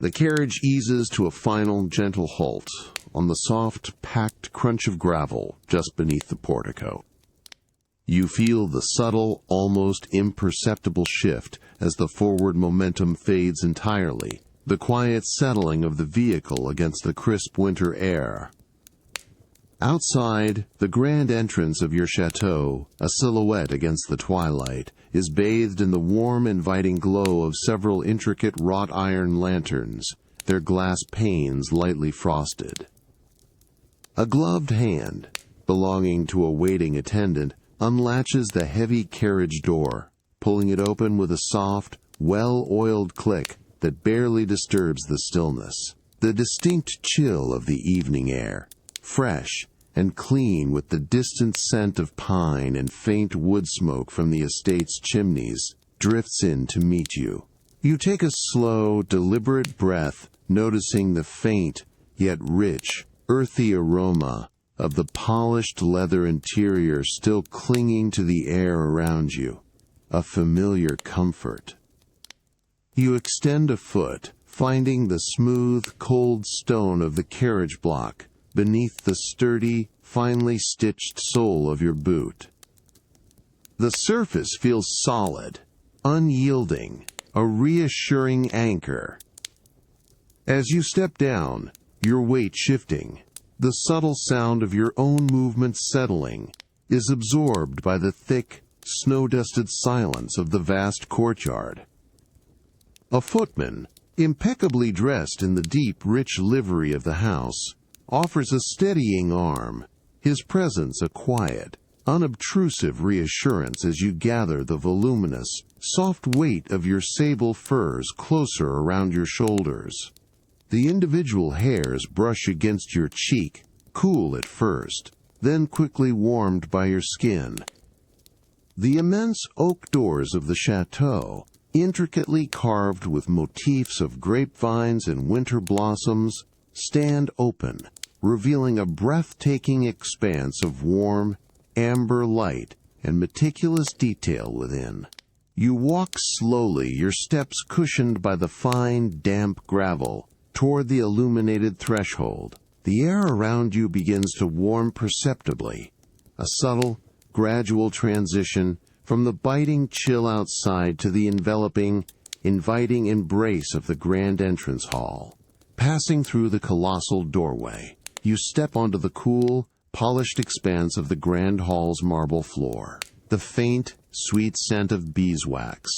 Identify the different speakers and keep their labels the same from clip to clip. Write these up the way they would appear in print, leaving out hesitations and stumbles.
Speaker 1: The carriage eases to a final gentle halt on the soft, packed crunch of gravel just beneath the portico. You feel the subtle, almost imperceptible shift as the forward momentum fades entirely, the quiet settling of the vehicle against the crisp winter air. Outside, the grand entrance of your chateau, a silhouette against the twilight, is bathed in the warm, inviting glow of several intricate wrought iron lanterns, their glass panes lightly frosted. A gloved hand, belonging to a waiting attendant, unlatches the heavy carriage door, pulling it open with a soft, well-oiled click that barely disturbs the stillness. The distinct chill of the evening air, fresh and clean with the distant scent of pine and faint wood smoke from the estate's chimneys, drifts in to meet you. You take a slow, deliberate breath, noticing the faint, yet rich, earthy aroma of the polished leather interior still clinging to the air around you, a familiar comfort. You extend a foot, finding the smooth, cold stone of the carriage block beneath the sturdy, finely stitched sole of your boot. The surface feels solid, unyielding, a reassuring anchor. As you step down, your weight shifting, the subtle sound of your own movements settling, is absorbed by the thick, snow-dusted silence of the vast courtyard. A footman, impeccably dressed in the deep, rich livery of the house, offers a steadying arm, his presence a quiet, unobtrusive reassurance as you gather the voluminous, soft weight of your sable furs closer around your shoulders. The individual hairs brush against your cheek, cool at first, then quickly warmed by your skin. The immense oak doors of the chateau, intricately carved with motifs of grapevines and winter blossoms, stand open, revealing a breathtaking expanse of warm, amber light and meticulous detail within. You walk slowly, your steps cushioned by the fine, damp gravel, toward the illuminated threshold. The air around you begins to warm perceptibly, a subtle, gradual transition from the biting chill outside to the enveloping, inviting embrace of the grand entrance hall. Passing through the colossal doorway, you step onto the cool, polished expanse of the grand hall's marble floor. The faint, sweet scent of beeswax,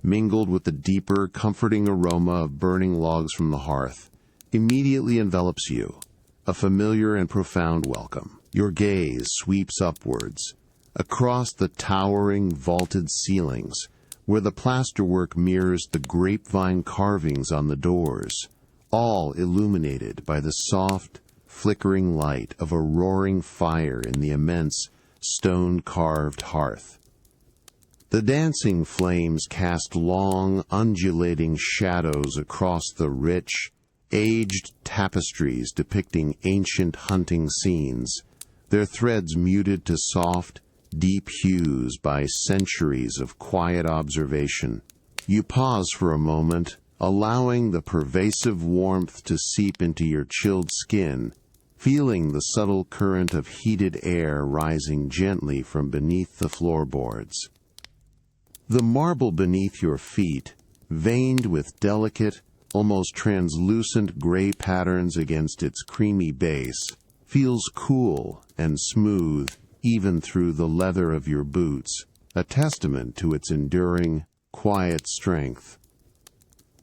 Speaker 1: mingled with the deeper, comforting aroma of burning logs from the hearth, immediately envelops you, a familiar and profound welcome. Your gaze sweeps upwards, across the towering, vaulted ceilings, where the plasterwork mirrors the grapevine carvings on the doors, all illuminated by the soft, flickering light of a roaring fire in the immense, stone-carved hearth. The dancing flames cast long, undulating shadows across the rich, aged tapestries depicting ancient hunting scenes, their threads muted to soft, deep hues by centuries of quiet observation. You pause for a moment, allowing the pervasive warmth to seep into your chilled skin, feeling the subtle current of heated air rising gently from beneath the floorboards. The marble beneath your feet, veined with delicate, almost translucent gray patterns against its creamy base, feels cool and smooth even through the leather of your boots, a testament to its enduring, quiet strength.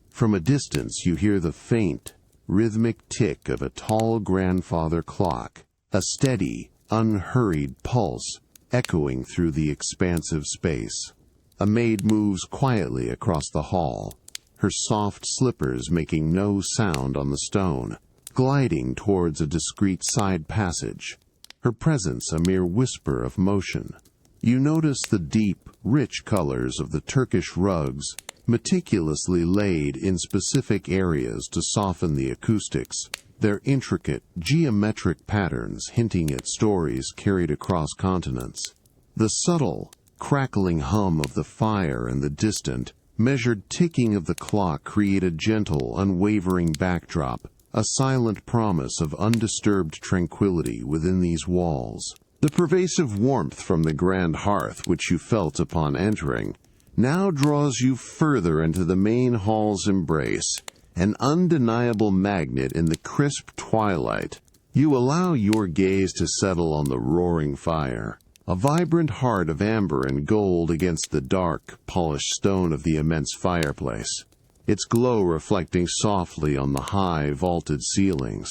Speaker 1: From a distance you hear the faint, rhythmic tick of a tall grandfather clock, a steady, unhurried pulse echoing through the expansive space. A maid moves quietly across the hall, her soft slippers making no sound on the stone, gliding towards a discreet side passage, her presence a mere whisper of motion. You notice the deep, rich colors of the Turkish rugs, meticulously laid in specific areas to soften the acoustics, their intricate, geometric patterns hinting at stories carried across continents. The subtle, crackling hum of the fire in the distant, measured ticking of the clock create a gentle, unwavering backdrop, a silent promise of undisturbed tranquility within these walls. The pervasive warmth from the grand hearth which you felt upon entering now draws you further into the main hall's embrace, an undeniable magnet in the crisp twilight. You allow your gaze to settle on the roaring fire, a vibrant heart of amber and gold against the dark, polished stone of the immense fireplace, its glow reflecting softly on the high, vaulted ceilings.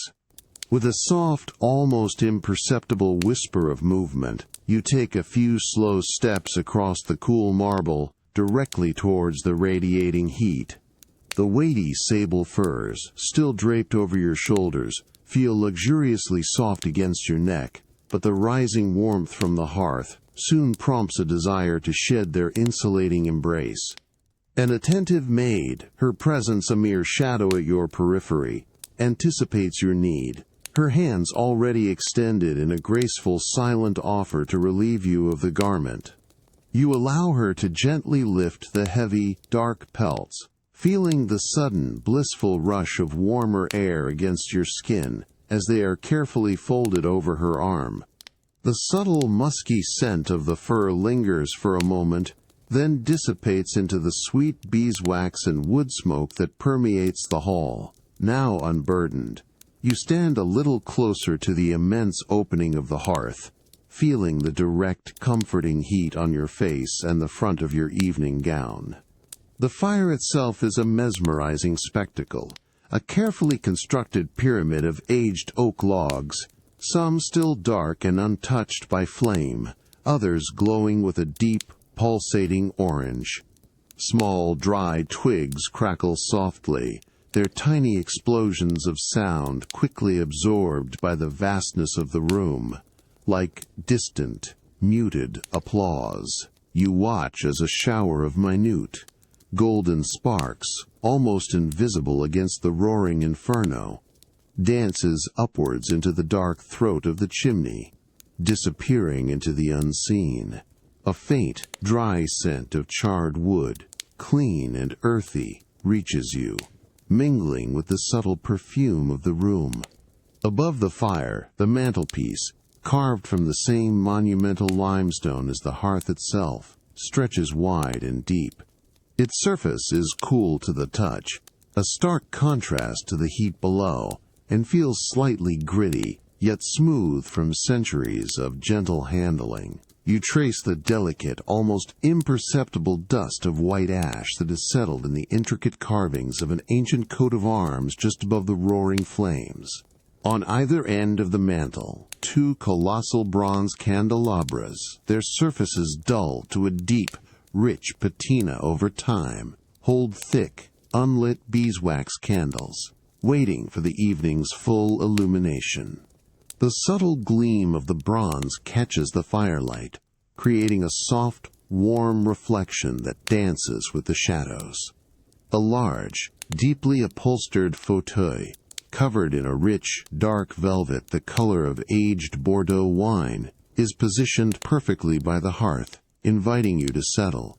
Speaker 1: With a soft, almost imperceptible whisper of movement, you take a few slow steps across the cool marble, directly towards the radiating heat. The weighty sable furs, still draped over your shoulders, feel luxuriously soft against your neck, but the rising warmth from the hearth soon prompts a desire to shed their insulating embrace. An attentive maid, her presence a mere shadow at your periphery, anticipates your need, her hands already extended in a graceful, silent offer to relieve you of the garment. You allow her to gently lift the heavy, dark pelts, feeling the sudden, blissful rush of warmer air against your skin as they are carefully folded over her arm. The subtle, musky scent of the fur lingers for a moment, then dissipates into the sweet beeswax and wood smoke that permeates the hall. Now unburdened, you stand a little closer to the immense opening of the hearth, feeling the direct, comforting heat on your face and the front of your evening gown. The fire itself is a mesmerizing spectacle, a carefully constructed pyramid of aged oak logs, some still dark and untouched by flame, others glowing with a deep, pulsating orange. Small, dry twigs crackle softly, their tiny explosions of sound quickly absorbed by the vastness of the room, like distant, muted applause. You watch as a shower of minute, golden sparks, almost invisible against the roaring inferno, dances upwards into the dark throat of the chimney, disappearing into the unseen. A faint, dry scent of charred wood, clean and earthy, reaches you, mingling with the subtle perfume of the room. Above the fire, the mantelpiece, carved from the same monumental limestone as the hearth itself, stretches wide and deep. Its surface is cool to the touch, a stark contrast to the heat below, and feels slightly gritty, yet smooth from centuries of gentle handling. You trace the delicate, almost imperceptible dust of white ash that has settled in the intricate carvings of an ancient coat of arms just above the roaring flames. On either end of the mantel, two colossal bronze candelabras, their surfaces dull to a deep, rich patina over time, hold thick, unlit beeswax candles, waiting for the evening's full illumination. The subtle gleam of the bronze catches the firelight, creating a soft, warm reflection that dances with the shadows. A large, deeply upholstered fauteuil, covered in a rich, dark velvet the color of aged Bordeaux wine, is positioned perfectly by the hearth, inviting you to settle.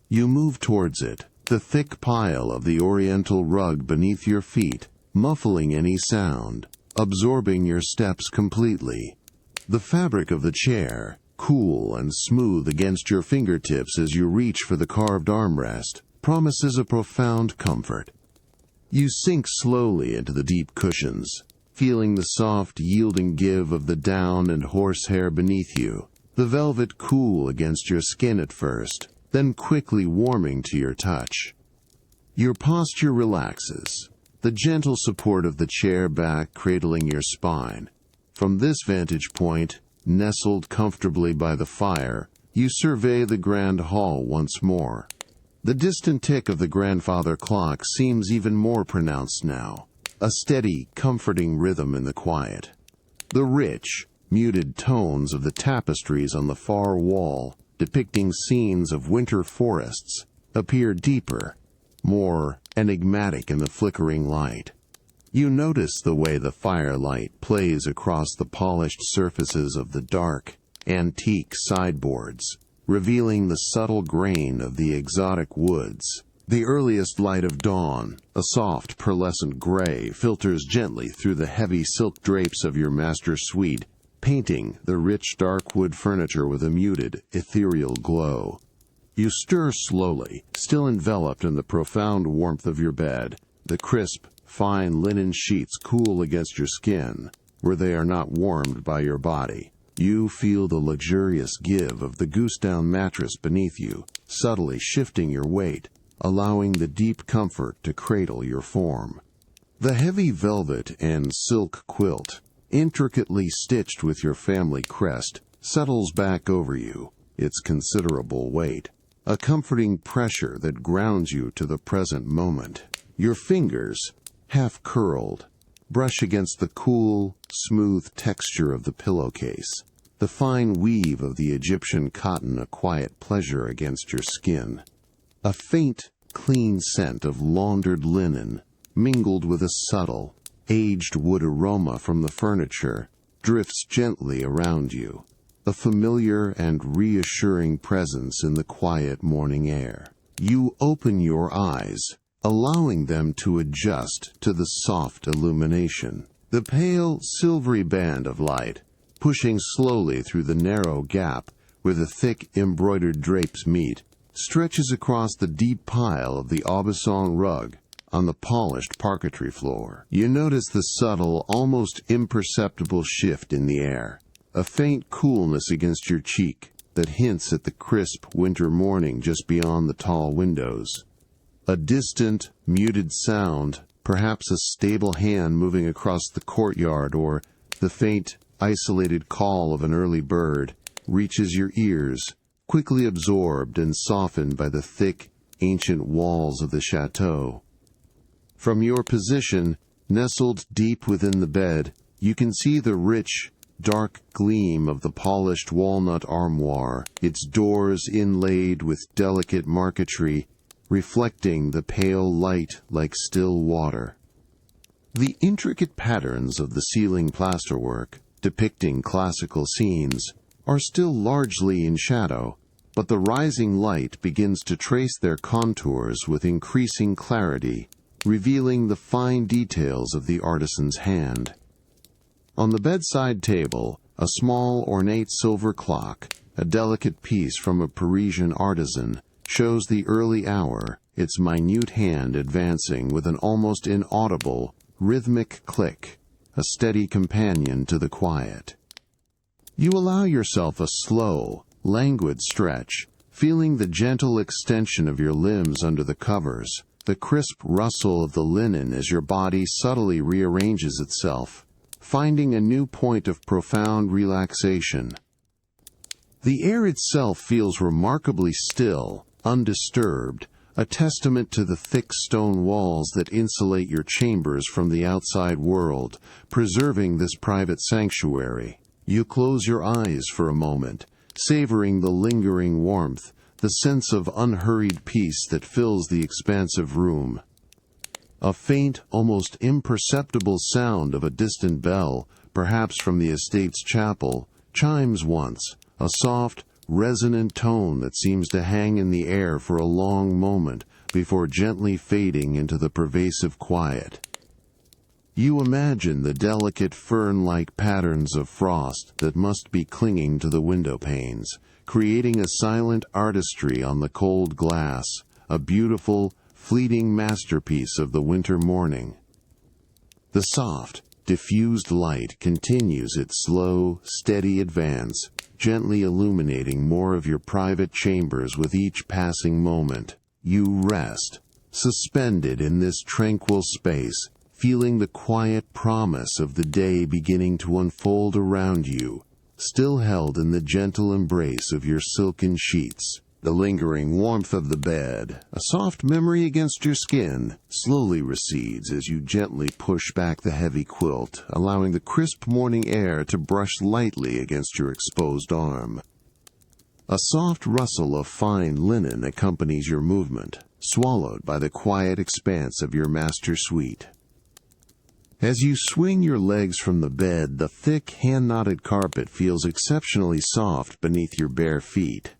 Speaker 1: You move towards it, the thick pile of the oriental rug beneath your feet, muffling any sound, absorbing your steps completely. The fabric of the chair, cool and smooth against your fingertips as you reach for the carved armrest, promises a profound comfort. You sink slowly into the deep cushions, feeling the soft, yielding give of the down and horsehair beneath you, the velvet cool against your skin at first, then quickly warming to your touch. Your posture relaxes, the gentle support of the chair back cradling your spine. From this vantage point, nestled comfortably by the fire, you survey the grand hall once more. The distant tick of the grandfather clock seems even more pronounced now, a steady, comforting rhythm in the quiet. The rich, muted tones of the tapestries on the far wall, depicting scenes of winter forests, appear deeper, more enigmatic in the flickering light. You notice the way the firelight plays across the polished surfaces of the dark, antique sideboards, revealing the subtle grain of the exotic woods, The earliest light of dawn, a soft pearlescent gray, filters gently through the heavy silk drapes of your master suite, painting the rich dark wood furniture with a muted, ethereal glow. You stir slowly, still enveloped in the profound warmth of your bed. The crisp, fine linen sheets cool against your skin, where they are not warmed by your body. You feel the luxurious give of the goose-down mattress beneath you, subtly shifting your weight, allowing the deep comfort to cradle your form. The heavy velvet and silk quilt, intricately stitched with your family crest, settles back over you, its considerable weight, a comforting pressure that grounds you to the present moment. Your fingers, half curled, brush against the cool, smooth texture of the pillowcase, the fine weave of the Egyptian cotton a quiet pleasure against your skin. A faint, clean scent of laundered linen, mingled with a subtle, aged wood aroma from the furniture, drifts gently around you, a familiar and reassuring presence in the quiet morning air. You open your eyes, allowing them to adjust to the soft illumination. The pale, silvery band of light, pushing slowly through the narrow gap where the thick embroidered drapes meet, stretches across the deep pile of the Aubusson rug on the polished parquetry floor. You notice the subtle, almost imperceptible shift in the air, a faint coolness against your cheek that hints at the crisp winter morning just beyond the tall windows. A distant, muted sound, perhaps a stable hand moving across the courtyard or the faint, isolated call of an early bird, reaches your ears, quickly absorbed and softened by the thick, ancient walls of the chateau. From your position, nestled deep within the bed, you can see the rich, dark gleam of the polished walnut armoire, its doors inlaid with delicate marquetry, reflecting the pale light like still water. The intricate patterns of the ceiling plasterwork, depicting classical scenes, are still largely in shadow, but the rising light begins to trace their contours with increasing clarity, revealing the fine details of the artisan's hand. On the bedside table, a small ornate silver clock, a delicate piece from a Parisian artisan, shows the early hour, its minute hand advancing with an almost inaudible, rhythmic click, a steady companion to the quiet. You allow yourself a slow, languid stretch, feeling the gentle extension of your limbs under the covers, the crisp rustle of the linen as your body subtly rearranges itself, finding a new point of profound relaxation. The air itself feels remarkably still, undisturbed, a testament to the thick stone walls that insulate your chambers from the outside world, preserving this private sanctuary. You close your eyes for a moment, savoring the lingering warmth, the sense of unhurried peace that fills the expansive room. A faint, almost imperceptible sound of a distant bell, perhaps from the estate's chapel, chimes once, a soft, resonant tone that seems to hang in the air for a long moment before gently fading into the pervasive quiet. You imagine the delicate fern-like patterns of frost that must be clinging to the window panes, creating a silent artistry on the cold glass, a beautiful, fleeting masterpiece of the winter morning. The soft, diffused light continues its slow, steady advance, gently illuminating more of your private chambers with each passing moment. You rest, suspended in this tranquil space, feeling the quiet promise of the day beginning to unfold around you, still held in the gentle embrace of your silken sheets. The lingering warmth of the bed, a soft memory against your skin, slowly recedes as you gently push back the heavy quilt, allowing the crisp morning air to brush lightly against your exposed arm. A soft rustle of fine linen accompanies your movement, swallowed by the quiet expanse of your master suite. As you swing your legs from the bed, the thick, hand-knotted carpet feels exceptionally soft beneath your bare feet,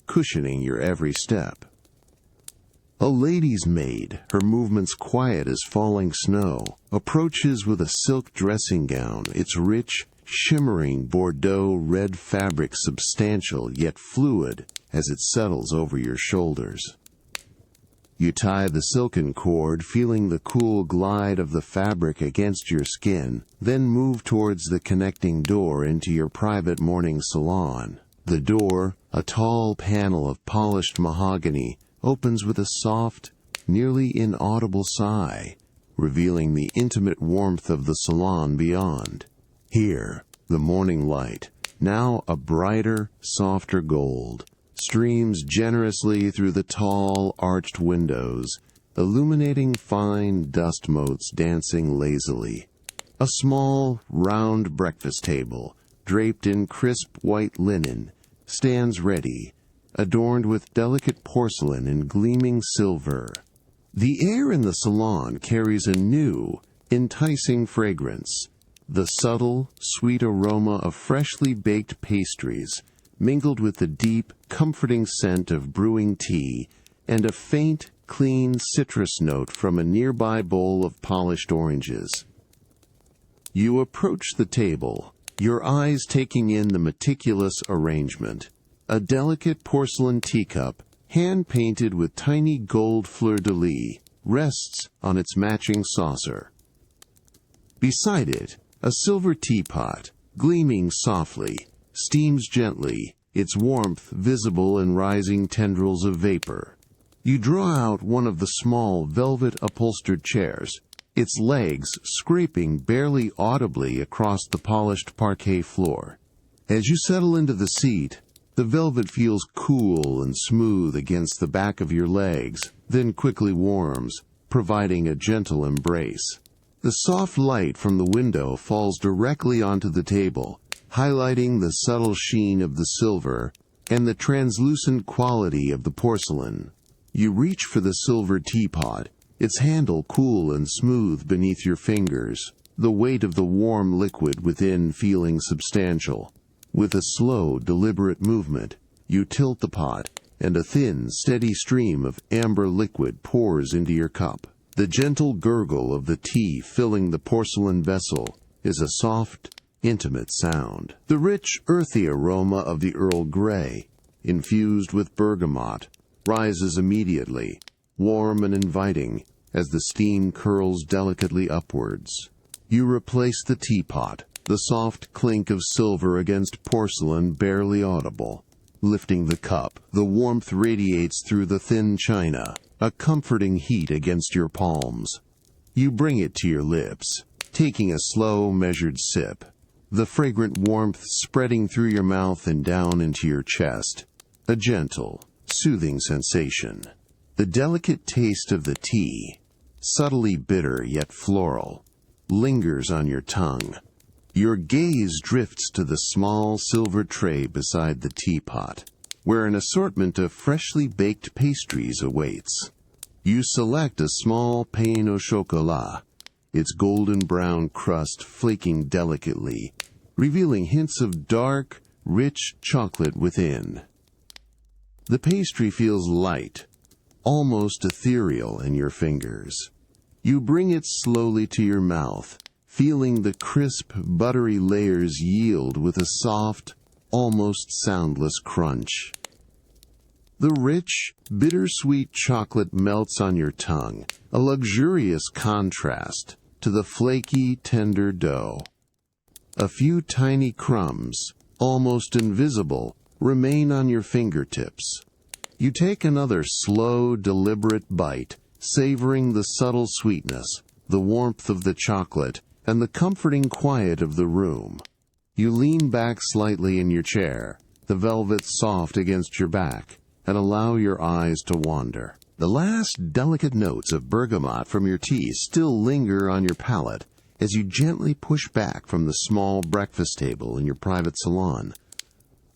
Speaker 1: cushioning your every step. A lady's maid, her movements quiet as falling snow, approaches with a silk dressing gown, its rich, shimmering Bordeaux red fabric substantial yet fluid as it settles over your shoulders. You tie the silken cord, feeling the cool glide of the fabric against your skin, then move towards the connecting door into your private morning salon. The door, a tall panel of polished mahogany, opens with a soft, nearly inaudible sigh, revealing the intimate warmth of the salon beyond. Here, the morning light, now a brighter, softer gold, streams generously through the tall, arched windows, illuminating fine dust motes dancing lazily. A small, round breakfast table, draped in crisp white linen, stands ready, adorned with delicate porcelain and gleaming silver. The air in the salon carries a new, enticing fragrance, the subtle, sweet aroma of freshly baked pastries, mingled with the deep, comforting scent of brewing tea and a faint, clean citrus note from a nearby bowl of polished oranges. You approach the table, your eyes taking in the meticulous arrangement. A delicate porcelain teacup, hand-painted with tiny gold fleur-de-lis, rests on its matching saucer. Beside it, a silver teapot, gleaming softly, steams gently, its warmth visible in rising tendrils of vapor. You draw out one of the small velvet-upholstered chairs, its legs scraping barely audibly across the polished parquet floor. As you settle into the seat, the velvet feels cool and smooth against the back of your legs, then quickly warms, providing a gentle embrace. The soft light from the window falls directly onto the table, highlighting the subtle sheen of the silver and the translucent quality of the porcelain. You reach for the silver teapot, its handle cool and smooth beneath your fingers, the weight of the warm liquid within feeling substantial. With a slow, deliberate movement, you tilt the pot, and a thin, steady stream of amber liquid pours into your cup. The gentle gurgle of the tea filling the porcelain vessel is a soft, intimate sound. The rich, earthy aroma of the Earl Grey, infused with bergamot, rises immediately, warm and inviting, as the steam curls delicately upwards. You replace the teapot, the soft clink of silver against porcelain barely audible. Lifting the cup, the warmth radiates through the thin china, a comforting heat against your palms. You bring it to your lips, taking a slow, measured sip, the fragrant warmth spreading through your mouth and down into your chest, a gentle, soothing sensation. The delicate taste of the tea, subtly bitter yet floral, lingers on your tongue. Your gaze drifts to the small silver tray beside the teapot, where an assortment of freshly baked pastries awaits. You select a small pain au chocolat, its golden brown crust flaking delicately, revealing hints of dark, rich chocolate within. The pastry feels light, almost ethereal in your fingers. You bring it slowly to your mouth, feeling the crisp, buttery layers yield with a soft, almost soundless crunch. The rich, bittersweet chocolate melts on your tongue, a luxurious contrast to the flaky, tender dough. A few tiny crumbs, almost invisible, remain on your fingertips. You take another slow, deliberate bite, savoring the subtle sweetness, the warmth of the chocolate, and the comforting quiet of the room. You lean back slightly in your chair, the velvet soft against your back, and allow your eyes to wander. The last delicate notes of bergamot from your tea still linger on your palate as you gently push back from the small breakfast table in your private salon.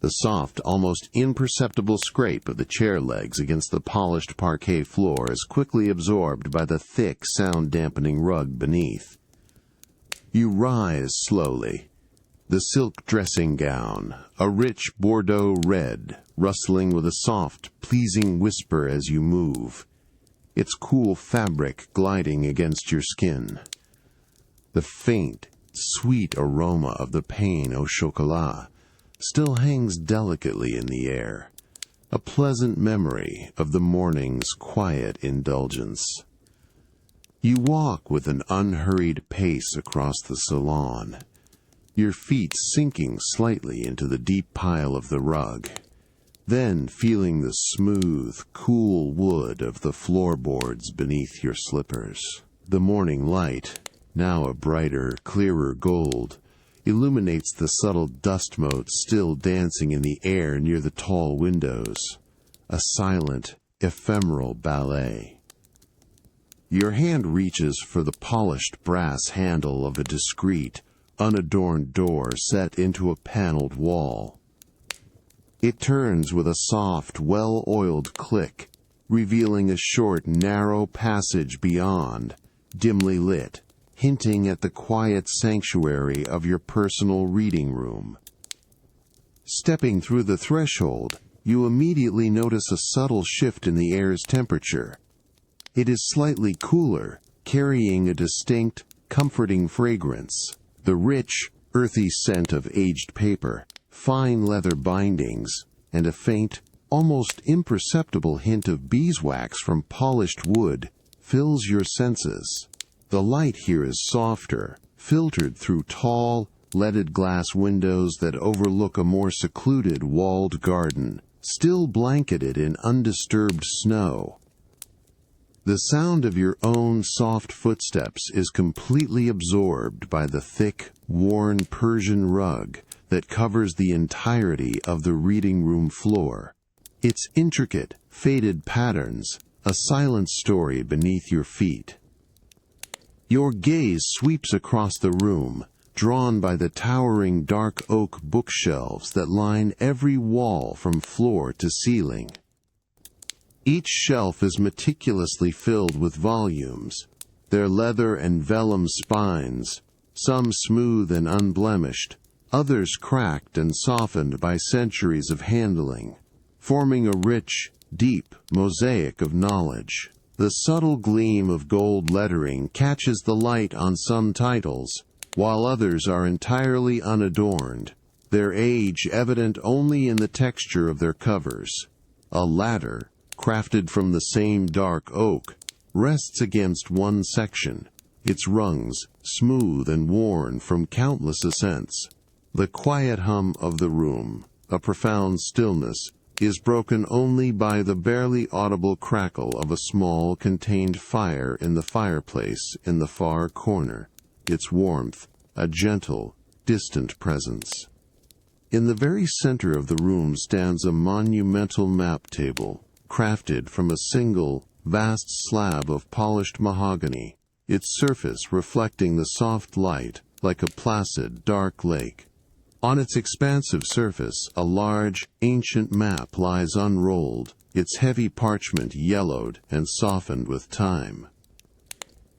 Speaker 1: The soft, almost imperceptible scrape of the chair legs against the polished parquet floor is quickly absorbed by the thick, sound-dampening rug beneath. You rise slowly, the silk dressing gown, a rich Bordeaux red, rustling with a soft, pleasing whisper as you move. its cool fabric gliding against your skin. The faint, sweet aroma of the pain au chocolat still hangs delicately in the air, a pleasant memory of the morning's quiet indulgence. You walk with an unhurried pace across the salon, your feet sinking slightly into the deep pile of the rug, then feeling the smooth, cool wood of the floorboards beneath your slippers. The morning light, now a brighter, clearer gold, illuminates the subtle dust motes still dancing in the air near the tall windows, a silent, ephemeral ballet. Your hand reaches for the polished brass handle of a discreet, unadorned door set into a paneled wall. It turns with a soft, well-oiled click, revealing a short, narrow passage beyond, dimly lit, hinting at the quiet sanctuary of your personal reading room. Stepping through the threshold, you immediately notice a subtle shift in the air's temperature. It is slightly cooler, carrying a distinct, comforting fragrance. The rich, earthy scent of aged paper, fine leather bindings, and a faint, almost imperceptible hint of beeswax from polished wood fills your senses. The light here is softer, filtered through tall, leaded glass windows that overlook a more secluded walled garden, still blanketed in undisturbed snow. The sound of your own soft footsteps is completely absorbed by the thick, worn Persian rug that covers the entirety of the reading room floor. Its intricate, faded patterns, a silent story beneath your feet. Your gaze sweeps across the room, drawn by the towering dark oak bookshelves that line every wall from floor to ceiling. Each shelf is meticulously filled with volumes, their leather and vellum spines, some smooth and unblemished, others cracked and softened by centuries of handling, forming a rich, deep mosaic of knowledge. The subtle gleam of gold lettering catches the light on some titles, while others are entirely unadorned, their age evident only in the texture of their covers. A ladder, crafted from the same dark oak, rests against one section, its rungs smooth and worn from countless ascents. The quiet hum of the room, a profound stillness, is broken only by the barely audible crackle of a small contained fire in the fireplace in the far corner, its warmth a gentle, distant presence. In the very center of the room stands a monumental map table, crafted from a single, vast slab of polished mahogany, its surface reflecting the soft light like a placid, dark lake. On its expansive surface, a large, ancient map lies unrolled, its heavy parchment yellowed and softened with time.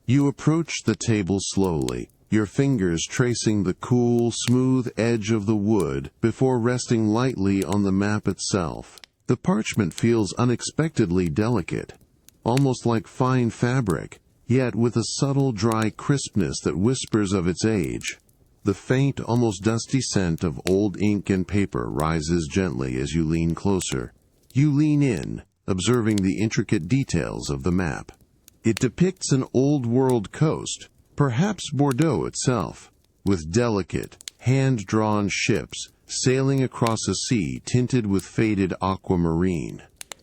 Speaker 1: You approach the table slowly, your fingers tracing the cool, smooth edge of the wood before resting lightly on the map itself. The parchment feels unexpectedly delicate, almost like fine fabric, yet with a subtle dry crispness that whispers of its age. The faint, almost dusty scent of old ink and paper rises gently as you lean closer. You lean in, observing the intricate details of the map. It depicts an old-world coast, perhaps Bordeaux itself, with delicate, hand-drawn ships sailing across a sea tinted with faded aquamarine.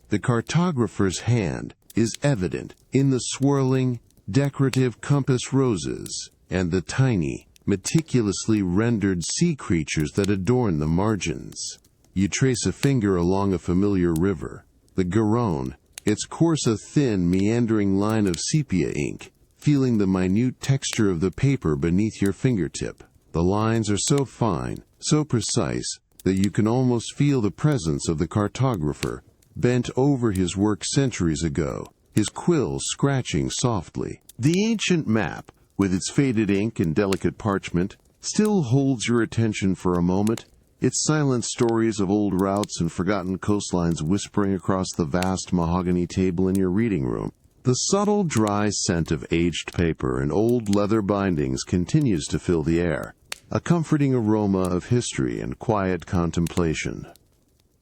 Speaker 1: The cartographer's hand is evident in the swirling, decorative compass roses and the tiny, meticulously rendered sea creatures that adorn the margins. You trace a finger along a familiar river, the Garonne, its course a thin, meandering line of sepia ink, feeling the minute texture of the paper beneath your fingertip. The lines are so fine, so precise, that you can almost feel the presence of the cartographer, bent over his work centuries ago, his quill scratching softly. The ancient map, with its faded ink and delicate parchment, still holds your attention for a moment, its silent stories of old routes and forgotten coastlines whispering across the vast mahogany table in your reading room. The subtle, dry scent of aged paper and old leather bindings continues to fill the air, a comforting aroma of history and quiet contemplation.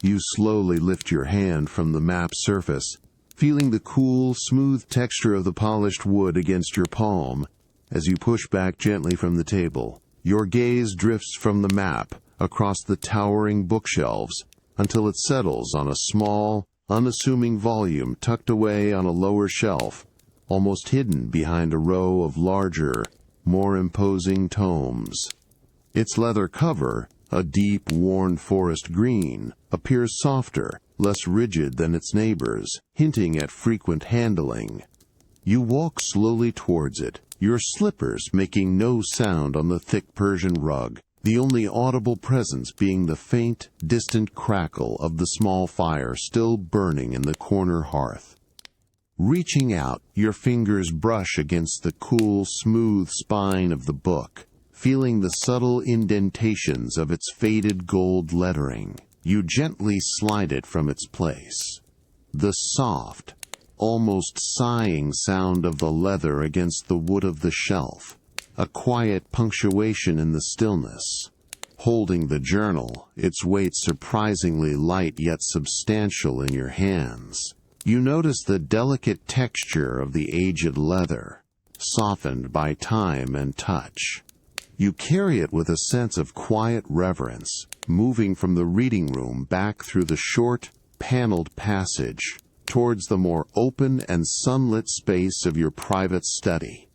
Speaker 1: You slowly lift your hand from the map surface, feeling the cool, smooth texture of the polished wood against your palm. As you push back gently from the table, your gaze drifts from the map across the towering bookshelves until it settles on a small, unassuming volume tucked away on a lower shelf, almost hidden behind a row of larger, more imposing tomes. Its leather cover, a deep, worn forest green, appears softer, less rigid than its neighbors, hinting at frequent handling. You walk slowly towards it, your slippers making no sound on the thick Persian rug, the only audible presence being the faint, distant crackle of the small fire still burning in the corner hearth. Reaching out, your fingers brush against the cool, smooth spine of the book, feeling the subtle indentations of its faded gold lettering. You gently slide it from its place. The soft, almost sighing sound of the leather against the wood of the shelf, a quiet punctuation in the stillness. Holding the journal, its weight surprisingly light yet substantial in your hands, you notice the delicate texture of the aged leather, softened by time and touch. You carry it with a sense of quiet reverence, moving from the reading room back through the short, paneled passage towards the more open and sunlit space of your private study.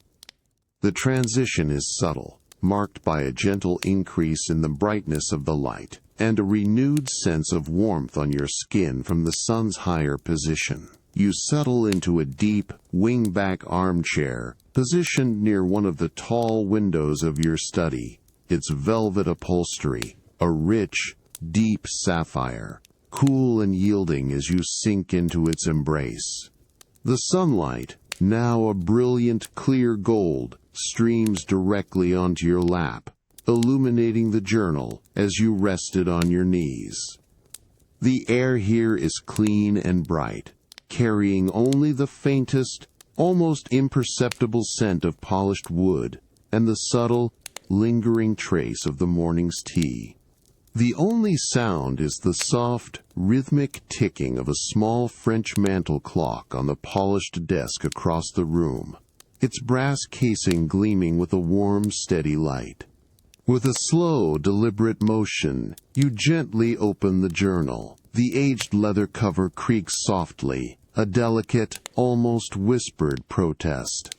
Speaker 1: The transition is subtle, marked by a gentle increase in the brightness of the light and a renewed sense of warmth on your skin from the sun's higher position. You settle into a deep, wing-back armchair positioned near one of the tall windows of your study, its velvet upholstery, a rich, deep sapphire, cool and yielding as you sink into its embrace. The sunlight, now a brilliant, clear gold, streams directly onto your lap, illuminating the journal as you rest it on your knees. The air here is clean and bright, carrying only the faintest, almost imperceptible scent of polished wood and the subtle, lingering trace of the morning's tea. The only sound is the soft, rhythmic ticking of a small French mantel clock on the polished desk across the room, its brass casing gleaming with a warm, steady light. With a slow, deliberate motion, you gently open the journal. The aged leather cover creaks softly, a delicate, almost whispered protest.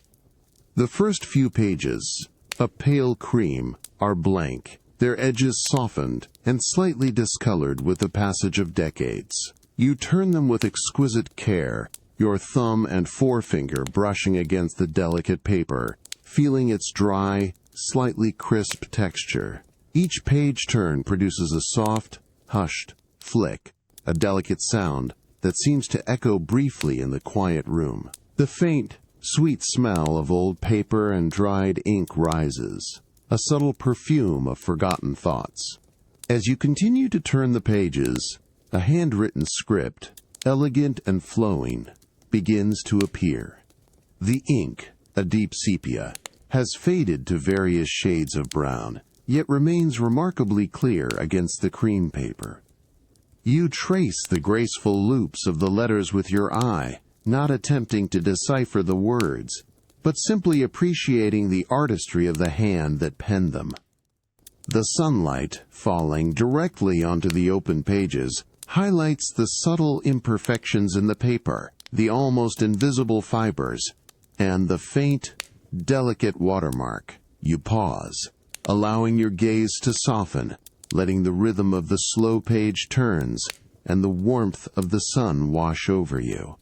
Speaker 1: The first few pages, a pale cream, are blank, their edges softened and slightly discolored with the passage of decades. You turn them with exquisite care, your thumb and forefinger brushing against the delicate paper, feeling its dry, slightly crisp texture. Each page turn produces a soft, hushed flick, a delicate sound that seems to echo briefly in the quiet room. The faint, sweet smell of old paper and dried ink rises, a subtle perfume of forgotten thoughts. As you continue to turn the pages, a handwritten script, elegant and flowing, begins to appear. The ink, a deep sepia, has faded to various shades of brown, yet remains remarkably clear against the cream paper. You trace the graceful loops of the letters with your eye, not attempting to decipher the words, but simply appreciating the artistry of the hand that penned them. The sunlight, falling directly onto the open pages, highlights the subtle imperfections in the paper, the almost invisible fibers, and the faint, delicate watermark. You pause, allowing your gaze to soften, letting the rhythm of the slow page turns and the warmth of the sun wash over you.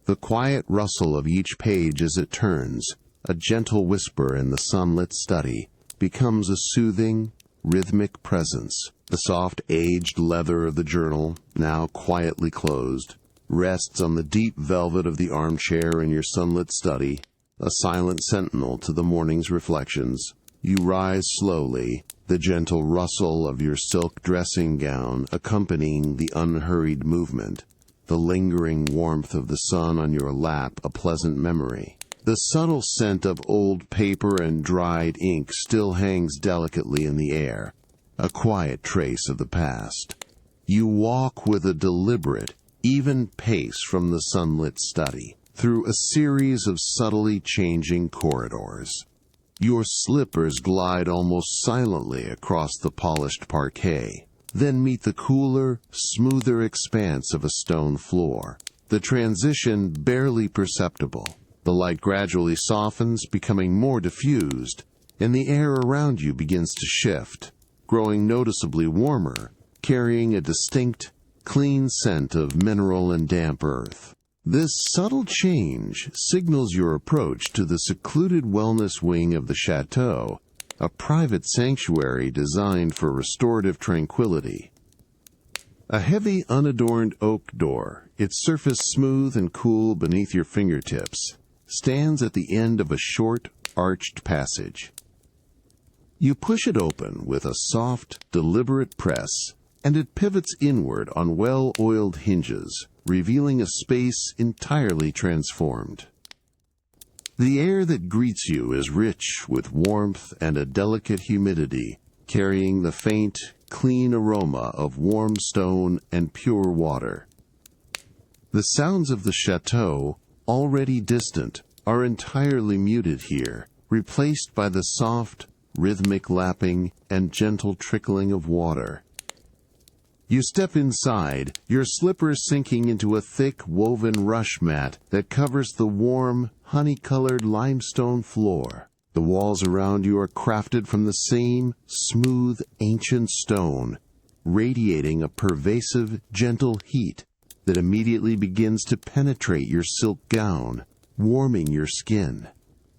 Speaker 1: The quiet rustle of each page as it turns, a gentle whisper in the sunlit study, becomes a soothing, rhythmic presence. The soft, aged leather of the journal, now quietly closed, rests on the deep velvet of the armchair in your sunlit study, a silent sentinel to the morning's reflections. You rise slowly, the gentle rustle of your silk dressing gown accompanying the unhurried movement. the lingering warmth of the sun on your lap a pleasant memory. The subtle scent of old paper and dried ink still hangs delicately in the air, a quiet trace of the past. You walk with a deliberate, even pace from the sunlit study, through a series of subtly changing corridors. Your slippers glide almost silently across the polished parquet, then meet the cooler, smoother expanse of a stone floor. The transition barely perceptible. The light gradually softens, becoming more diffused, and the air around you begins to shift, growing noticeably warmer, carrying a distinct, clean scent of mineral and damp earth. This subtle change signals your approach to the secluded wellness wing of the chateau, a private sanctuary designed for restorative tranquility. A heavy, unadorned oak door, its surface smooth and cool beneath your fingertips, stands at the end of a short, arched passage. You push it open with a soft, deliberate press, and it pivots inward on well-oiled hinges, revealing a space entirely transformed. The air that greets you is rich with warmth and a delicate humidity, carrying the faint, clean aroma of warm stone and pure water. The sounds of the chateau, already distant, are entirely muted here, replaced by the soft, rhythmic lapping and gentle trickling of water. You step inside, your slippers sinking into a thick, woven rush mat that covers the warm, honey-colored limestone floor. The walls around you are crafted from the same smooth, ancient stone, radiating a pervasive, gentle heat that immediately begins to penetrate your silk gown, warming your skin.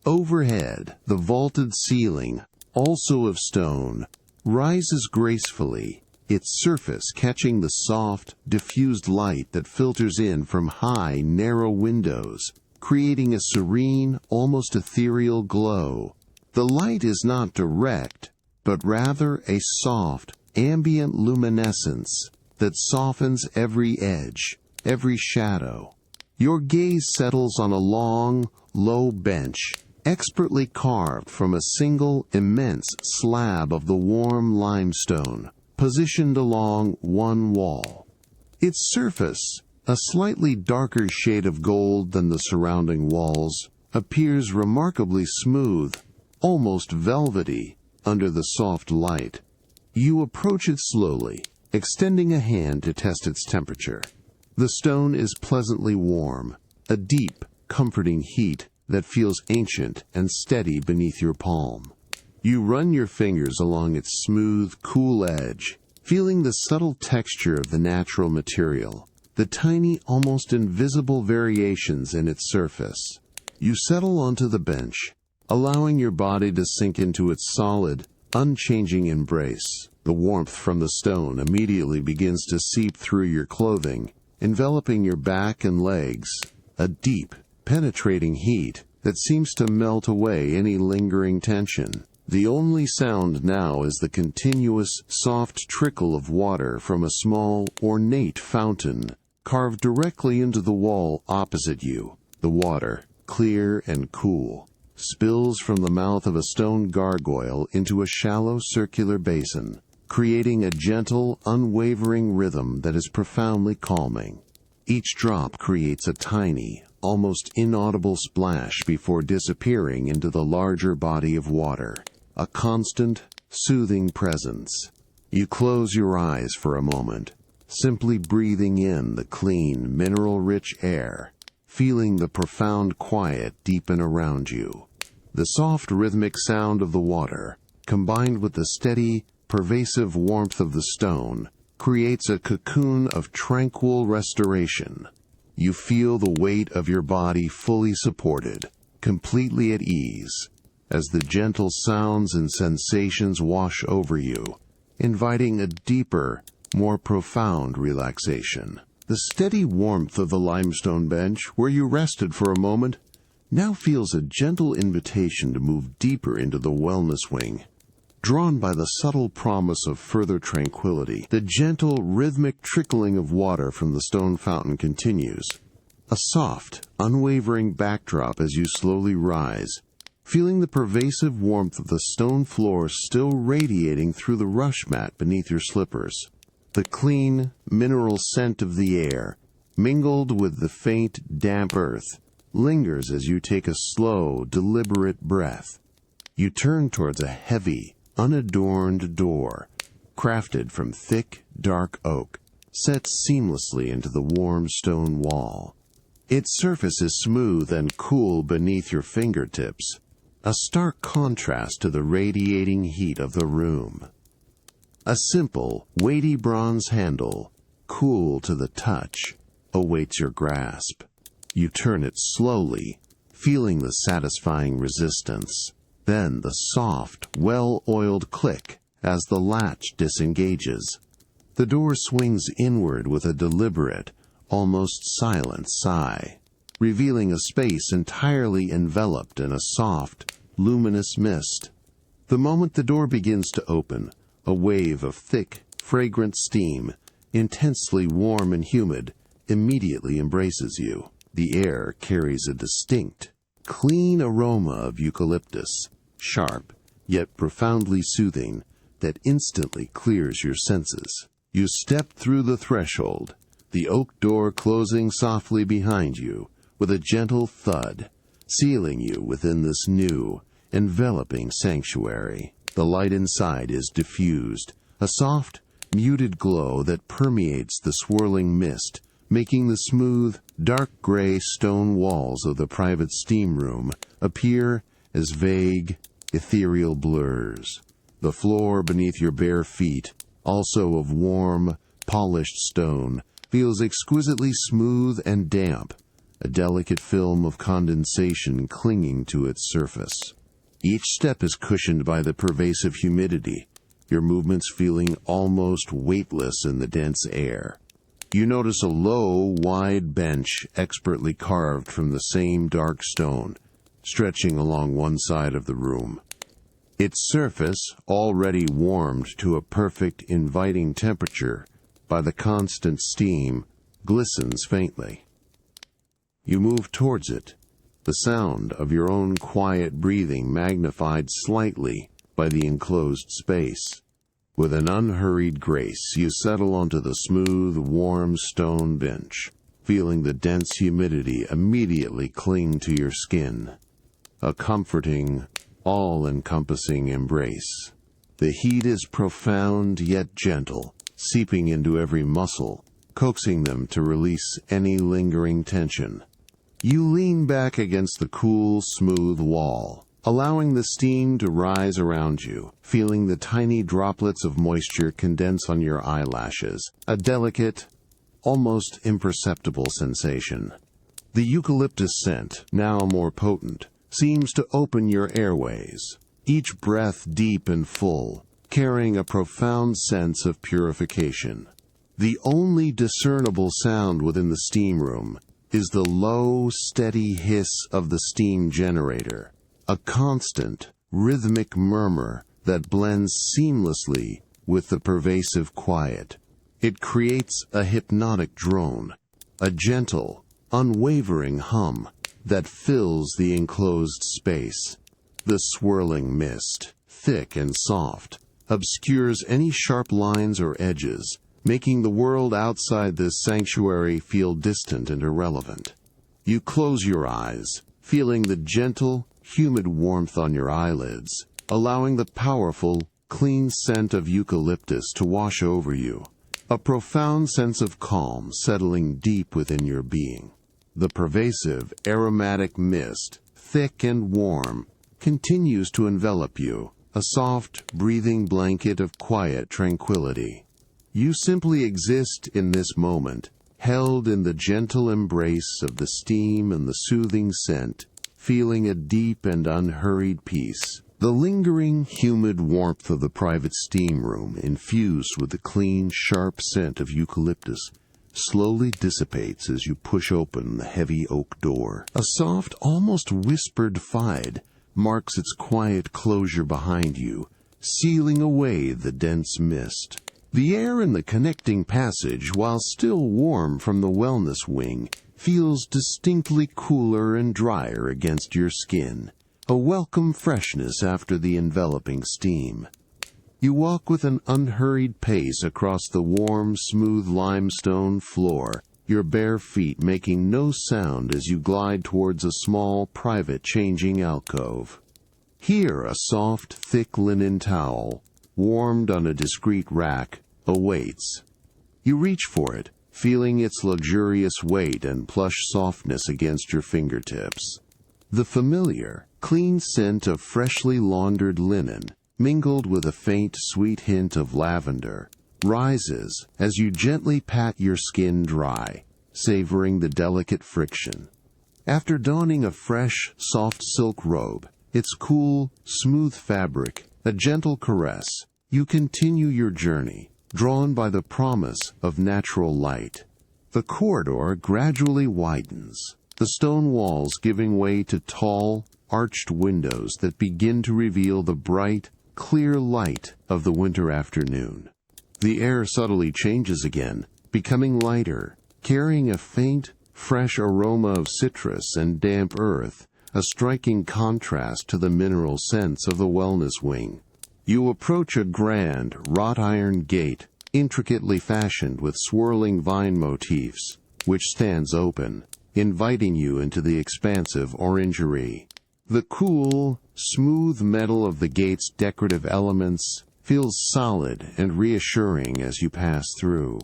Speaker 1: Overhead, the vaulted ceiling, also of stone, rises gracefully, its surface catching the soft, diffused light that filters in from high, narrow windows, creating a serene, almost ethereal glow. The light is not direct, but rather a soft, ambient luminescence that softens every edge, every shadow. Your gaze settles on a long, low bench, expertly carved from a single, immense slab of the warm limestone, positioned along one wall. Its surface, a slightly darker shade of gold than the surrounding walls, appears remarkably smooth, almost velvety, under the soft light. You approach it slowly, extending a hand to test its temperature. The stone is pleasantly warm, a deep, comforting heat that feels ancient and steady beneath your palm. You run your fingers along its smooth, cool edge, feeling the subtle texture of the natural material, the tiny, almost invisible variations in its surface. You settle onto the bench, allowing your body to sink into its solid, unchanging embrace. The warmth from the stone immediately begins to seep through your clothing, enveloping your back and legs, a deep, penetrating heat that seems to melt away any lingering tension. The only sound now is the continuous, soft trickle of water from a small, ornate fountain carved directly into the wall opposite you. The water, clear and cool, spills from the mouth of a stone gargoyle into a shallow circular basin, creating a gentle, unwavering rhythm that is profoundly calming. Each drop creates a tiny, almost inaudible splash before disappearing into the larger body of water. A constant, soothing presence. You close your eyes for a moment, simply breathing in the clean, mineral-rich air, feeling the profound quiet deepen around you. The soft, rhythmic sound of the water, combined with the steady, pervasive warmth of the stone, creates a cocoon of tranquil restoration. You feel the weight of your body fully supported, completely at ease, as the gentle sounds and sensations wash over you, inviting a deeper, more profound relaxation. The steady warmth of the limestone bench, where you rested for a moment, now feels a gentle invitation to move deeper into the wellness wing. drawn by the subtle promise of further tranquility. The gentle, rhythmic trickling of water from the stone fountain continues, a soft, unwavering backdrop as you slowly rise, feeling the pervasive warmth of the stone floor still radiating through the rush mat beneath your slippers. The clean, mineral scent of the air, mingled with the faint, damp earth, lingers as you take a slow, deliberate breath. You turn towards a heavy, unadorned door, crafted from thick, dark oak, set seamlessly into the warm stone wall. Its surface is smooth and cool beneath your fingertips, a stark contrast to the radiating heat of the room. A simple, weighty bronze handle, cool to the touch, awaits your grasp. You turn it slowly, feeling the satisfying resistance. Then the soft, well-oiled click as the latch disengages. The door swings inward with a deliberate, almost silent sigh, revealing a space entirely enveloped in a soft, luminous mist. The moment the door begins to open, a wave of thick, fragrant steam, intensely warm and humid, immediately embraces you. The air carries a distinct, clean aroma of eucalyptus, sharp, yet profoundly soothing, that instantly clears your senses. You step through the threshold, the oak door closing softly behind you, with a gentle thud, sealing you within this new, enveloping sanctuary. The light inside is diffused, a soft, muted glow that permeates the swirling mist, making the smooth, dark gray stone walls of the private steam room appear as vague, ethereal blurs. The floor beneath your bare feet, also of warm, polished stone, feels exquisitely smooth and damp, a delicate film of condensation clinging to its surface. Each step is cushioned by the pervasive humidity, your movements feeling almost weightless in the dense air. You notice a low, wide bench expertly carved from the same dark stone, stretching along one side of the room. Its surface, already warmed to a perfect, inviting temperature by the constant steam, glistens faintly. You move towards it, the sound of your own quiet breathing magnified slightly by the enclosed space. With an unhurried grace, you settle onto the smooth, warm stone bench, feeling the dense humidity immediately cling to your skin. A comforting, all-encompassing embrace. The heat is profound yet gentle, seeping into every muscle, coaxing them to release any lingering tension. You lean back against the cool, smooth wall, allowing the steam to rise around you, feeling the tiny droplets of moisture condense on your eyelashes, a delicate, almost imperceptible sensation. The eucalyptus scent, now more potent, seems to open your airways, each breath deep and full, carrying a profound sense of purification. The only discernible sound within the steam room is the low, steady hiss of the steam generator, a constant, rhythmic murmur that blends seamlessly with the pervasive quiet. It creates a hypnotic drone, a gentle, unwavering hum that fills the enclosed space. The swirling mist, thick and soft, obscures any sharp lines or edges, making the world outside this sanctuary feel distant and irrelevant. You close your eyes, feeling the gentle, humid warmth on your eyelids, allowing the powerful, clean scent of eucalyptus to wash over you, a profound sense of calm settling deep within your being. The pervasive, aromatic mist, thick and warm, continues to envelop you, a soft, breathing blanket of quiet tranquility. You simply exist in this moment, held in the gentle embrace of the steam and the soothing scent, feeling a deep and unhurried peace. The lingering, humid warmth of the private steam room, infused with the clean, sharp scent of eucalyptus, slowly dissipates as you push open the heavy oak door. A soft, almost whispered thud marks its quiet closure behind you, sealing away the dense mist. The air in the connecting passage, while still warm from the wellness wing, feels distinctly cooler and drier against your skin, a welcome freshness after the enveloping steam. You walk with an unhurried pace across the warm, smooth limestone floor, your bare feet making no sound as you glide towards a small, private changing alcove. Here a soft, thick linen towel, warmed on a discreet rack, awaits. You reach for it, feeling its luxurious weight and plush softness against your fingertips. The familiar, clean scent of freshly laundered linen, mingled with a faint, sweet hint of lavender, rises as you gently pat your skin dry, savoring the delicate friction. After donning a fresh, soft silk robe, its cool, smooth fabric, a gentle caress, you continue your journey, drawn by the promise of natural light. The corridor gradually widens, the stone walls giving way to tall, arched windows that begin to reveal the bright, clear light of the winter afternoon. The air subtly changes again, becoming lighter, carrying a faint, fresh aroma of citrus and damp earth, a striking contrast to the mineral scents of the wellness wing. You approach a grand, wrought-iron gate, intricately fashioned with swirling vine motifs, which stands open, inviting you into the expansive orangery. The cool, smooth metal of the gate's decorative elements feels solid and reassuring as you pass through.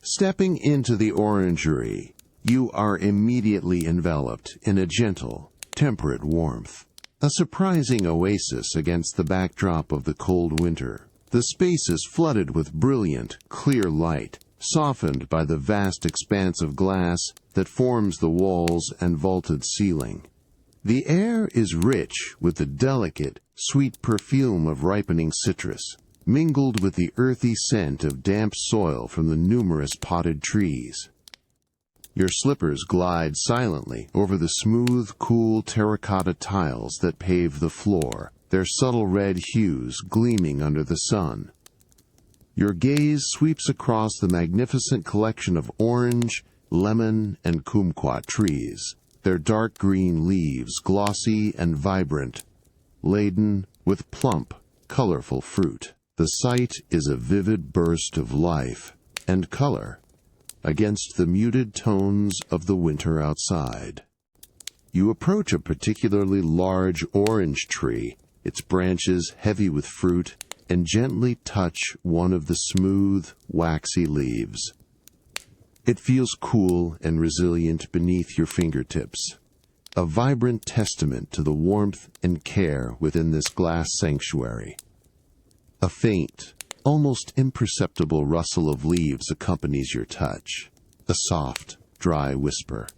Speaker 1: Stepping into the orangery, you are immediately enveloped in a gentle, temperate warmth, a surprising oasis against the backdrop of the cold winter. The space is flooded with brilliant, clear light, softened by the vast expanse of glass that forms the walls and vaulted ceiling. The air is rich with the delicate, sweet perfume of ripening citrus, mingled with the earthy scent of damp soil from the numerous potted trees. Your slippers glide silently over the smooth, cool terracotta tiles that pave the floor, their subtle red hues gleaming under the sun. Your gaze sweeps across the magnificent collection of orange, lemon, and kumquat trees, their dark green leaves glossy and vibrant, laden with plump, colorful fruit. The sight is a vivid burst of life and color against the muted tones of the winter outside. You approach a particularly large orange tree, its branches heavy with fruit, and gently touch one of the smooth, waxy leaves. It feels cool and resilient beneath your fingertips, a vibrant testament to the warmth and care within this glass sanctuary. A faint, almost imperceptible rustle of leaves accompanies your touch, a soft, dry whisper.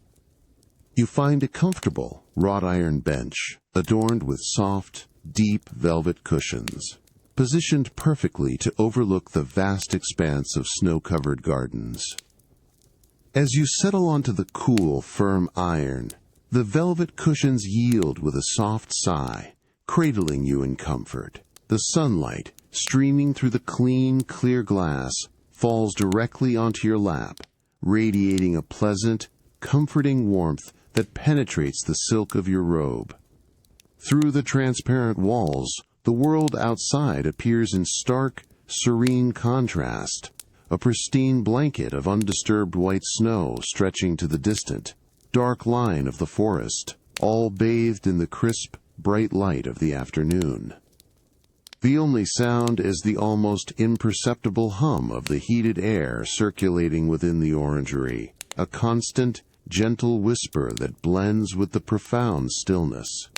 Speaker 1: You find a comfortable, wrought-iron bench, adorned with soft, deep velvet cushions, positioned perfectly to overlook the vast expanse of snow-covered gardens. As you settle onto the cool, firm iron, the velvet cushions yield with a soft sigh, cradling you in comfort. The sunlight, streaming through the clean, clear glass, falls directly onto your lap, radiating a pleasant, comforting warmth that penetrates the silk of your robe. Through the transparent walls, the world outside appears in stark, serene contrast, a pristine blanket of undisturbed white snow stretching to the distant, dark line of the forest, all bathed in the crisp, bright light of the afternoon. The only sound is the almost imperceptible hum of the heated air circulating within the orangery, a constant, gentle whisper that blends with the profound stillness.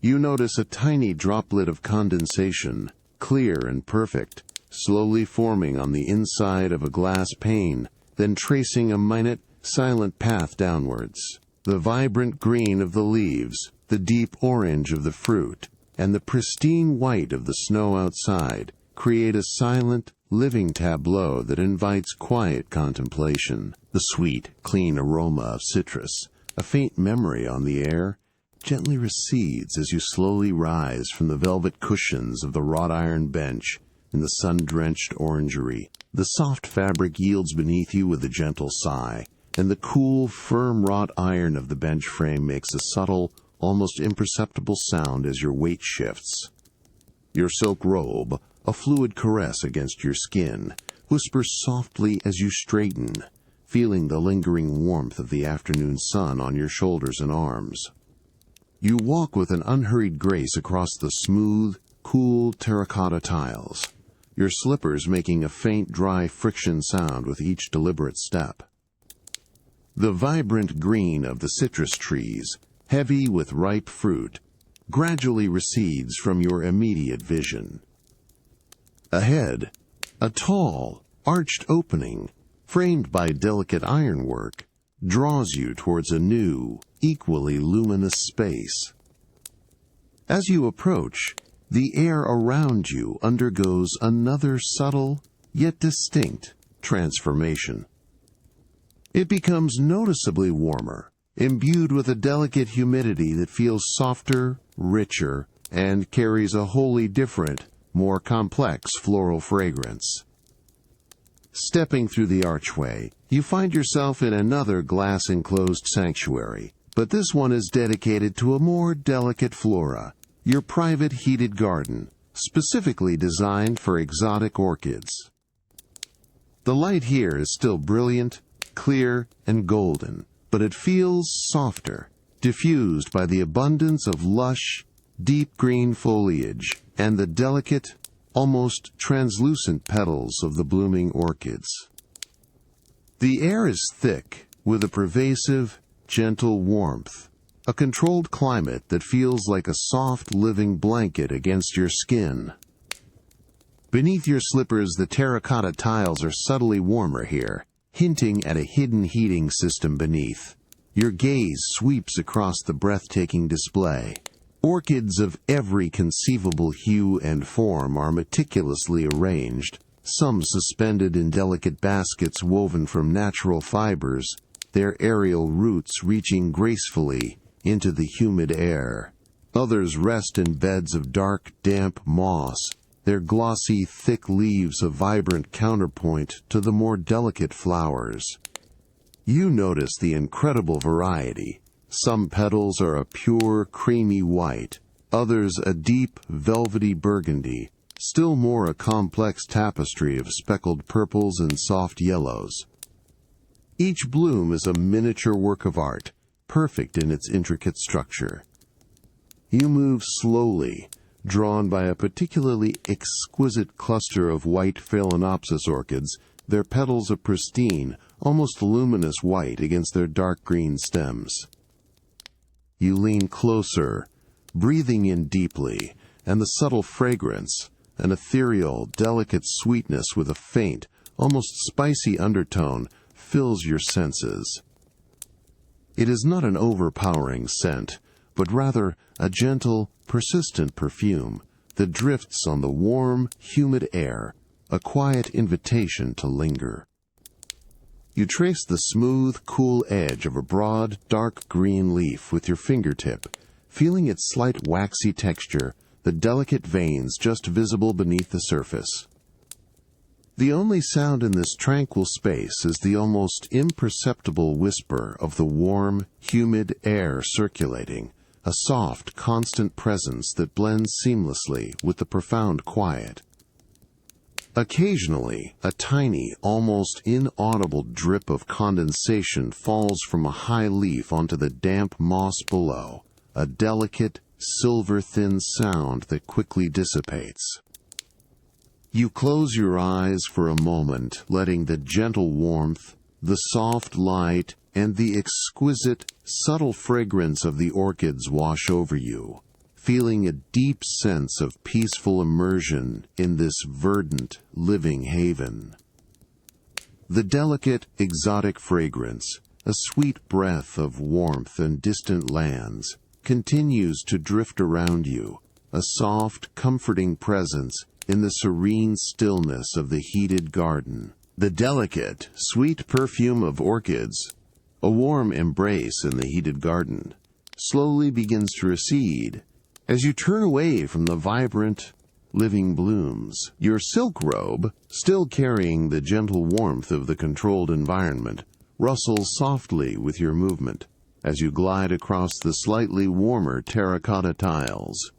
Speaker 1: You notice a tiny droplet of condensation, clear and perfect, slowly forming on the inside of a glass pane, then tracing a minute, silent path downwards. The vibrant green of the leaves, the deep orange of the fruit, and the pristine white of the snow outside create a silent, living tableau that invites quiet contemplation. The sweet, clean aroma of citrus, a faint memory on the air, gently recedes as you slowly rise from the velvet cushions of the wrought iron bench in the sun-drenched orangery. The soft fabric yields beneath you with a gentle sigh, and the cool, firm wrought iron of the bench frame makes a subtle, almost imperceptible sound as your weight shifts. Your silk robe, a fluid caress against your skin, whispers softly as you straighten, feeling the lingering warmth of the afternoon sun on your shoulders and arms. You walk with an unhurried grace across the smooth, cool terracotta tiles, your slippers making a faint, dry friction sound with each deliberate step. The vibrant green of the citrus trees, heavy with ripe fruit, gradually recedes from your immediate vision. Ahead, a tall, arched opening, framed by delicate ironwork, draws you towards a new, equally luminous space. As you approach, the air around you undergoes another subtle, yet distinct, transformation. It becomes noticeably warmer, imbued with a delicate humidity that feels softer, richer, and carries a wholly different, more complex floral fragrance. Stepping through the archway, you find yourself in another glass-enclosed sanctuary, but this one is dedicated to a more delicate flora, your private heated garden, specifically designed for exotic orchids. The light here is still brilliant, clear, and golden, but it feels softer, diffused by the abundance of lush, deep green foliage and the delicate, almost translucent petals of the blooming orchids. The air is thick, with a pervasive, gentle warmth, a controlled climate that feels like a soft, living blanket against your skin. Beneath your slippers, the terracotta tiles are subtly warmer here, hinting at a hidden heating system beneath. Your gaze sweeps across the breathtaking display. Orchids of every conceivable hue and form are meticulously arranged, some suspended in delicate baskets woven from natural fibers, their aerial roots reaching gracefully into the humid air. Others rest in beds of dark, damp moss, their glossy, thick leaves a vibrant counterpoint to the more delicate flowers. You notice the incredible variety. Some petals are a pure, creamy white, others a deep, velvety burgundy, still more a complex tapestry of speckled purples and soft yellows. Each bloom is a miniature work of art, perfect in its intricate structure. You move slowly, drawn by a particularly exquisite cluster of white phalaenopsis orchids, their petals a pristine, almost luminous white against their dark green stems. You lean closer, breathing in deeply, and the subtle fragrance, an ethereal, delicate sweetness with a faint, almost spicy undertone, fills your senses. It is not an overpowering scent, but rather a gentle, persistent perfume that drifts on the warm, humid air, a quiet invitation to linger. You trace the smooth, cool edge of a broad, dark green leaf with your fingertip, feeling its slight waxy texture, the delicate veins just visible beneath the surface. The only sound in this tranquil space is the almost imperceptible whisper of the warm, humid air circulating, a soft, constant presence that blends seamlessly with the profound quiet. Occasionally, a tiny, almost inaudible drip of condensation falls from a high leaf onto the damp moss below, a delicate, silver-thin sound that quickly dissipates. You close your eyes for a moment, letting the gentle warmth, the soft light, and the exquisite, subtle fragrance of the orchids wash over you, feeling a deep sense of peaceful immersion in this verdant, living haven. The delicate, exotic fragrance, a sweet breath of warmth and distant lands, continues to drift around you, a soft, comforting presence in the serene stillness of the heated garden. The delicate, sweet perfume of orchids, a warm embrace in the heated garden, slowly begins to recede as you turn away from the vibrant, living blooms. Your silk robe, still carrying the gentle warmth of the controlled environment, rustles softly with your movement as you glide across the slightly warmer terracotta tiles.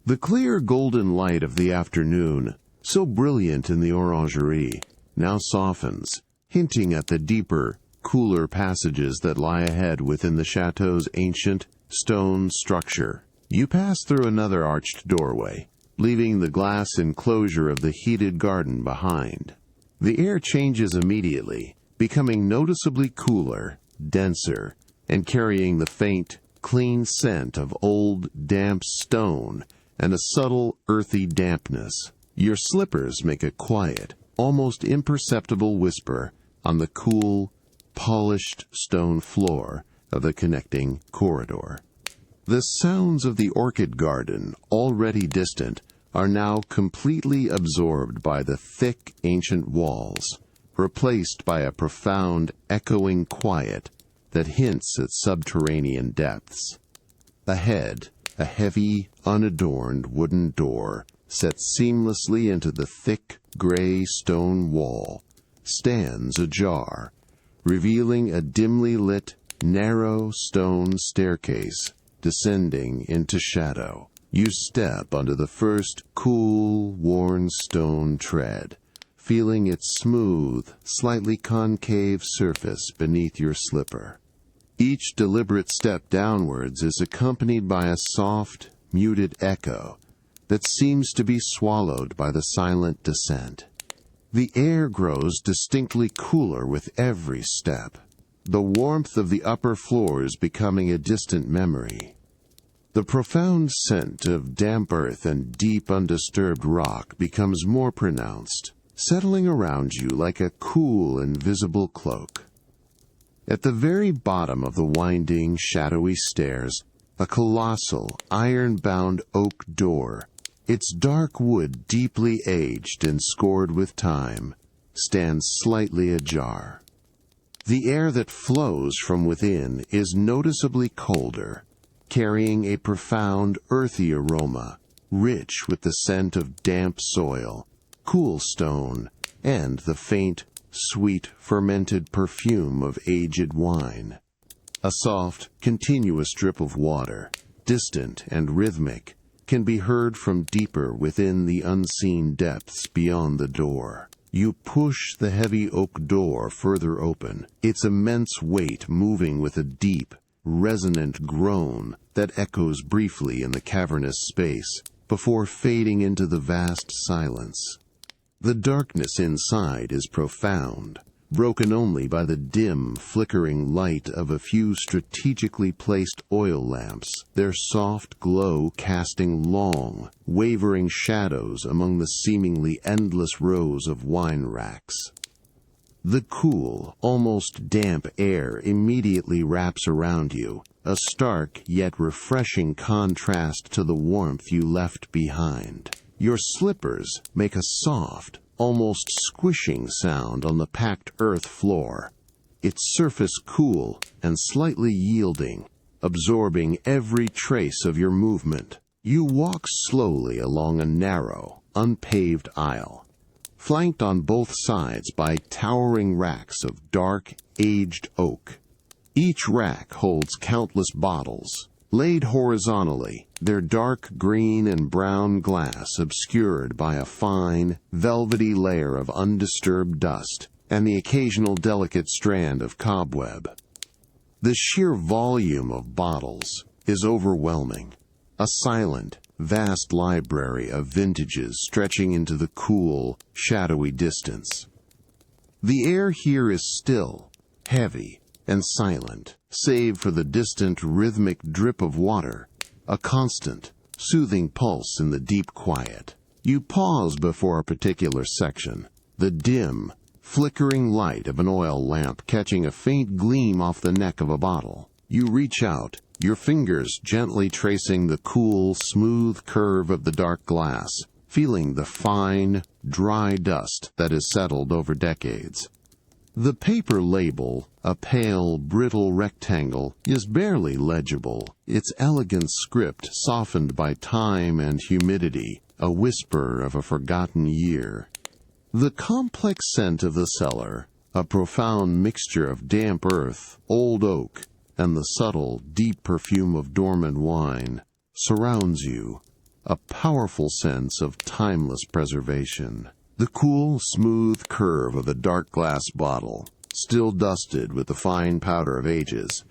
Speaker 1: The clear golden light of the afternoon, so brilliant in the orangerie, now softens, hinting at the deeper, cooler passages that lie ahead within the chateau's ancient stone structure. You pass through another arched doorway, leaving the glass enclosure of the heated garden behind. The air changes immediately, becoming noticeably cooler, denser, and carrying the faint, clean scent of old, damp stone and a subtle, earthy dampness. Your slippers make a quiet, almost imperceptible whisper on the cool, polished stone floor of the connecting corridor. The sounds of the orchid garden, already distant, are now completely absorbed by the thick, ancient walls, replaced by a profound, echoing quiet that hints at subterranean depths. Ahead, a heavy, unadorned wooden door set seamlessly into the thick, gray stone wall stands ajar, revealing a dimly lit, narrow stone staircase descending into shadow. You step onto the first cool, worn stone tread, feeling its smooth, slightly concave surface beneath your slipper. Each deliberate step downwards is accompanied by a soft, muted echo that seems to be swallowed by the silent descent. The air grows distinctly cooler with every step, the warmth of the upper floors becoming a distant memory. The profound scent of damp earth and deep undisturbed rock becomes more pronounced, settling around you like a cool, invisible cloak. At the very bottom of the winding, shadowy stairs, a colossal, iron-bound oak door, its dark wood deeply aged and scored with time, stands slightly ajar. The air that flows from within is noticeably colder, carrying a profound, earthy aroma, rich with the scent of damp soil, cool stone, and the faint, sweet, fermented perfume of aged wine. A soft, continuous drip of water, distant and rhythmic, can be heard from deeper within the unseen depths beyond the door. You push the heavy oak door further open, its immense weight moving with a deep, resonant groan that echoes briefly in the cavernous space before fading into the vast silence. The darkness inside is profound, broken only by the dim, flickering light of a few strategically placed oil lamps, their soft glow casting long, wavering shadows among the seemingly endless rows of wine racks. The cool, almost damp air immediately wraps around you, a stark yet refreshing contrast to the warmth you left behind. Your slippers make a soft, almost squishing sound on the packed earth floor, its surface cool and slightly yielding, absorbing every trace of your movement. You walk slowly along a narrow, unpaved aisle, flanked on both sides by towering racks of dark, aged oak. Each rack holds countless bottles, laid horizontally, their dark green and brown glass obscured by a fine, velvety layer of undisturbed dust and the occasional delicate strand of cobweb. The sheer volume of bottles is overwhelming, a silent, vast library of vintages stretching into the cool, shadowy distance. The air here is still, heavy, and silent, save for the distant rhythmic drip of water, a constant, soothing pulse in the deep quiet. You pause before a particular section, the dim, flickering light of an oil lamp catching a faint gleam off the neck of a bottle. You reach out, your fingers gently tracing the cool, smooth curve of the dark glass, feeling the fine, dry dust that has settled over decades. The paper label, a pale, brittle rectangle, is barely legible, its elegant script softened by time and humidity, a whisper of a forgotten year. The complex scent of the cellar, a profound mixture of damp earth, old oak, and the subtle, deep perfume of dormant wine, surrounds you, a powerful sense of timeless preservation. The cool, smooth curve of the dark glass bottle, still dusted with the fine powder of ages,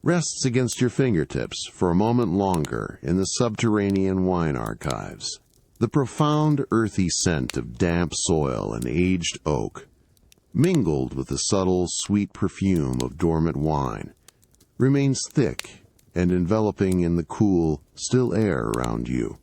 Speaker 1: rests against your fingertips for a moment longer in the subterranean wine archives. The profound, earthy scent of damp soil and aged oak, mingled with the subtle, sweet perfume of dormant wine, remains thick and enveloping in the cool, still air around you.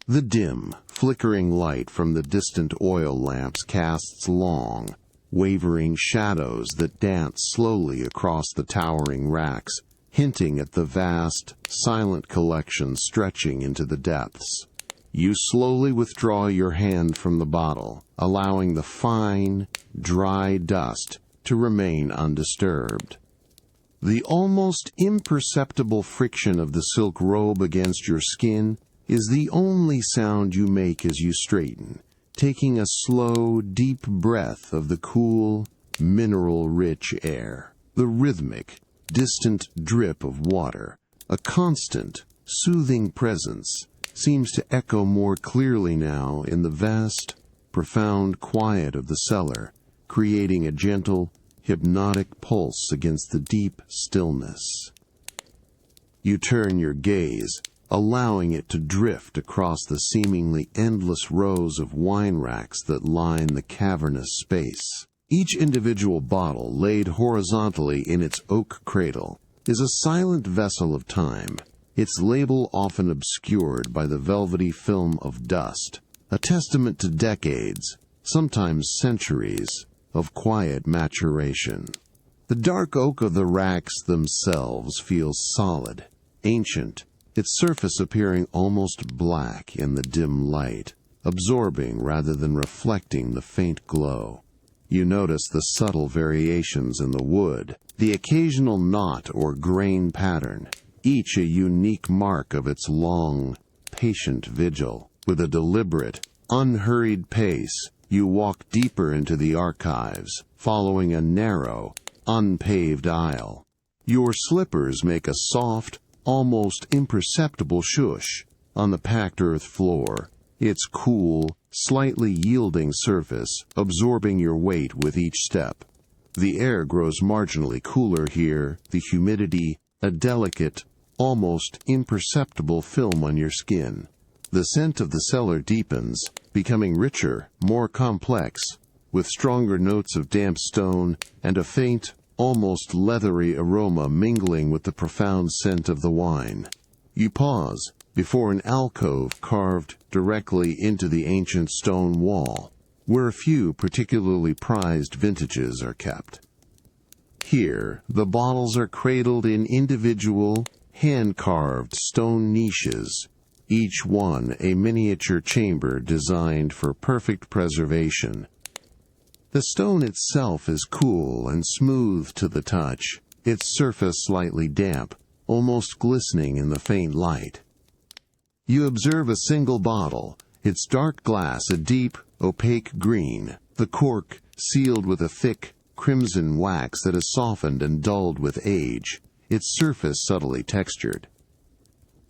Speaker 1: The dim, flickering light from the distant oil lamps casts long, wavering shadows that dance slowly across the towering racks, hinting at the vast, silent collection stretching into the depths. You slowly withdraw your hand from the bottle, allowing the fine, dry dust to remain undisturbed. The almost imperceptible friction of the silk robe against your skin is the only sound you make as you straighten, taking a slow, deep breath of the cool, mineral-rich air. The rhythmic, distant drip of water, a constant, soothing presence, seems to echo more clearly now in the vast, profound quiet of the cellar, creating a gentle, hypnotic pulse against the deep stillness. You turn your gaze, allowing it to drift across the seemingly endless rows of wine racks that line the cavernous space. Each individual bottle, laid horizontally in its oak cradle, is a silent vessel of time, its label often obscured by the velvety film of dust, a testament to decades, sometimes centuries, of quiet maturation. The dark oak of the racks themselves feels solid, ancient, its surface appearing almost black in the dim light, absorbing rather than reflecting the faint glow. You notice the subtle variations in the wood, the occasional knot or grain pattern, each a unique mark of its long, patient vigil. With a deliberate, unhurried pace, you walk deeper into the archives, following a narrow, unpaved aisle. Your slippers make a soft, almost imperceptible shush on the packed earth floor, its cool, slightly yielding surface absorbing your weight with each step. The air grows marginally cooler here, the humidity, a delicate, almost imperceptible film on your skin. The scent of the cellar deepens, becoming richer, more complex, with stronger notes of damp stone and a faint, almost leathery aroma mingling with the profound scent of the wine. You pause before an alcove carved directly into the ancient stone wall, where a few particularly prized vintages are kept. Here, the bottles are cradled in individual, hand-carved stone niches, each one a miniature chamber designed for perfect preservation. The stone itself is cool and smooth to the touch, its surface slightly damp, almost glistening in the faint light. You observe a single bottle, its dark glass a deep, opaque green, the cork sealed with a thick, crimson wax that has softened and dulled with age, its surface subtly textured.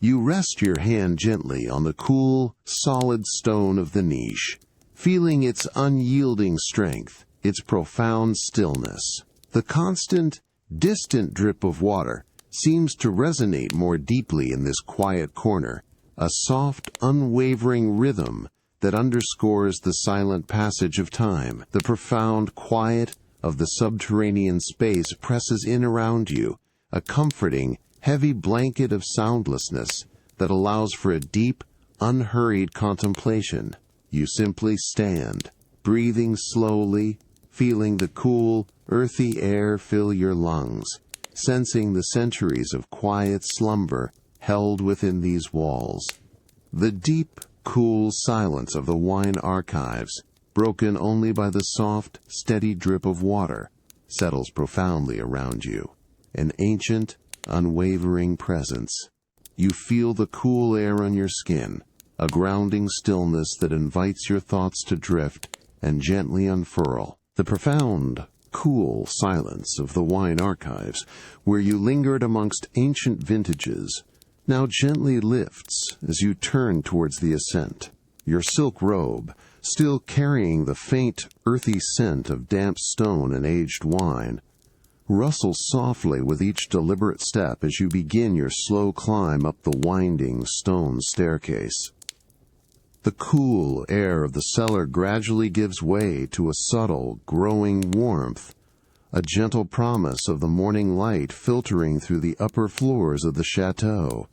Speaker 1: You rest your hand gently on the cool, solid stone of the niche, feeling its unyielding strength, its profound stillness. The constant, distant drip of water seems to resonate more deeply in this quiet corner, a soft, unwavering rhythm that underscores the silent passage of time. The profound quiet of the subterranean space presses in around you, a comforting, heavy blanket of soundlessness that allows for a deep, unhurried contemplation. You simply stand, breathing slowly, feeling the cool, earthy air fill your lungs, sensing the centuries of quiet slumber held within these walls. The deep, cool silence of the wine archives, broken only by the soft, steady drip of water, settles profoundly around you. An ancient, unwavering presence. You feel the cool air on your skin, a grounding stillness that invites your thoughts to drift and gently unfurl. The profound, cool silence of the wine archives, where you lingered amongst ancient vintages, now gently lifts as you turn towards the ascent. Your silk robe, still carrying the faint, earthy scent of damp stone and aged wine, rustles softly with each deliberate step as you begin your slow climb up the winding stone staircase. The cool air of the cellar gradually gives way to a subtle, growing warmth, a gentle promise of the morning light filtering through the upper floors of the chateau.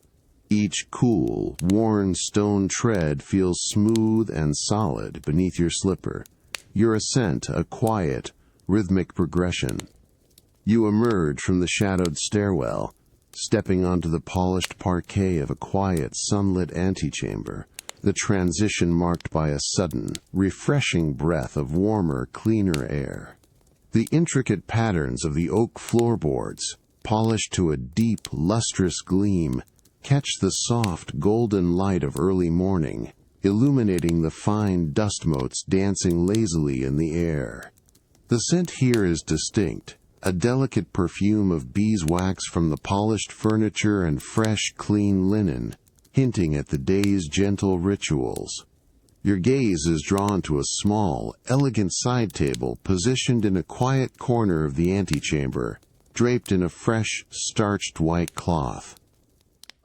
Speaker 1: Each cool, worn stone tread feels smooth and solid beneath your slipper, your ascent a quiet, rhythmic progression. You emerge from the shadowed stairwell, stepping onto the polished parquet of a quiet, sunlit antechamber, the transition marked by a sudden, refreshing breath of warmer, cleaner air. The intricate patterns of the oak floorboards, polished to a deep, lustrous gleam, catch the soft, golden light of early morning, illuminating the fine dust motes dancing lazily in the air. The scent here is distinct, a delicate perfume of beeswax from the polished furniture and fresh, clean linen, hinting at the day's gentle rituals. Your gaze is drawn to a small, elegant side table positioned in a quiet corner of the antechamber, draped in a fresh, starched white cloth.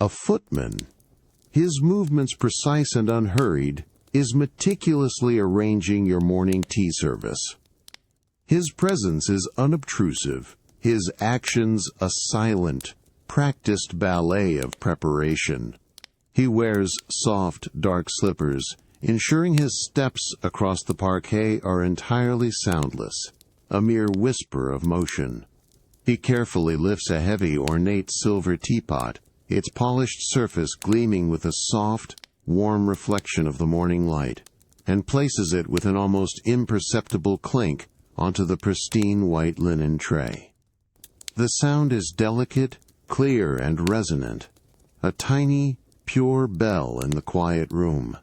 Speaker 1: A footman, his movements precise and unhurried, is meticulously arranging your morning tea service. His presence is unobtrusive, his actions a silent, practiced ballet of preparation. He wears soft, dark slippers, ensuring his steps across the parquet are entirely soundless, a mere whisper of motion. He carefully lifts a heavy, ornate silver teapot, its polished surface gleaming with a soft, warm reflection of the morning light, and places it with an almost imperceptible clink onto the pristine white linen tray. The sound is delicate, clear, and resonant, a tiny, pure bell in the quiet room.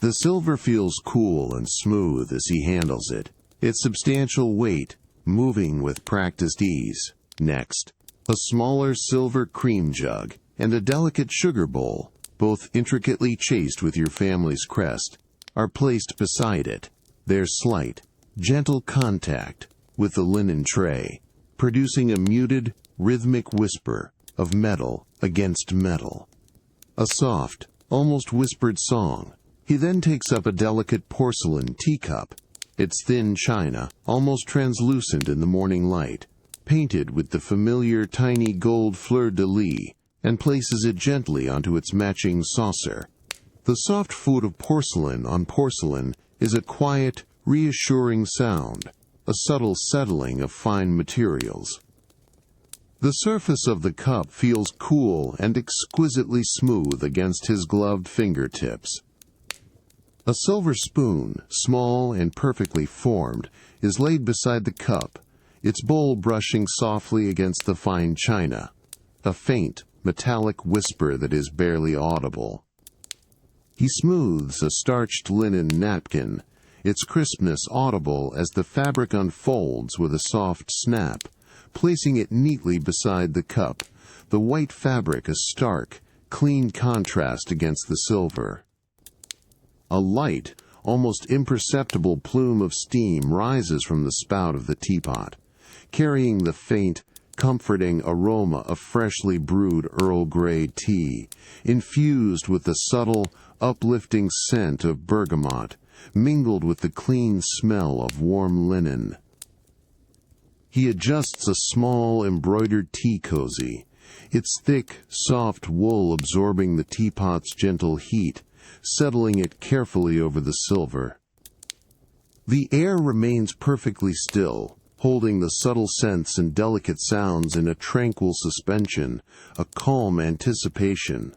Speaker 1: The silver feels cool and smooth as he handles it, its substantial weight moving with practiced ease. Next, a smaller silver cream jug and a delicate sugar bowl, both intricately chased with your family's crest, are placed beside it, their slight, gentle contact with the linen tray, producing a muted, rhythmic whisper of metal against metal. A soft, almost whispered song. He then takes up a delicate porcelain teacup, its thin china, almost translucent in the morning light, painted with the familiar tiny gold fleur-de-lis, and places it gently onto its matching saucer. The soft foot of porcelain on porcelain is a quiet, reassuring sound, a subtle settling of fine materials. The surface of the cup feels cool and exquisitely smooth against his gloved fingertips. A silver spoon, small and perfectly formed, is laid beside the cup, its bowl brushing softly against the fine china, a faint, metallic whisper that is barely audible. He smooths a starched linen napkin, its crispness audible as the fabric unfolds with a soft snap, placing it neatly beside the cup, the white fabric a stark, clean contrast against the silver. A light, almost imperceptible plume of steam rises from the spout of the teapot, carrying the faint, comforting aroma of freshly brewed Earl Grey tea, infused with the subtle, uplifting scent of bergamot, mingled with the clean smell of warm linen. He adjusts a small embroidered tea cozy, its thick, soft wool absorbing the teapot's gentle heat, settling it carefully over the silver. The air remains perfectly still, holding the subtle scents and delicate sounds in a tranquil suspension, a calm anticipation.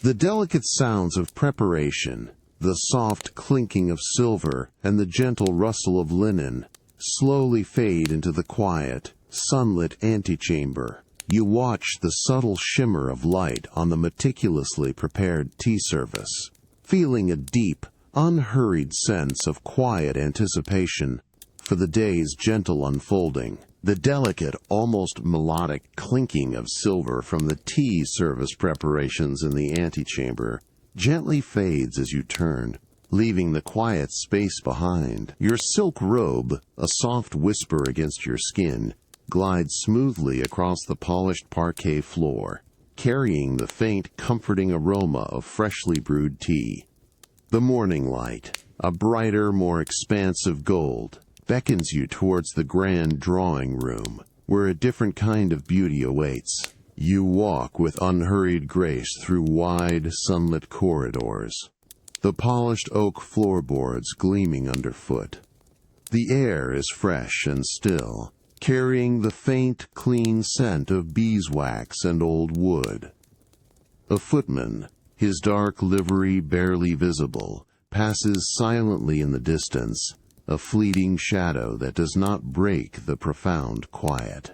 Speaker 1: The delicate sounds of preparation, the soft clinking of silver, and the gentle rustle of linen, slowly fade into the quiet, sunlit antechamber. You watch the subtle shimmer of light on the meticulously prepared tea service, feeling a deep, unhurried sense of quiet anticipation for the day's gentle unfolding. The delicate, almost melodic clinking of silver from the tea service preparations in the antechamber gently fades as you turn, leaving the quiet space behind. Your silk robe, a soft whisper against your skin, glides smoothly across the polished parquet floor, carrying the faint, comforting aroma of freshly brewed tea. The morning light, a brighter, more expansive gold, beckons you towards the grand drawing room, where a different kind of beauty awaits. You walk with unhurried grace through wide, sunlit corridors, the polished oak floorboards gleaming underfoot. The air is fresh and still, carrying the faint, clean scent of beeswax and old wood. A footman, his dark livery barely visible, passes silently in the distance, a fleeting shadow that does not break the profound quiet.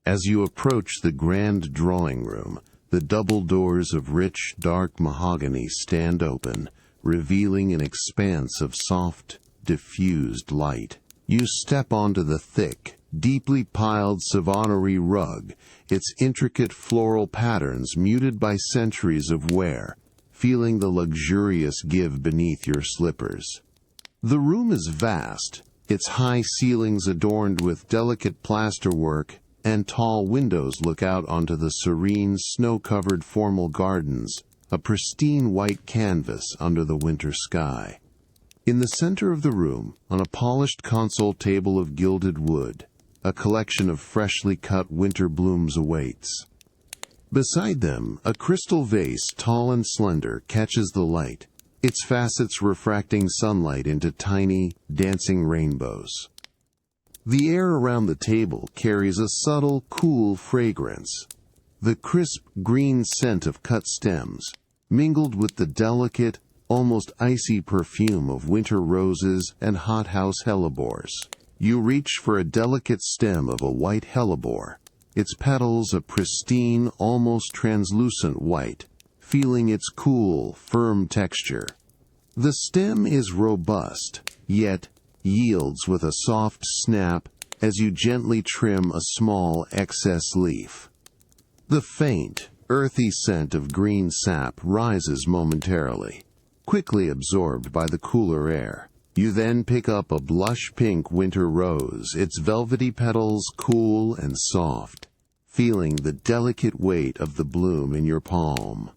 Speaker 1: As you approach the grand drawing room, the double doors of rich, dark mahogany stand open, revealing an expanse of soft, diffused light. You step onto the thick, deeply piled savonnerie rug, its intricate floral patterns muted by centuries of wear, feeling the luxurious give beneath your slippers. The room is vast, its high ceilings adorned with delicate plasterwork, and tall windows look out onto the serene, snow-covered formal gardens, a pristine white canvas under the winter sky. In the center of the room, on a polished console table of gilded wood, a collection of freshly cut winter blooms awaits. Beside them, a crystal vase, tall and slender, catches the light, its facets refracting sunlight into tiny, dancing rainbows. The air around the table carries a subtle, cool fragrance. The crisp, green scent of cut stems, mingled with the delicate, almost icy perfume of winter roses and hothouse hellebores. You reach for a delicate stem of a white hellebore, its petals a pristine, almost translucent white, feeling its cool, firm texture. The stem is robust, yet yields with a soft snap as you gently trim a small excess leaf. The faint, earthy scent of green sap rises momentarily, quickly absorbed by the cooler air. You then pick up a blush pink winter rose, its velvety petals cool and soft, feeling the delicate weight of the bloom in your palm.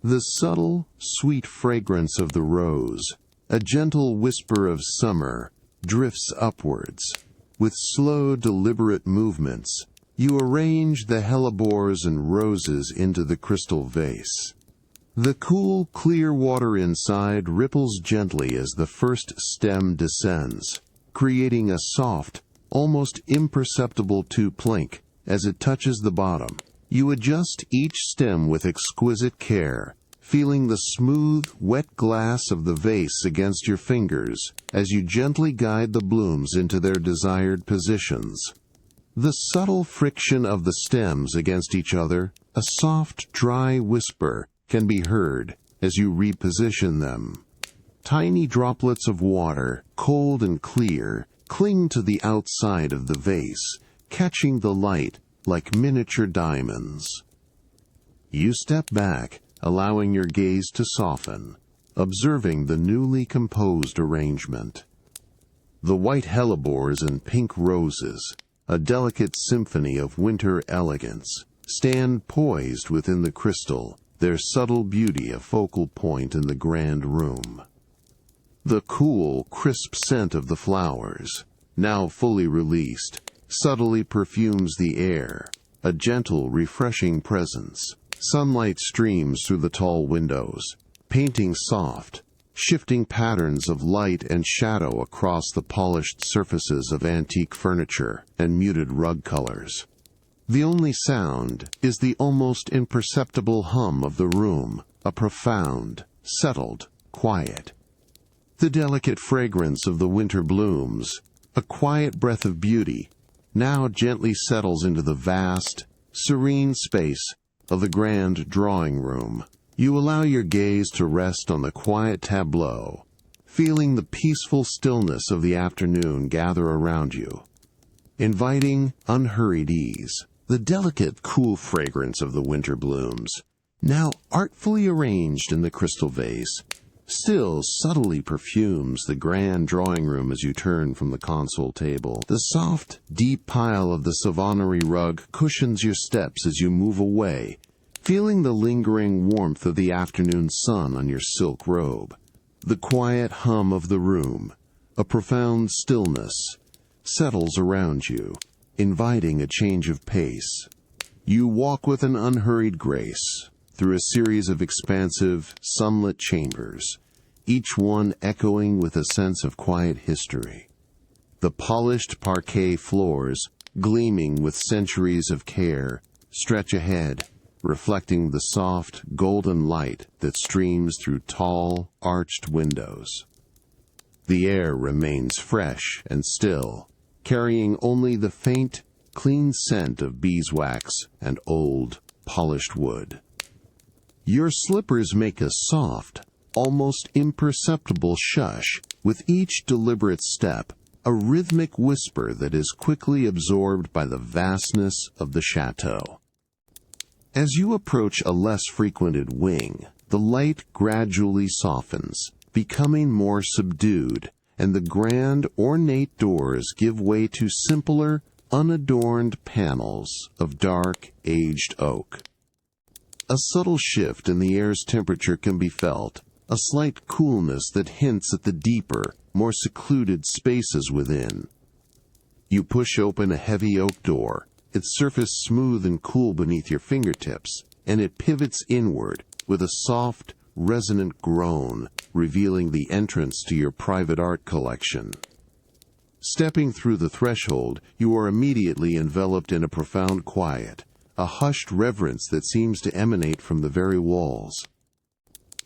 Speaker 1: The subtle, sweet fragrance of the rose, a gentle whisper of summer, drifts upwards. With slow, deliberate movements, you arrange the hellebores and roses into the crystal vase. The cool, clear water inside ripples gently as the first stem descends, creating a soft, almost imperceptible plink as it touches the bottom. You adjust each stem with exquisite care, feeling the smooth, wet glass of the vase against your fingers as you gently guide the blooms into their desired positions. The subtle friction of the stems against each other, a soft, dry whisper, can be heard as you reposition them. Tiny droplets of water, cold and clear, cling to the outside of the vase, catching the light like miniature diamonds. You step back, allowing your gaze to soften, observing the newly composed arrangement. The white hellebores and pink roses, a delicate symphony of winter elegance, stand poised within the crystal, their subtle beauty a focal point in the grand room. The cool, crisp scent of the flowers, now fully released, subtly perfumes the air, a gentle, refreshing presence. Sunlight streams through the tall windows, painting soft, shifting patterns of light and shadow across the polished surfaces of antique furniture and muted rug colors. The only sound is the almost imperceptible hum of the room, a profound, settled quiet. The delicate fragrance of the winter blooms, A quiet breath of beauty now gently settles into the vast, serene space of the grand drawing room. You allow your gaze to rest on the quiet tableau, feeling the peaceful stillness of the afternoon gather around you, inviting unhurried ease. The delicate, cool fragrance of the winter blooms, now artfully arranged in the crystal vase, still subtly perfumes the grand drawing room as you turn from the console table. The soft, deep pile of the Savonnerie rug cushions your steps as you move away, feeling the lingering warmth of the afternoon sun on your silk robe. The quiet hum of the room, a profound stillness, settles around you, inviting a change of pace. You walk with an unhurried grace through a series of expansive, sunlit chambers, each one echoing with a sense of quiet history. The polished parquet floors, gleaming with centuries of care, stretch ahead, reflecting the soft, golden light that streams through tall, arched windows. The air remains fresh and still, carrying only the faint, clean scent of beeswax and old, polished wood. Your slippers make a soft, almost imperceptible shush with each deliberate step, a rhythmic whisper that is quickly absorbed by the vastness of the chateau. As you approach a less frequented wing, the light gradually softens, becoming more subdued, and the grand, ornate doors give way to simpler, unadorned panels of dark, aged oak. A subtle shift in the air's temperature can be felt, a slight coolness that hints at the deeper, more secluded spaces within. You push open a heavy oak door, its surface smooth and cool beneath your fingertips, and it pivots inward with a soft, resonant groan, revealing the entrance to your private art collection. Stepping through the threshold, you are immediately enveloped in a profound quiet, a hushed reverence that seems to emanate from the very walls.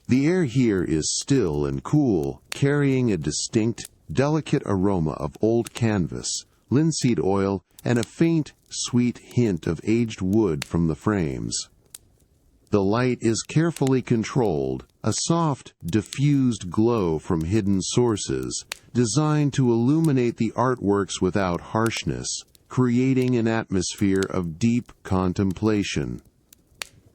Speaker 1: The air here is still and cool, carrying a distinct, delicate aroma of old canvas, linseed oil, and a faint, sweet hint of aged wood from the frames. The light is carefully controlled, a soft, diffused glow from hidden sources, designed to illuminate the artworks without harshness, creating an atmosphere of deep contemplation.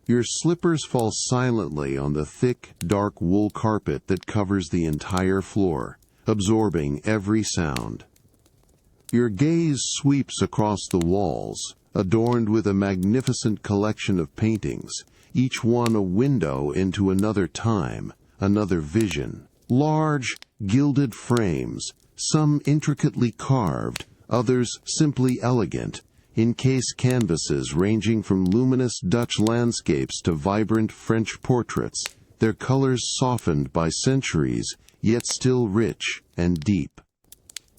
Speaker 1: Your slippers fall silently on the thick, dark wool carpet that covers the entire floor, absorbing every sound. Your gaze sweeps across the walls, adorned with a magnificent collection of paintings, each one a window into another time, another vision. Large, gilded frames, some intricately carved, others simply elegant, encase canvases ranging from luminous Dutch landscapes to vibrant French portraits, their colors softened by centuries, yet still rich and deep.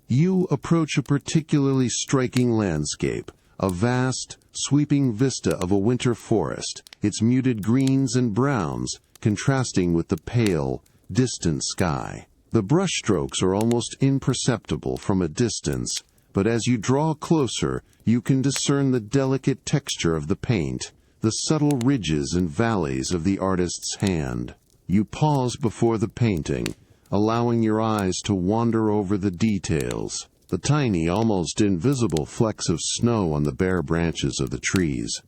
Speaker 1: You approach a particularly striking landscape, a vast, sweeping vista of a winter forest, its muted greens and browns contrasting with the pale, distant sky. The brushstrokes are almost imperceptible from a distance, but as you draw closer, you can discern the delicate texture of the paint, the subtle ridges and valleys of the artist's hand. You pause before the painting, allowing your eyes to wander over the details, the tiny, almost invisible flecks of snow on the bare branches of the trees,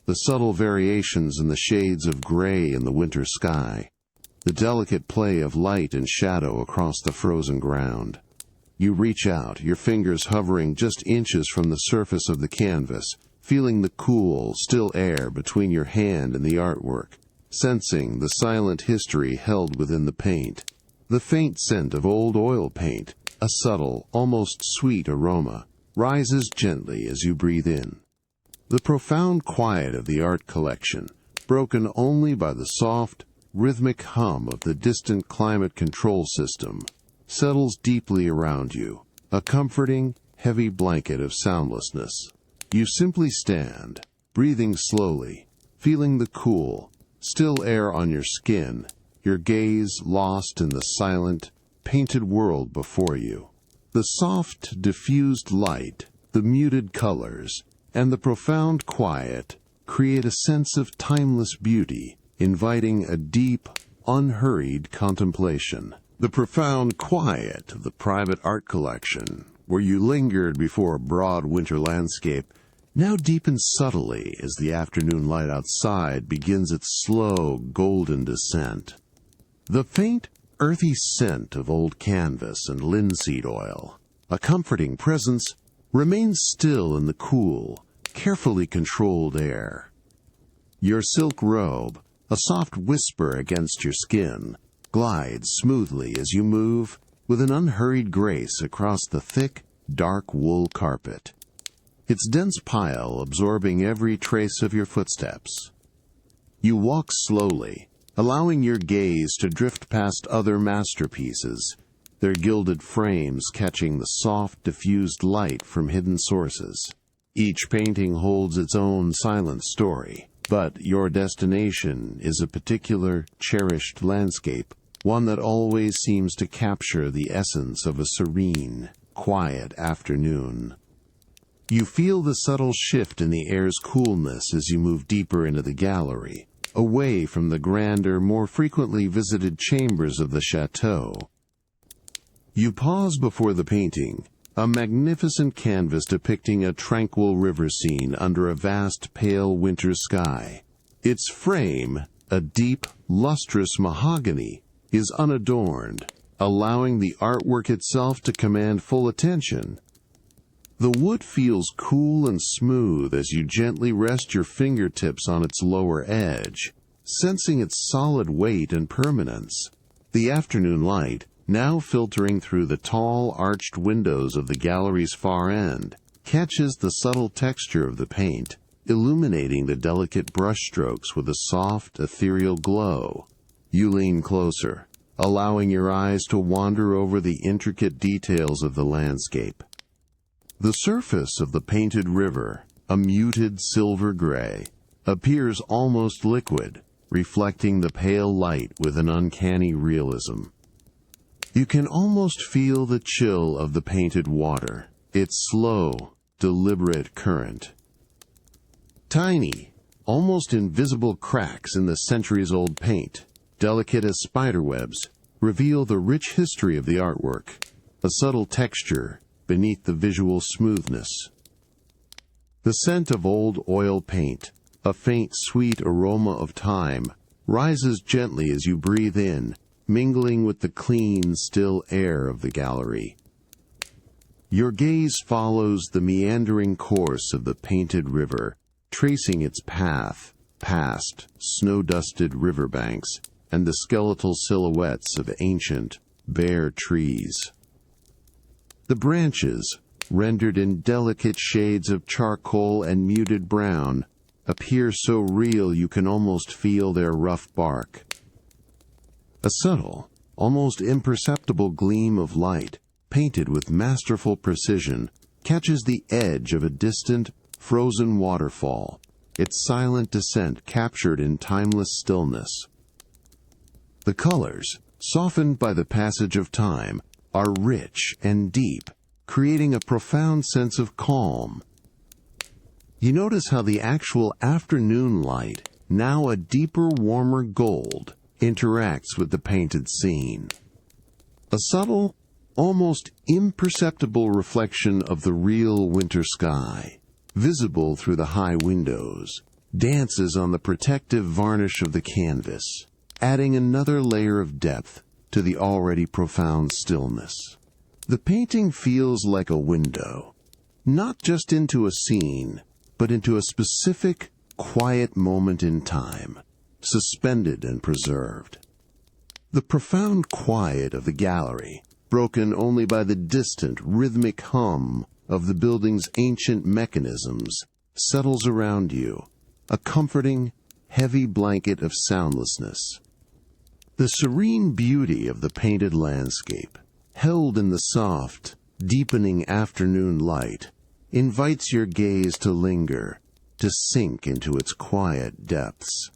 Speaker 1: the subtle variations in the shades of gray in the winter sky, the delicate play of light and shadow across the frozen ground. You reach out, your fingers hovering just inches from the surface of the canvas, feeling the cool, still air between your hand and the artwork, sensing the silent history held within the paint. The faint scent of old oil paint, a subtle, almost sweet aroma, rises gently as you breathe in. The profound quiet of the art collection, broken only by the soft, rhythmic hum of the distant climate control system, settles deeply around you, a comforting, heavy blanket of soundlessness. You simply stand, breathing slowly, feeling the cool, still air on your skin, your gaze lost in the silent, painted world before you. The soft, diffused light, the muted colors, and the profound quiet create a sense of timeless beauty, inviting a deep, unhurried contemplation. The profound quiet of the private art collection, where you lingered before a broad winter landscape, now deepens subtly as the afternoon light outside begins its slow, golden descent. The faint, earthy scent of old canvas and linseed oil, a comforting presence, remains still in the cool, carefully controlled air. Your silk robe, a soft whisper against your skin, glides smoothly as you move with an unhurried grace across the thick, dark wool carpet, its dense pile absorbing every trace of your footsteps. You walk slowly, allowing your gaze to drift past other masterpieces, their gilded frames catching the soft, diffused light from hidden sources. Each painting holds its own silent story, but your destination is a particular, cherished landscape, one that always seems to capture the essence of a serene, quiet afternoon. You feel the subtle shift in the air's coolness as you move deeper into the gallery, away from the grander, more frequently visited chambers of the chateau. You pause before the painting, a magnificent canvas depicting a tranquil river scene under a vast pale winter sky. Its frame, a deep, lustrous mahogany, is unadorned, allowing the artwork itself to command full attention. The wood feels cool and smooth as you gently rest your fingertips on its lower edge, sensing its solid weight and permanence. The afternoon light, now filtering through the tall, arched windows of the gallery's far end, catches the subtle texture of the paint, illuminating the delicate brushstrokes with a soft, ethereal glow. You lean closer, allowing your eyes to wander over the intricate details of the landscape. The surface of the painted river, a muted silver gray, appears almost liquid, reflecting the pale light with an uncanny realism. You can almost feel the chill of the painted water, its slow, deliberate current. Tiny, almost invisible cracks in the centuries-old paint, delicate as spiderwebs, reveal the rich history of the artwork, a subtle texture beneath the visual smoothness. The scent of old oil paint, a faint sweet aroma of time, rises gently as you breathe in, mingling with the clean, still air of the gallery. Your gaze follows the meandering course of the painted river, tracing its path past snow-dusted riverbanks and the skeletal silhouettes of ancient, bare trees. The branches, rendered in delicate shades of charcoal and muted brown, appear so real you can almost feel their rough bark. A subtle, almost imperceptible gleam of light, painted with masterful precision, catches the edge of a distant, frozen waterfall, its silent descent captured in timeless stillness. The colors, softened by the passage of time, are rich and deep, creating a profound sense of calm. You notice how the actual afternoon light, now a deeper, warmer gold, interacts with the painted scene. A subtle, almost imperceptible reflection of the real winter sky, visible through the high windows, dances on the protective varnish of the canvas, adding another layer of depth to the already profound stillness. The painting feels like a window, not just into a scene, but into a specific, quiet moment in time, suspended and preserved. The profound quiet of the gallery, broken only by the distant, rhythmic hum of the building's ancient mechanisms, settles around you, a comforting, heavy blanket of soundlessness. The serene beauty of the painted landscape, held in the soft, deepening afternoon light, invites your gaze to linger, to sink into its quiet depths.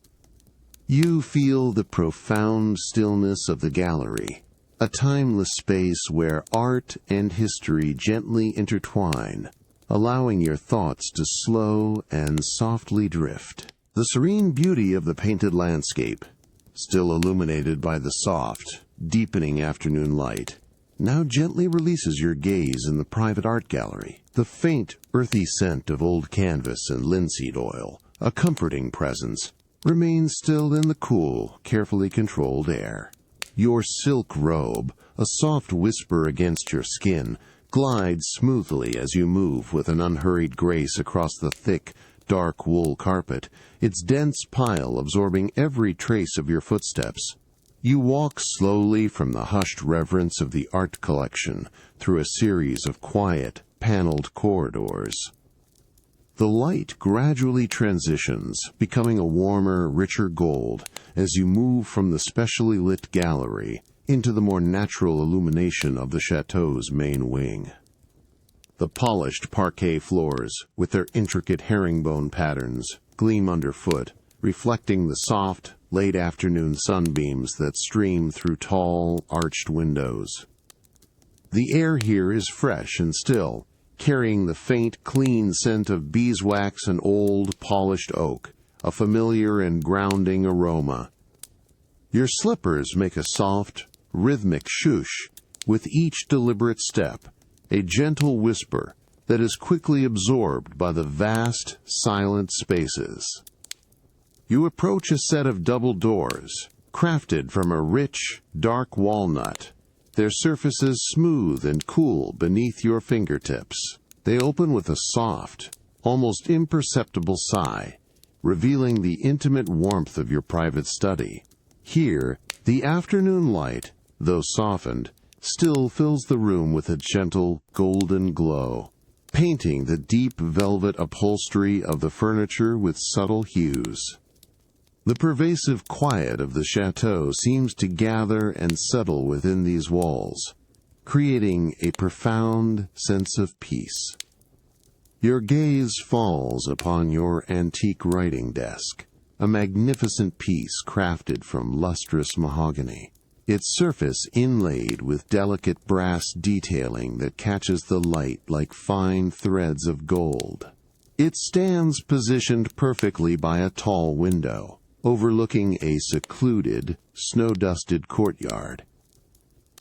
Speaker 1: You feel the profound stillness of the gallery, a timeless space where art and history gently intertwine, allowing your thoughts to slow and softly drift. The serene beauty of the painted landscape, still illuminated by the soft, deepening afternoon light, now gently releases your gaze in the private art gallery. The faint, earthy scent of old canvas and linseed oil, a comforting presence, remains still in the cool, carefully controlled air. Your silk robe, a soft whisper against your skin, glides smoothly as you move with an unhurried grace across the thick, dark wool carpet, its dense pile absorbing every trace of your footsteps. You walk slowly from the hushed reverence of the art collection through a series of quiet, paneled corridors. The light gradually transitions, becoming a warmer, richer gold as you move from the specially lit gallery into the more natural illumination of the chateau's main wing. The polished parquet floors, with their intricate herringbone patterns, gleam underfoot, reflecting the soft, late-afternoon sunbeams that stream through tall, arched windows. The air here is fresh and still, carrying the faint, clean scent of beeswax and old, polished oak, a familiar and grounding aroma. Your slippers make a soft, rhythmic shoosh with each deliberate step, a gentle whisper that is quickly absorbed by the vast, silent spaces. You approach a set of double doors, crafted from a rich, dark walnut, their surfaces smooth and cool beneath your fingertips. They open with a soft, almost imperceptible sigh, revealing the intimate warmth of your private study. Here, the afternoon light, though softened, still fills the room with a gentle, golden glow, painting the deep velvet upholstery of the furniture with subtle hues. The pervasive quiet of the chateau seems to gather and settle within these walls, creating a profound sense of peace. Your gaze falls upon your antique writing desk, a magnificent piece crafted from lustrous mahogany, its surface inlaid with delicate brass detailing that catches the light like fine threads of gold. It stands positioned perfectly by a tall window, overlooking a secluded, snow-dusted courtyard.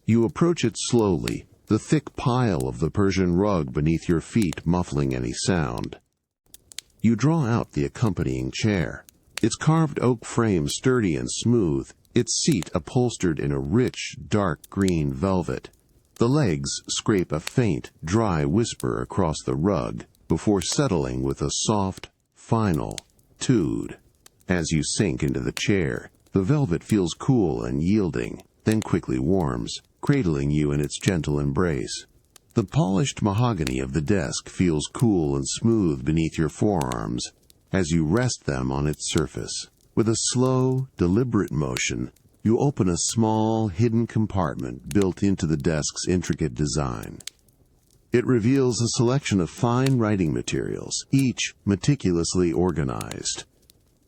Speaker 1: You approach it slowly, the thick pile of the Persian rug beneath your feet muffling any sound. You draw out the accompanying chair, its carved oak frame sturdy and smooth, its seat upholstered in a rich, dark green velvet. The legs scrape a faint, dry whisper across the rug before settling with a soft, final toot. As you sink into the chair, the velvet feels cool and yielding, then quickly warms, cradling you in its gentle embrace. The polished mahogany of the desk feels cool and smooth beneath your forearms as you rest them on its surface. With a slow, deliberate motion, you open a small, hidden compartment built into the desk's intricate design. It reveals a selection of fine writing materials, each meticulously organized.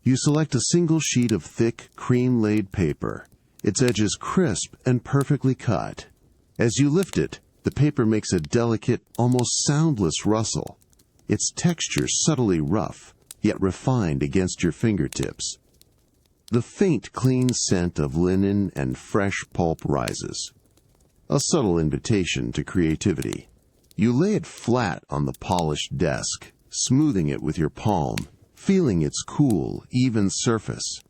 Speaker 1: You select a single sheet of thick, cream-laid paper, its edges crisp and perfectly cut. As you lift it, the paper makes a delicate, almost soundless rustle, its texture subtly rough, yet refined against your fingertips. The faint, clean scent of linen and fresh pulp rises, a subtle invitation to creativity. You lay it flat on the polished desk, smoothing it with your palm, feeling its cool, even surface.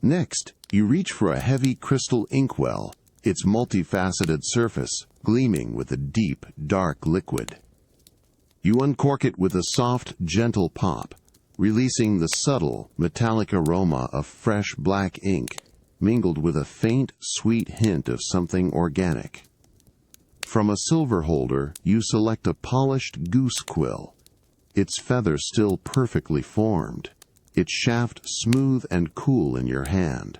Speaker 1: Next, you reach for a heavy crystal inkwell, its multifaceted surface gleaming with a deep, dark liquid. You uncork it with a soft, gentle pop, releasing the subtle, metallic aroma of fresh black ink, mingled with a faint, sweet hint of something organic. From a silver holder, you select a polished goose quill, its feather still perfectly formed, its shaft smooth and cool in your hand.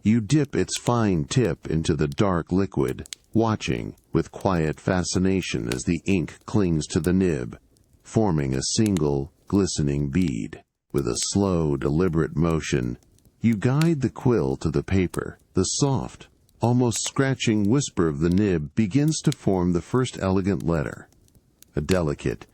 Speaker 1: You dip its fine tip into the dark liquid, watching with quiet fascination as the ink clings to the nib, forming a single, glistening bead. With a slow, deliberate motion, you guide the quill to the paper, the soft, almost scratching whisper of the nib begins to form the first elegant letter. A delicate,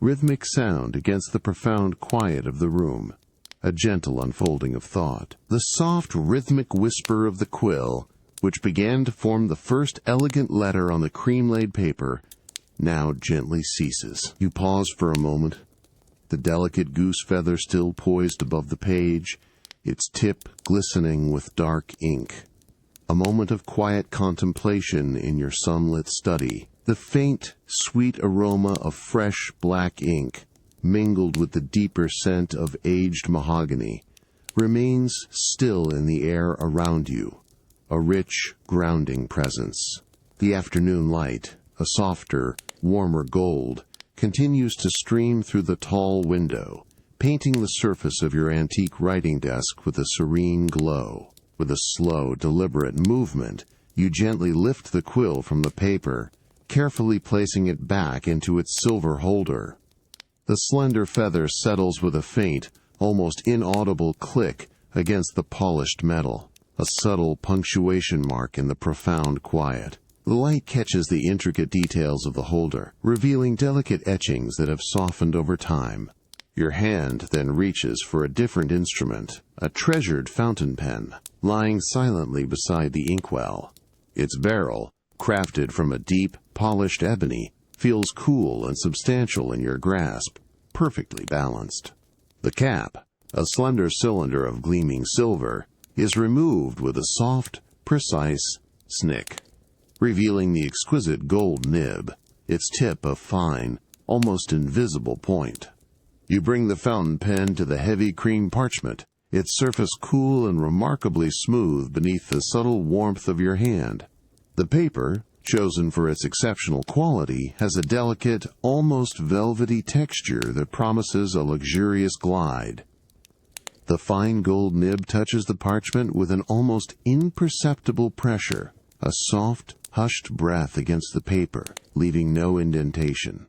Speaker 1: rhythmic sound against the profound quiet of the room. A gentle unfolding of thought. The soft, rhythmic whisper of the quill, which began to form the first elegant letter on the cream-laid paper, now gently ceases. You pause for a moment, the delicate goose feather still poised above the page, its tip glistening with dark ink. A moment of quiet contemplation in your sunlit study. The faint, sweet aroma of fresh black ink, mingled with the deeper scent of aged mahogany, remains still in the air around you, a rich, grounding presence. The afternoon light, a softer, warmer gold, continues to stream through the tall window, painting the surface of your antique writing desk with a serene glow. With a slow, deliberate movement, you gently lift the quill from the paper, carefully placing it back into its silver holder. The slender feather settles with a faint, almost inaudible click against the polished metal, a subtle punctuation mark in the profound quiet. The light catches the intricate details of the holder, revealing delicate etchings that have softened over time. Your hand then reaches for a different instrument, a treasured fountain pen, lying silently beside the inkwell. Its barrel, crafted from a deep, polished ebony, feels cool and substantial in your grasp, perfectly balanced. The cap, a slender cylinder of gleaming silver, is removed with a soft, precise snick, revealing the exquisite gold nib, its tip a fine, almost invisible point. You bring the fountain pen to the heavy cream parchment, its surface cool and remarkably smooth beneath the subtle warmth of your hand. The paper, chosen for its exceptional quality, has a delicate, almost velvety texture that promises a luxurious glide. The fine gold nib touches the parchment with an almost imperceptible pressure, a soft, hushed breath against the paper, leaving no indentation.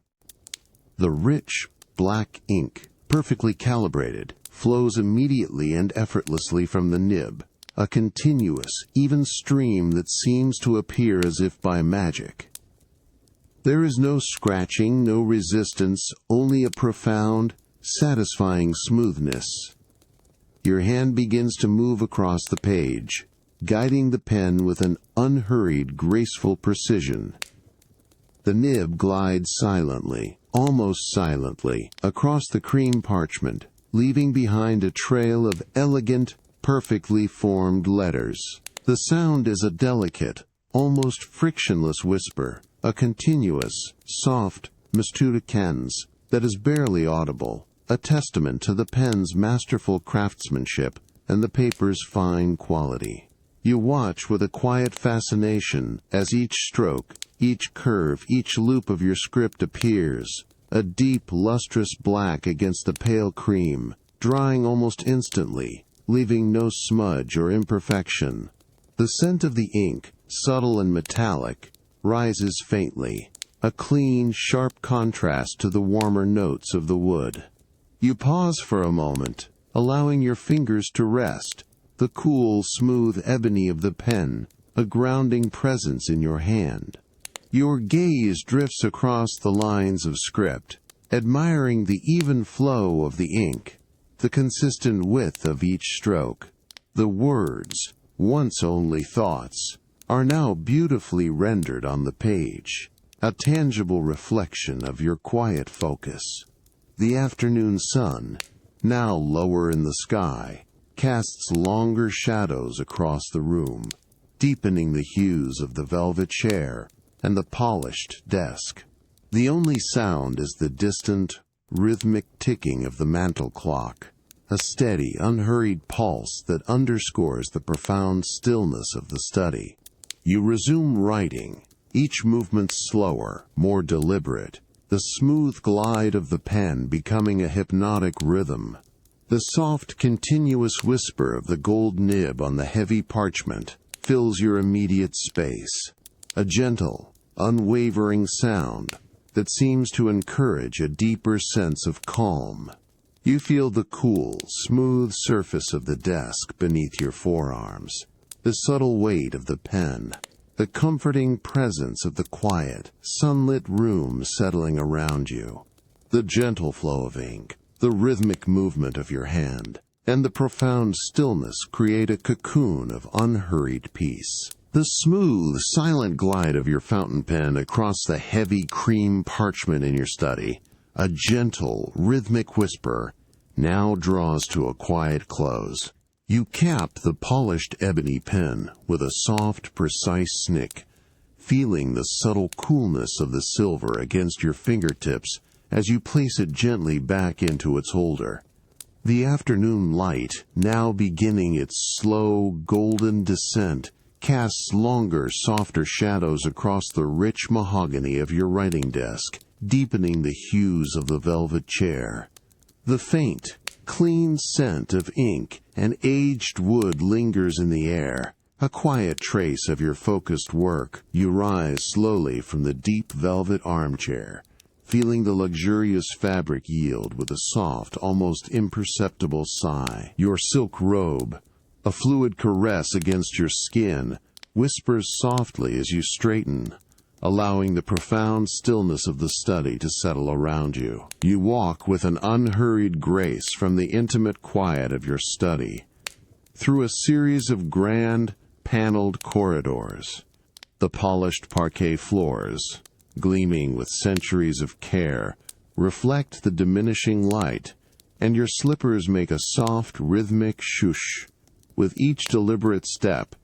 Speaker 1: The rich, black ink, perfectly calibrated, flows immediately and effortlessly from the nib, a continuous, even stream that seems to appear as if by magic. There is no scratching, no resistance, only a profound, satisfying smoothness. Your hand begins to move across the page, guiding the pen with an unhurried, graceful precision. The nib glides silently, almost silently, across the cream parchment, leaving behind a trail of elegant, perfectly formed letters. The sound is a delicate, almost frictionless whisper, a continuous, soft mystudicans that is barely audible, a testament to the pen's masterful craftsmanship and the paper's fine quality. You watch with a quiet fascination as each stroke, each curve, each loop of your script appears, a deep, lustrous black against the pale cream, drying almost instantly, leaving no smudge or imperfection. The scent of the ink, subtle and metallic, rises faintly, a clean, sharp contrast to the warmer notes of the wood. You pause for a moment, allowing your fingers to rest, the cool, smooth ebony of the pen, a grounding presence in your hand. Your gaze drifts across the lines of script, admiring the even flow of the ink, the consistent width of each stroke. The words, once only thoughts, are now beautifully rendered on the page, a tangible reflection of your quiet focus. The afternoon sun, now lower in the sky, casts longer shadows across the room, deepening the hues of the velvet chair and the polished desk. The only sound is the distant, rhythmic ticking of the mantel clock, a steady, unhurried pulse that underscores the profound stillness of the study. You resume writing, each movement slower, more deliberate, the smooth glide of the pen becoming a hypnotic rhythm. The soft, continuous whisper of the gold nib on the heavy parchment fills your immediate space, a gentle, unwavering sound that seems to encourage a deeper sense of calm. You feel the cool, smooth surface of the desk beneath your forearms, the subtle weight of the pen, the comforting presence of the quiet, sunlit room settling around you, the gentle flow of ink, the rhythmic movement of your hand, and the profound stillness create a cocoon of unhurried peace. The smooth, silent glide of your fountain pen across the heavy cream parchment in your study, a gentle, rhythmic whisper, now draws to a quiet close. You cap the polished ebony pen with a soft, precise snick, feeling the subtle coolness of the silver against your fingertips as you place it gently back into its holder. The afternoon light, now beginning its slow, golden descent, casts longer, softer shadows across the rich mahogany of your writing desk, deepening the hues of the velvet chair. The faint, clean scent of ink and aged wood lingers in the air, a quiet trace of your focused work. You rise slowly from the deep velvet armchair, feeling the luxurious fabric yield with a soft, almost imperceptible sigh. Your silk robe, a fluid caress against your skin, whispers softly as you straighten, allowing the profound stillness of the study to settle around you. You walk with an unhurried grace from the intimate quiet of your study, through a series of grand, paneled corridors. The polished parquet floors, gleaming with centuries of care, reflect the diminishing light, and your slippers make a soft, rhythmic swoosh. With each deliberate step,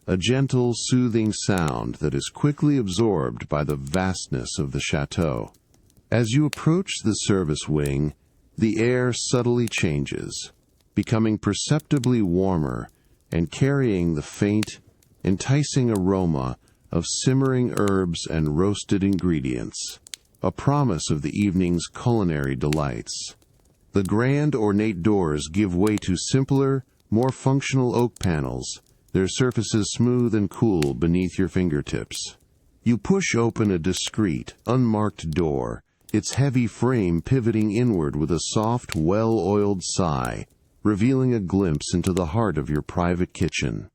Speaker 1: a gentle, soothing sound that is quickly absorbed by the vastness of the chateau. As you approach the service wing, the air subtly changes, becoming perceptibly warmer and carrying the faint, enticing aroma of simmering herbs and roasted ingredients, a promise of the evening's culinary delights. The grand, ornate doors give way to simpler, more functional oak panels, their surfaces smooth and cool beneath your fingertips. You push open a discreet, unmarked door, its heavy frame pivoting inward with a soft, well-oiled sigh, revealing a glimpse into the heart of your private kitchen.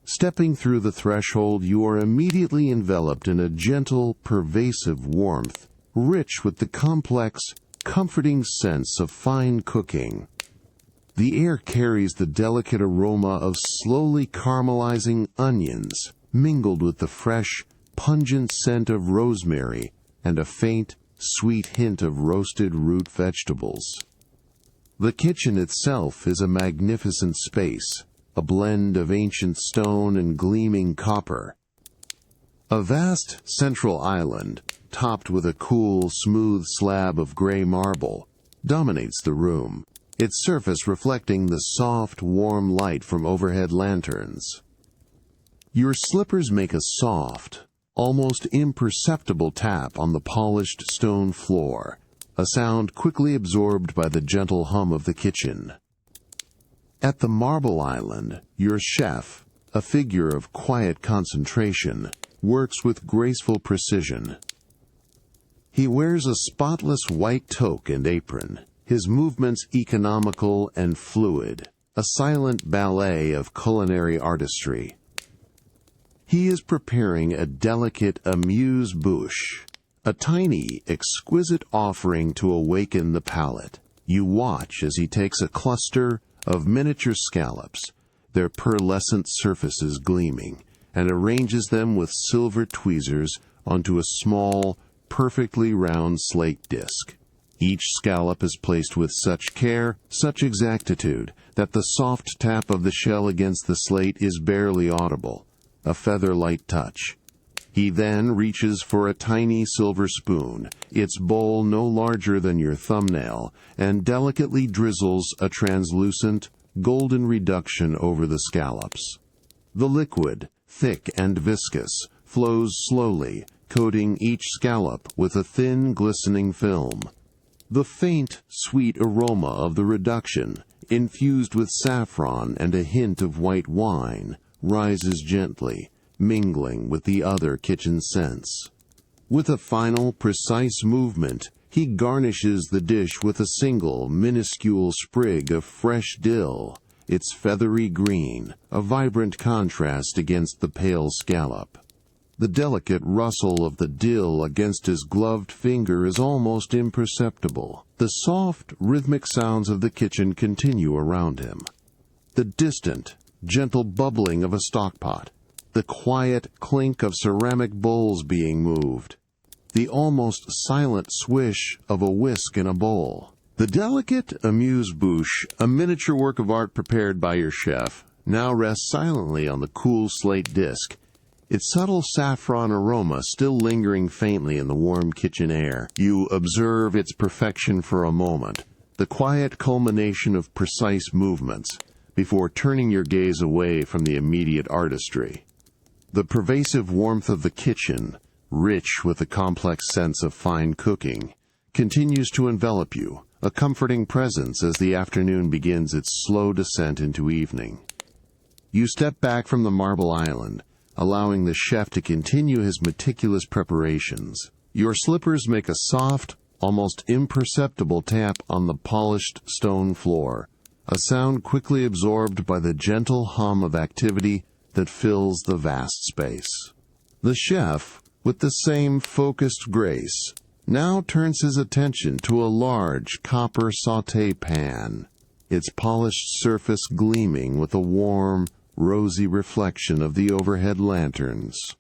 Speaker 1: Stepping through the threshold, you are immediately enveloped in a gentle, pervasive warmth, rich with the complex, comforting sense of fine cooking. The air carries the delicate aroma of slowly caramelizing onions, mingled with the fresh, pungent scent of rosemary and a faint, sweet hint of roasted root vegetables. The kitchen itself is a magnificent space, a blend of ancient stone and gleaming copper. A vast central island, topped with a cool, smooth slab of gray marble, dominates the room, its surface reflecting the soft, warm light from overhead lanterns. Your slippers make a soft, almost imperceptible tap on the polished stone floor, a sound quickly absorbed by the gentle hum of the kitchen. At the marble island, your chef, a figure of quiet concentration, works with graceful precision. He wears a spotless white toque and apron, his movements economical and fluid, a silent ballet of culinary artistry. He is preparing a delicate amuse-bouche, a tiny, exquisite offering to awaken the palate. You watch as he takes a cluster of miniature scallops, their pearlescent surfaces gleaming, and arranges them with silver tweezers onto a small, perfectly round slate disc. Each scallop is placed with such care, such exactitude, that the soft tap of the shell against the slate is barely audible, a feather-light touch. He then reaches for a tiny silver spoon, its bowl no larger than your thumbnail, and delicately drizzles a translucent, golden reduction over the scallops. The liquid, thick and viscous, flows slowly, coating each scallop with a thin, glistening film. The faint, sweet aroma of the reduction, infused with saffron and a hint of white wine, rises gently, mingling with the other kitchen scents. With a final, precise movement, he garnishes the dish with a single, minuscule sprig of fresh dill, its feathery green, a vibrant contrast against the pale scallop. The delicate rustle of the dill against his gloved finger is almost imperceptible. The soft, rhythmic sounds of the kitchen continue around him. The distant, gentle bubbling of a stockpot, the quiet clink of ceramic bowls being moved, the almost silent swish of a whisk in a bowl. The delicate amuse-bouche, a miniature work of art prepared by your chef, now rests silently on the cool slate disc, its subtle saffron aroma still lingering faintly in the warm kitchen air. You observe its perfection for a moment, the quiet culmination of precise movements, before turning your gaze away from the immediate artistry. The pervasive warmth of the kitchen, rich with a complex sense of fine cooking, continues to envelop you, a comforting presence as the afternoon begins its slow descent into evening. You step back from the marble island, allowing the chef to continue his meticulous preparations. Your slippers make a soft, almost imperceptible tap on the polished stone floor, a sound quickly absorbed by the gentle hum of activity that fills the vast space. The chef, with the same focused grace, now turns his attention to a large copper sauté pan, its polished surface gleaming with a warm, rosy reflection of the overhead lanterns.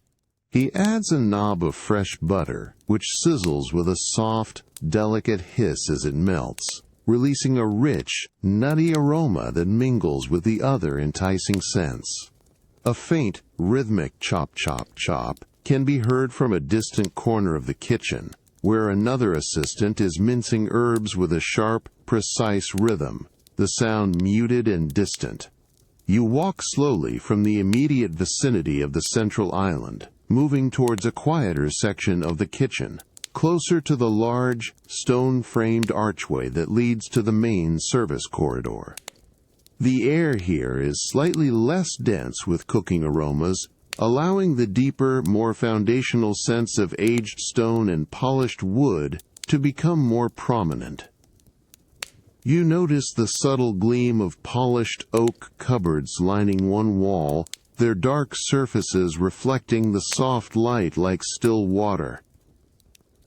Speaker 1: He adds a knob of fresh butter, which sizzles with a soft, delicate hiss as it melts, releasing a rich, nutty aroma that mingles with the other enticing scents. A faint, rhythmic chop-chop-chop can be heard from a distant corner of the kitchen, where another assistant is mincing herbs with a sharp, precise rhythm, the sound muted and distant. You walk slowly from the immediate vicinity of the central island, moving towards a quieter section of the kitchen, closer to the large, stone-framed archway that leads to the main service corridor. The air here is slightly less dense with cooking aromas, allowing the deeper, more foundational sense of aged stone and polished wood to become more prominent. You notice the subtle gleam of polished oak cupboards lining one wall, their dark surfaces reflecting the soft light like still water.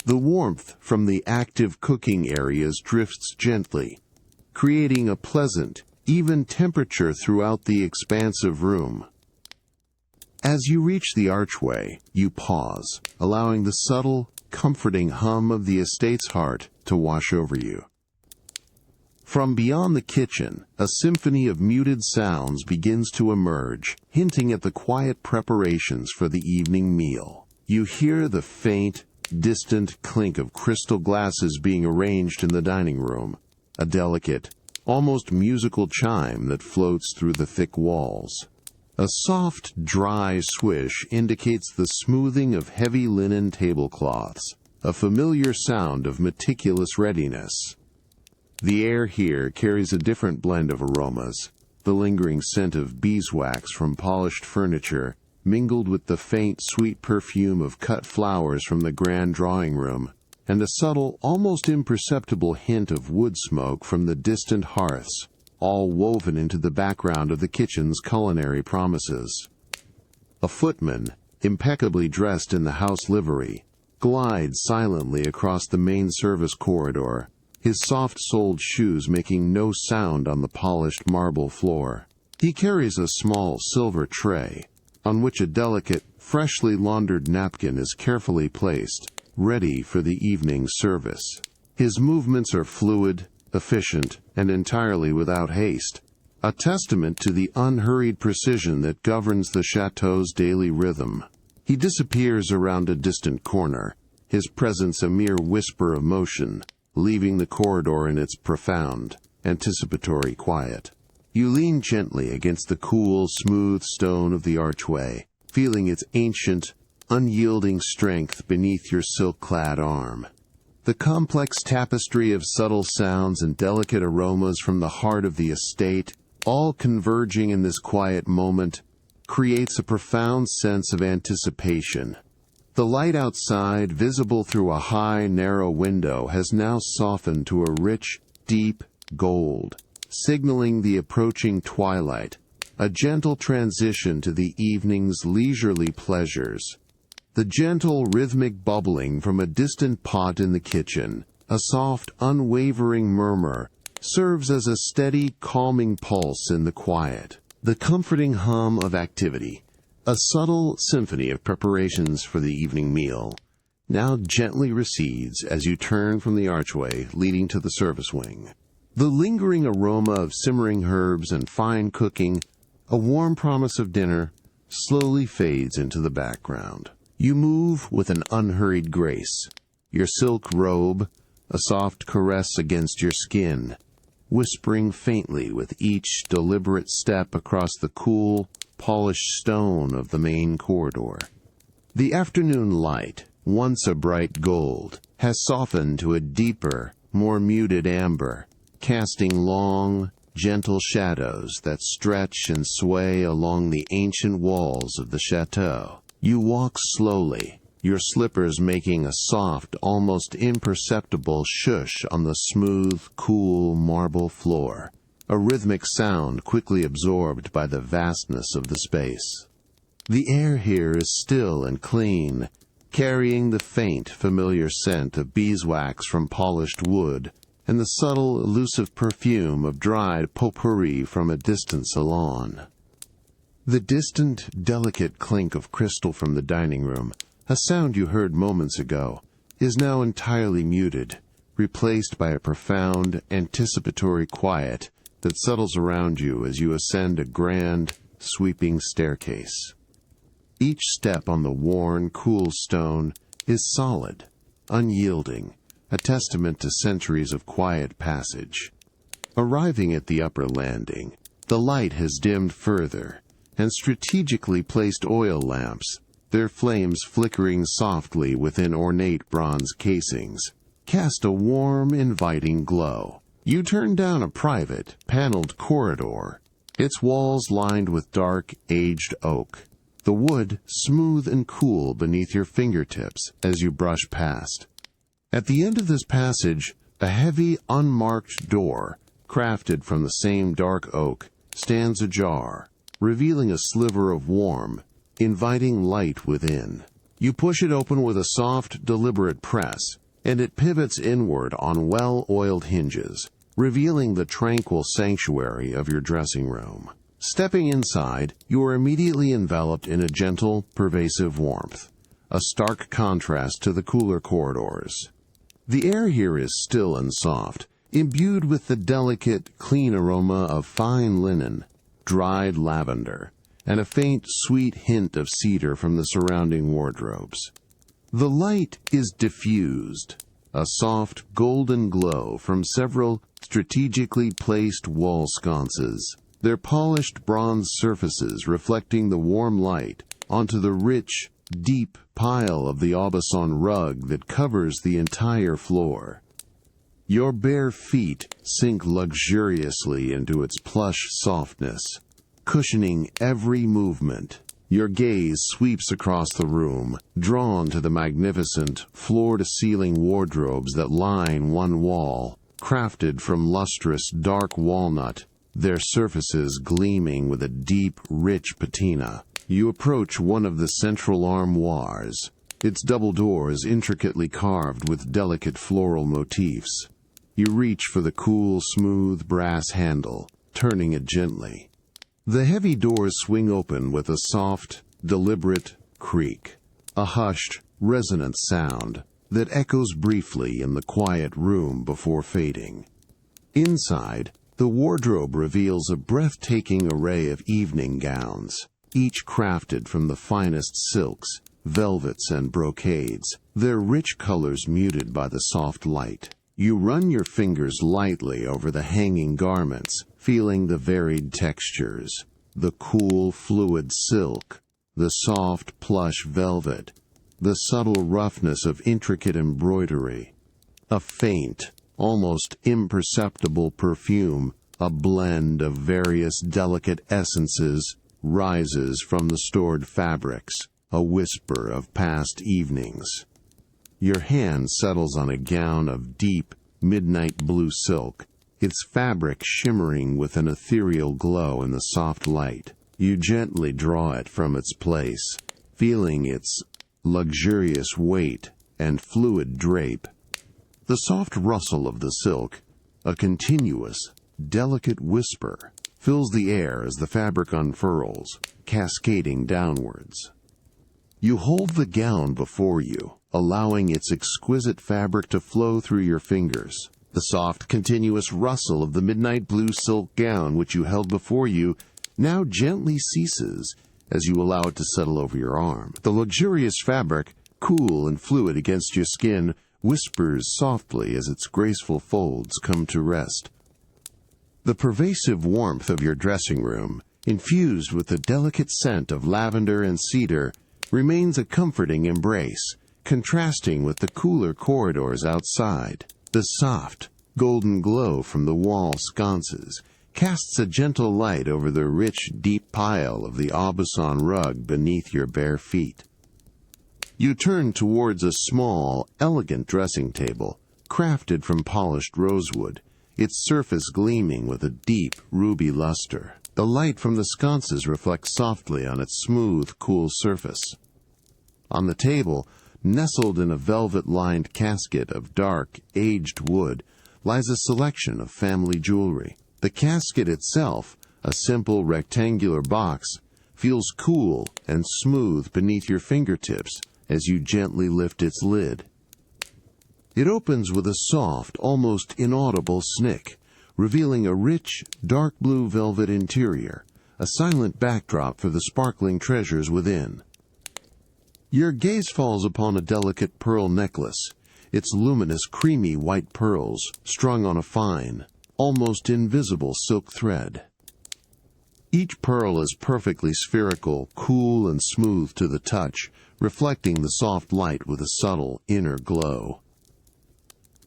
Speaker 1: The warmth from the active cooking areas drifts gently, creating a pleasant, even temperature throughout the expansive room. As you reach the archway, you pause, allowing the subtle, comforting hum of the estate's heart to wash over you. From beyond the kitchen, a symphony of muted sounds begins to emerge, hinting at the quiet preparations for the evening meal. You hear the faint, distant clink of crystal glasses being arranged in the dining room, a delicate, almost musical chime that floats through the thick walls. A soft, dry swish indicates the smoothing of heavy linen tablecloths, a familiar sound of meticulous readiness. The air here carries a different blend of aromas, the lingering scent of beeswax from polished furniture, mingled with the faint, sweet perfume of cut flowers from the grand drawing room, and a subtle, almost imperceptible hint of wood smoke from the distant hearths, all woven into the background of the kitchen's culinary promises. A footman, impeccably dressed in the house livery, glides silently across the main service corridor, his soft-soled shoes making no sound on the polished marble floor. He carries a small silver tray, on which a delicate, freshly laundered napkin is carefully placed, ready for the evening service. His movements are fluid, efficient, and entirely without haste, a testament to the unhurried precision that governs the chateau's daily rhythm. He disappears around a distant corner, his presence a mere whisper of motion, leaving the corridor in its profound, anticipatory quiet. You lean gently against the cool, smooth stone of the archway, feeling its ancient, unyielding strength beneath your silk-clad arm. The complex tapestry of subtle sounds and delicate aromas from the heart of the estate, all converging in this quiet moment, creates a profound sense of anticipation. The light outside, visible through a high, narrow window, has now softened to a rich, deep gold, signaling the approaching twilight, a gentle transition to the evening's leisurely pleasures. The gentle rhythmic bubbling from a distant pot in the kitchen, a soft, unwavering murmur, serves as a steady, calming pulse in the quiet. The comforting hum of activity, a subtle symphony of preparations for the evening meal, now gently recedes as you turn from the archway leading to the service wing. The lingering aroma of simmering herbs and fine cooking, a warm promise of dinner, slowly fades into the background. You move with an unhurried grace, your silk robe, a soft caress against your skin, whispering faintly with each deliberate step across the cool, polished stone of the main corridor. The afternoon light, once a bright gold, has softened to a deeper, more muted amber, casting long, gentle shadows that stretch and sway along the ancient walls of the chateau. You walk slowly, your slippers making a soft, almost imperceptible shush on the smooth, cool marble floor, a rhythmic sound quickly absorbed by the vastness of the space. The air here is still and clean, carrying the faint, familiar scent of beeswax from polished wood and the subtle, elusive perfume of dried potpourri from a distant salon. The distant, delicate clink of crystal from the dining room, a sound you heard moments ago, is now entirely muted, replaced by a profound, anticipatory quiet that settles around you as you ascend a grand, sweeping staircase. Each step on the worn, cool stone is solid, unyielding, a testament to centuries of quiet passage. Arriving at the upper landing, the light has dimmed further, and strategically placed oil lamps, their flames flickering softly within ornate bronze casings, cast a warm, inviting glow. You turn down a private, paneled corridor, its walls lined with dark, aged oak, the wood smooth and cool beneath your fingertips as you brush past. At the end of this passage, a heavy, unmarked door, crafted from the same dark oak, stands ajar, revealing a sliver of warm, inviting light within. You push it open with a soft, deliberate press, and it pivots inward on well-oiled hinges, revealing the tranquil sanctuary of your dressing room. Stepping inside, you are immediately enveloped in a gentle, pervasive warmth, a stark contrast to the cooler corridors. The air here is still and soft, imbued with the delicate, clean aroma of fine linen, dried lavender, and a faint, sweet hint of cedar from the surrounding wardrobes. The light is diffused, a soft, golden glow from several strategically placed wall sconces, their polished bronze surfaces reflecting the warm light onto the rich, deep pile of the Aubusson rug that covers the entire floor. Your bare feet sink luxuriously into its plush softness, cushioning every movement. Your gaze sweeps across the room, drawn to the magnificent, floor-to-ceiling wardrobes that line one wall, crafted from lustrous, dark walnut, their surfaces gleaming with a deep, rich patina. You approach one of the central armoires, its double doors intricately carved with delicate floral motifs. You reach for the cool, smooth brass handle, turning it gently. The heavy doors swing open with a soft, deliberate creak, a hushed, resonant sound that echoes briefly in the quiet room before fading. Inside, the wardrobe reveals a breathtaking array of evening gowns, each crafted from the finest silks, velvets, and brocades, their rich colors muted by the soft light. You run your fingers lightly over the hanging garments, feeling the varied textures, the cool, fluid silk, the soft, plush velvet, the subtle roughness of intricate embroidery. A faint, almost imperceptible perfume, a blend of various delicate essences, rises from the stored fabrics, a whisper of past evenings. Your hand settles on a gown of deep, midnight blue silk, its fabric shimmering with an ethereal glow in the soft light. You gently draw it from its place, feeling its luxurious weight and fluid drape. The soft rustle of the silk, a continuous, delicate whisper, fills the air as the fabric unfurls, cascading downwards. You hold the gown before you, allowing its exquisite fabric to flow through your fingers. The soft, continuous rustle of the midnight blue silk gown which you held before you now gently ceases as you allow it to settle over your arm. The luxurious fabric, cool and fluid against your skin, whispers softly as its graceful folds come to rest. The pervasive warmth of your dressing room, infused with the delicate scent of lavender and cedar, remains a comforting embrace, contrasting with the cooler corridors outside. The soft, golden glow from the wall sconces casts a gentle light over the rich, deep pile of the Aubusson rug beneath your bare feet. You turn towards a small, elegant dressing table, crafted from polished rosewood, its surface gleaming with a deep, ruby luster. The light from the sconces reflects softly on its smooth, cool surface. On the table, nestled in a velvet-lined casket of dark, aged wood, lies a selection of family jewelry. The casket itself, a simple rectangular box, feels cool and smooth beneath your fingertips as you gently lift its lid. It opens with a soft, almost inaudible snick, revealing a rich, dark blue velvet interior, a silent backdrop for the sparkling treasures within. Your gaze falls upon a delicate pearl necklace, its luminous, creamy white pearls strung on a fine, almost invisible silk thread. Each pearl is perfectly spherical, cool and smooth to the touch, reflecting the soft light with a subtle inner glow.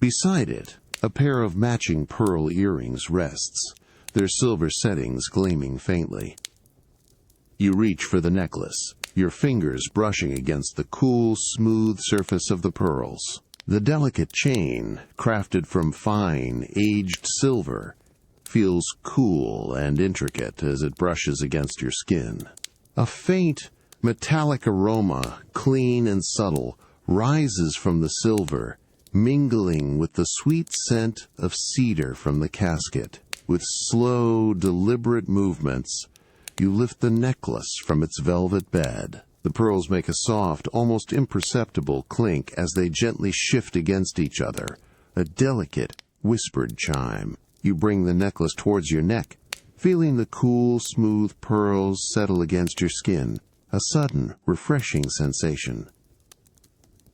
Speaker 1: Beside it, a pair of matching pearl earrings rests, their silver settings gleaming faintly. You reach for the necklace, your fingers brushing against the cool, smooth surface of the pearls. The delicate chain, crafted from fine, aged silver, feels cool and intricate as it brushes against your skin. A faint, metallic aroma, clean and subtle, rises from the silver, mingling with the sweet scent of cedar from the casket. With slow, deliberate movements, you lift the necklace from its velvet bed. The pearls make a soft, almost imperceptible clink as they gently shift against each other, a delicate, whispered chime. You bring the necklace towards your neck, feeling the cool, smooth pearls settle against your skin, a sudden, refreshing sensation.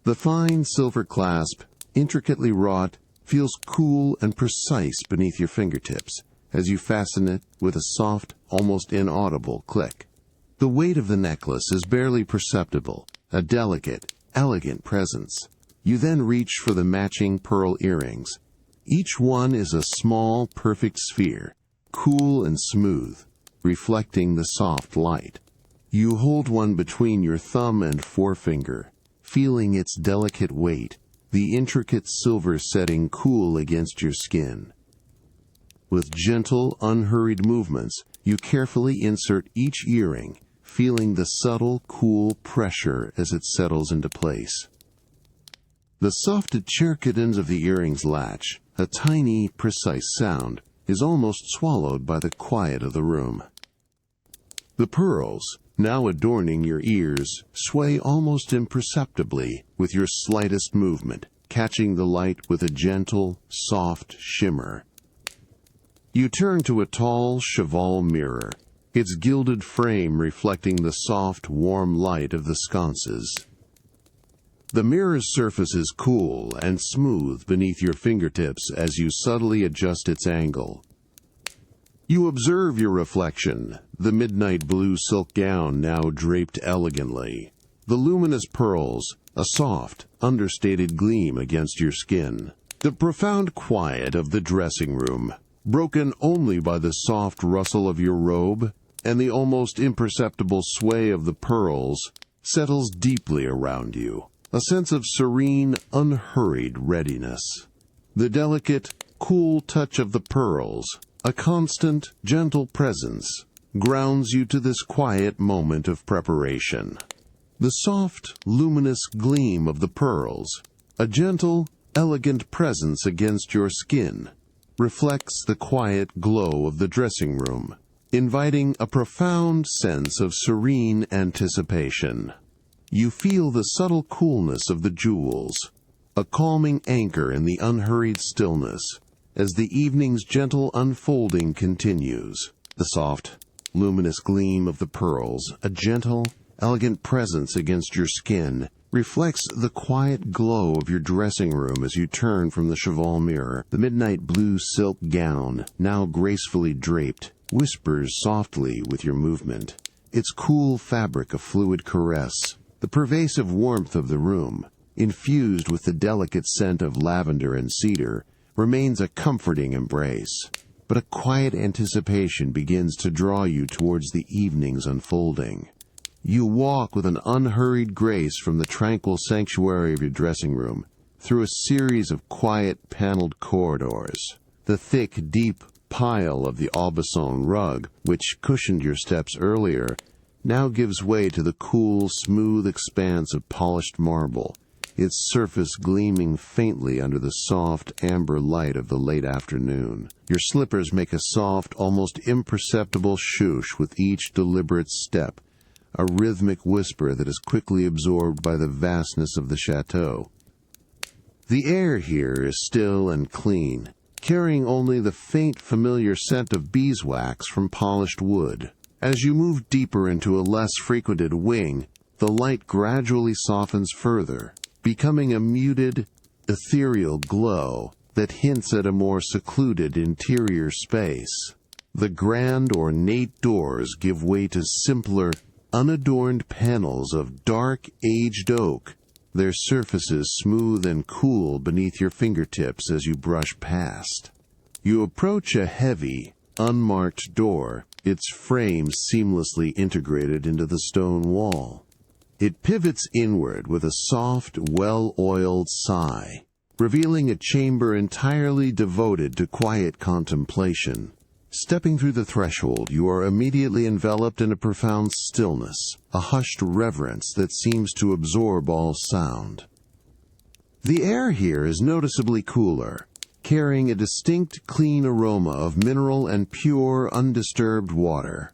Speaker 1: The fine silver clasp, intricately wrought, feels cool and precise beneath your fingertips as you fasten it with a soft, almost inaudible click. The weight of the necklace is barely perceptible, a delicate, elegant presence. You then reach for the matching pearl earrings. Each one is a small, perfect sphere, cool and smooth, reflecting the soft light. You hold one between your thumb and forefinger, feeling its delicate weight, the intricate silver setting cool against your skin. With gentle, unhurried movements, you carefully insert each earring, feeling the subtle, cool pressure as it settles into place. The softed cherketons of the earrings latch, a tiny, precise sound, is almost swallowed by the quiet of the room. The pearls, now adorning your ears, sway almost imperceptibly with your slightest movement, catching the light with a gentle, soft shimmer. You turn to a tall cheval mirror, its gilded frame reflecting the soft, warm light of the sconces. The mirror's surface is cool and smooth beneath your fingertips as you subtly adjust its angle. You observe your reflection, the midnight blue silk gown now draped elegantly, the luminous pearls, a soft, understated gleam against your skin. The profound quiet of the dressing room, broken only by the soft rustle of your robe and the almost imperceptible sway of the pearls, settles deeply around you, a sense of serene, unhurried readiness. The delicate, cool touch of the pearls, a constant, gentle presence, grounds you to this quiet moment of preparation. The soft, luminous gleam of the pearls, a gentle, elegant presence against your skin, reflects the quiet glow of the dressing room, inviting a profound sense of serene anticipation. You feel the subtle coolness of the jewels, a calming anchor in the unhurried stillness, as the evening's gentle unfolding continues. The soft, luminous gleam of the pearls, a gentle, elegant presence against your skin, reflects the quiet glow of your dressing room as you turn from the cheval mirror. The midnight blue silk gown, now gracefully draped, whispers softly with your movement, its cool fabric a fluid caress. The pervasive warmth of the room, infused with the delicate scent of lavender and cedar, remains a comforting embrace. But a quiet anticipation begins to draw you towards the evening's unfolding. You walk with an unhurried grace from the tranquil sanctuary of your dressing room, through a series of quiet paneled corridors. The thick, deep pile of the Aubusson rug, which cushioned your steps earlier, now gives way to the cool, smooth expanse of polished marble, its surface gleaming faintly under the soft, amber light of the late afternoon. Your slippers make a soft, almost imperceptible swoosh with each deliberate step, a rhythmic whisper that is quickly absorbed by the vastness of the chateau. The air here is still and clean, carrying only the faint, familiar scent of beeswax from polished wood. As you move deeper into a less frequented wing, the light gradually softens further, becoming a muted, ethereal glow that hints at a more secluded interior space. The grand, ornate doors give way to simpler, unadorned panels of dark, aged oak, their surfaces smooth and cool beneath your fingertips as you brush past. You approach a heavy, unmarked door, its frame seamlessly integrated into the stone wall. It pivots inward with a soft, well-oiled sigh, revealing a chamber entirely devoted to quiet contemplation. Stepping through the threshold, you are immediately enveloped in a profound stillness, a hushed reverence that seems to absorb all sound. The air here is noticeably cooler, carrying a distinct, clean aroma of mineral and pure, undisturbed water.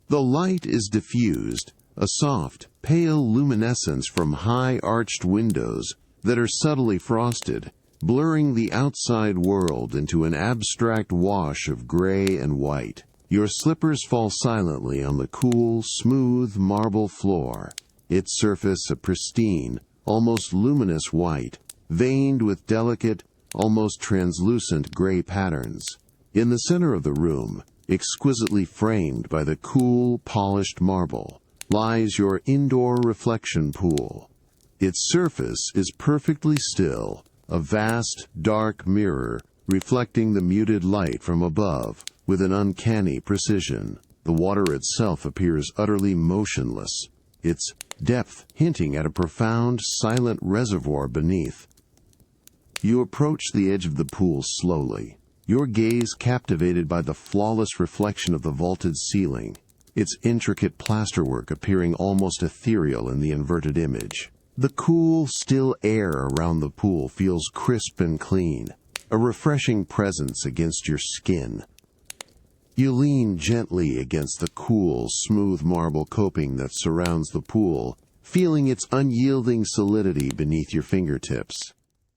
Speaker 1: The light is diffused, a soft, pale luminescence from high arched windows that are subtly frosted, blurring the outside world into an abstract wash of gray and white. Your slippers fall silently on the cool, smooth marble floor, its surface a pristine, almost luminous white, veined with delicate, almost translucent gray patterns. In the center of the room, exquisitely framed by the cool, polished marble, lies your indoor reflection pool. Its surface is perfectly still, a vast, dark mirror reflecting the muted light from above with an uncanny precision. The water itself appears utterly motionless, its depth hinting at a profound, silent reservoir beneath. You approach the edge of the pool slowly, your gaze captivated by the flawless reflection of the vaulted ceiling, its intricate plasterwork appearing almost ethereal in the inverted image. The cool, still air around the pool feels crisp and clean, a refreshing presence against your skin. You lean gently against the cool, smooth marble coping that surrounds the pool, feeling its unyielding solidity beneath your fingertips.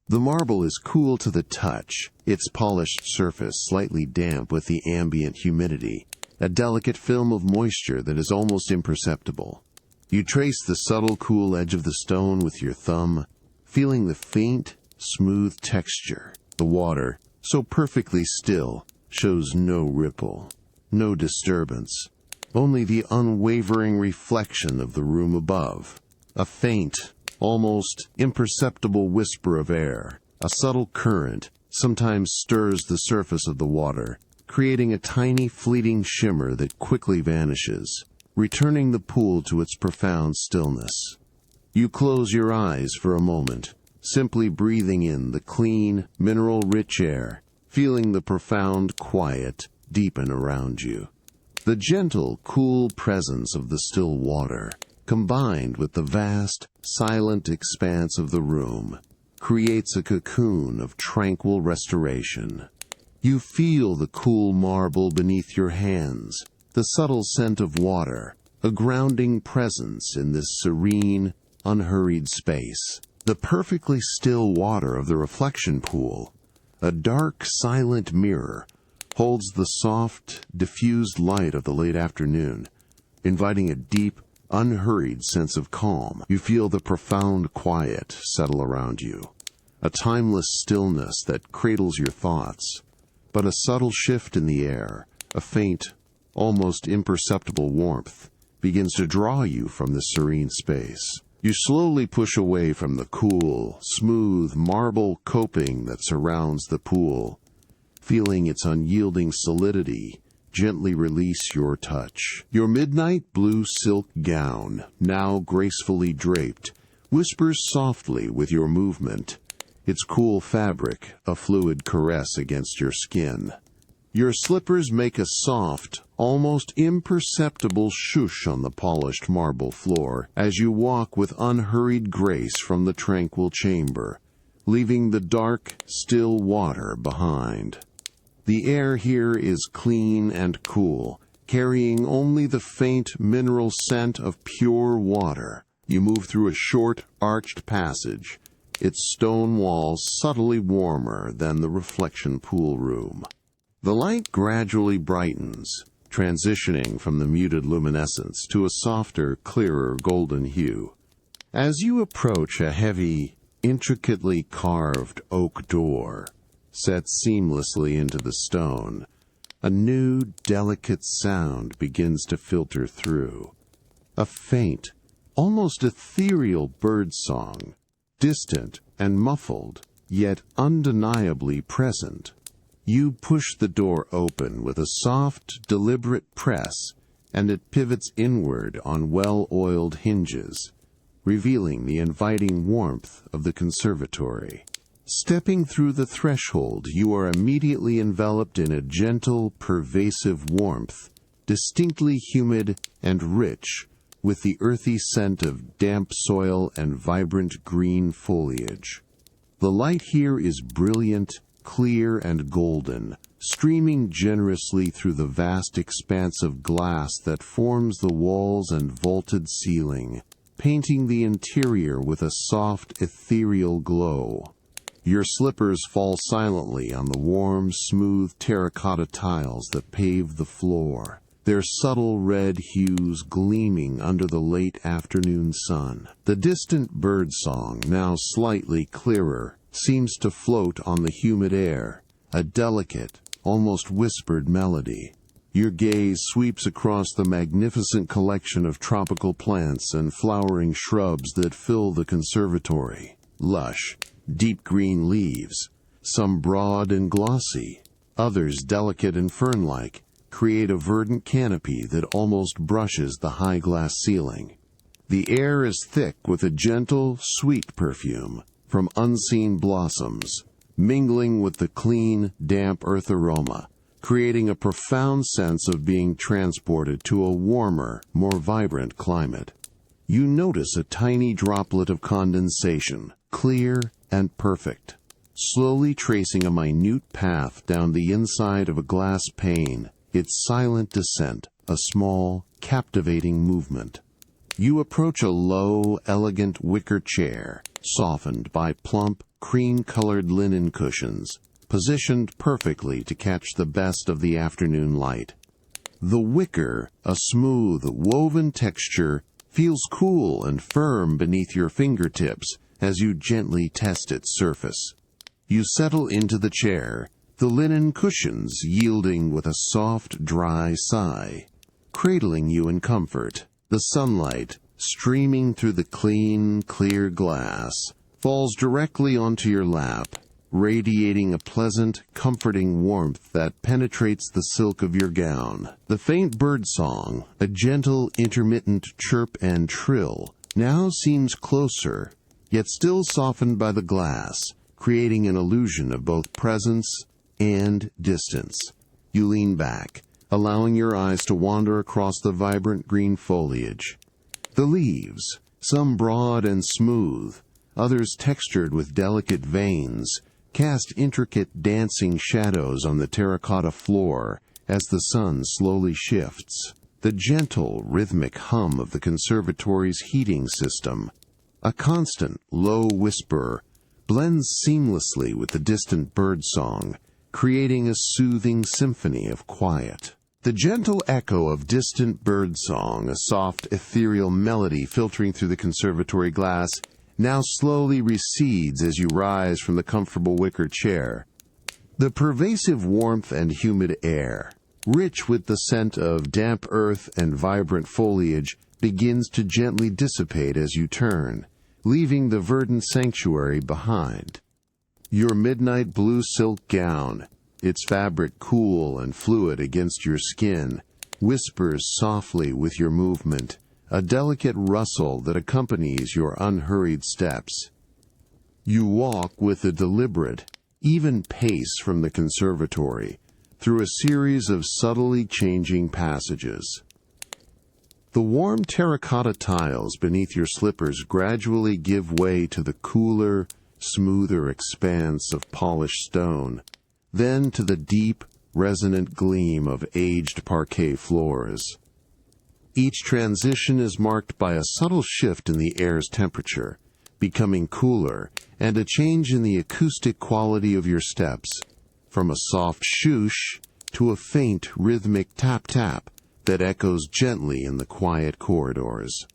Speaker 1: The marble is cool to the touch, its polished surface slightly damp with the ambient humidity, a delicate film of moisture that is almost imperceptible. You trace the subtle, cool edge of the stone with your thumb, feeling the faint, smooth texture. The water, so perfectly still, shows no ripple, no disturbance, only the unwavering reflection of the room above. A faint, almost imperceptible whisper of air, a subtle current, sometimes stirs the surface of the water, creating a tiny fleeting shimmer that quickly vanishes, returning the pool to its profound stillness. You close your eyes for a moment, simply breathing in the clean, mineral-rich air, feeling the profound quiet deepen around you. The gentle, cool presence of the still water, combined with the vast, silent expanse of the room, creates a cocoon of tranquil restoration. You feel the cool marble beneath your hands, the subtle scent of water, a grounding presence in this serene, unhurried space. The perfectly still water of the reflection pool, a dark, silent mirror, holds the soft, diffused light of the late afternoon, inviting a deep, unhurried sense of calm. You feel the profound quiet settle around you, a timeless stillness that cradles your thoughts. But a subtle shift in the air, a faint, almost imperceptible warmth, begins to draw you from this serene space. You slowly push away from the cool, smooth marble coping that surrounds the pool. Feeling its unyielding solidity, gently release your touch. Your midnight blue silk gown, now gracefully draped, whispers softly with your movement, its cool fabric a fluid caress against your skin. Your slippers make a soft, almost imperceptible swoosh on the polished marble floor as you walk with unhurried grace from the tranquil chamber, leaving the dark, still water behind. The air here is clean and cool, carrying only the faint mineral scent of pure water. You move through a short, arched passage, its stone walls subtly warmer than the reflection pool room. The light gradually brightens, transitioning from the muted luminescence to a softer, clearer golden hue. As you approach a heavy, intricately carved oak door, set seamlessly into the stone, a new, delicate sound begins to filter through. A faint, almost ethereal bird song, distant and muffled, yet undeniably present. You push the door open with a soft, deliberate press, and it pivots inward on well-oiled hinges, revealing the inviting warmth of the conservatory. Stepping through the threshold, you are immediately enveloped in a gentle, pervasive warmth, distinctly humid and rich, with the earthy scent of damp soil and vibrant green foliage. The light here is brilliant, clear and golden, streaming generously through the vast expanse of glass that forms the walls and vaulted ceiling, painting the interior with a soft, ethereal glow. Your slippers fall silently on the warm, smooth terracotta tiles that pave the floor, their subtle red hues gleaming under the late afternoon sun. The distant bird song, now slightly clearer, seems to float on the humid air, a delicate, almost whispered melody. Your gaze sweeps across the magnificent collection of tropical plants and flowering shrubs that fill the conservatory. Lush, deep green leaves, some broad and glossy, others delicate and fern-like, create a verdant canopy that almost brushes the high glass ceiling. The air is thick with a gentle, sweet perfume from unseen blossoms, mingling with the clean, damp earth aroma, creating a profound sense of being transported to a warmer, more vibrant climate. You notice a tiny droplet of condensation, clear and perfect, slowly tracing a minute path down the inside of a glass pane, its silent descent, a small, captivating movement. You approach a low, elegant wicker chair, softened by plump, cream-colored linen cushions, positioned perfectly to catch the best of the afternoon light. The wicker, a smooth, woven texture, feels cool and firm beneath your fingertips as you gently test its surface. You settle into the chair, the linen cushions yielding with a soft, dry sigh, cradling you in comfort. The sunlight, streaming through the clean, clear glass, falls directly onto your lap, radiating a pleasant, comforting warmth that penetrates the silk of your gown. The faint bird song, a gentle, intermittent chirp and trill, now seems closer, yet still softened by the glass, creating an illusion of both presence and distance. You lean back, allowing your eyes to wander across the vibrant green foliage. The leaves, some broad and smooth, others textured with delicate veins, cast intricate dancing shadows on the terracotta floor as the sun slowly shifts. The gentle, rhythmic hum of the conservatory's heating system, a constant, low whisper, blends seamlessly with the distant birdsong, creating a soothing symphony of quiet. The gentle echo of distant birdsong, a soft, ethereal melody filtering through the conservatory glass, now slowly recedes as you rise from the comfortable wicker chair. The pervasive warmth and humid air, rich with the scent of damp earth and vibrant foliage, begins to gently dissipate as you turn, leaving the verdant sanctuary behind. Your midnight blue silk gown, its fabric cool and fluid against your skin, whispers softly with your movement, a delicate rustle that accompanies your unhurried steps. You walk with a deliberate, even pace from the conservatory, through a series of subtly changing passages. The warm terracotta tiles beneath your slippers gradually give way to the cooler, smoother expanse of polished stone, then to the deep, resonant gleam of aged parquet floors. Each transition is marked by a subtle shift in the air's temperature, becoming cooler, and a change in the acoustic quality of your steps, from a soft shoosh to a faint rhythmic tap-tap that echoes gently in the quiet corridors.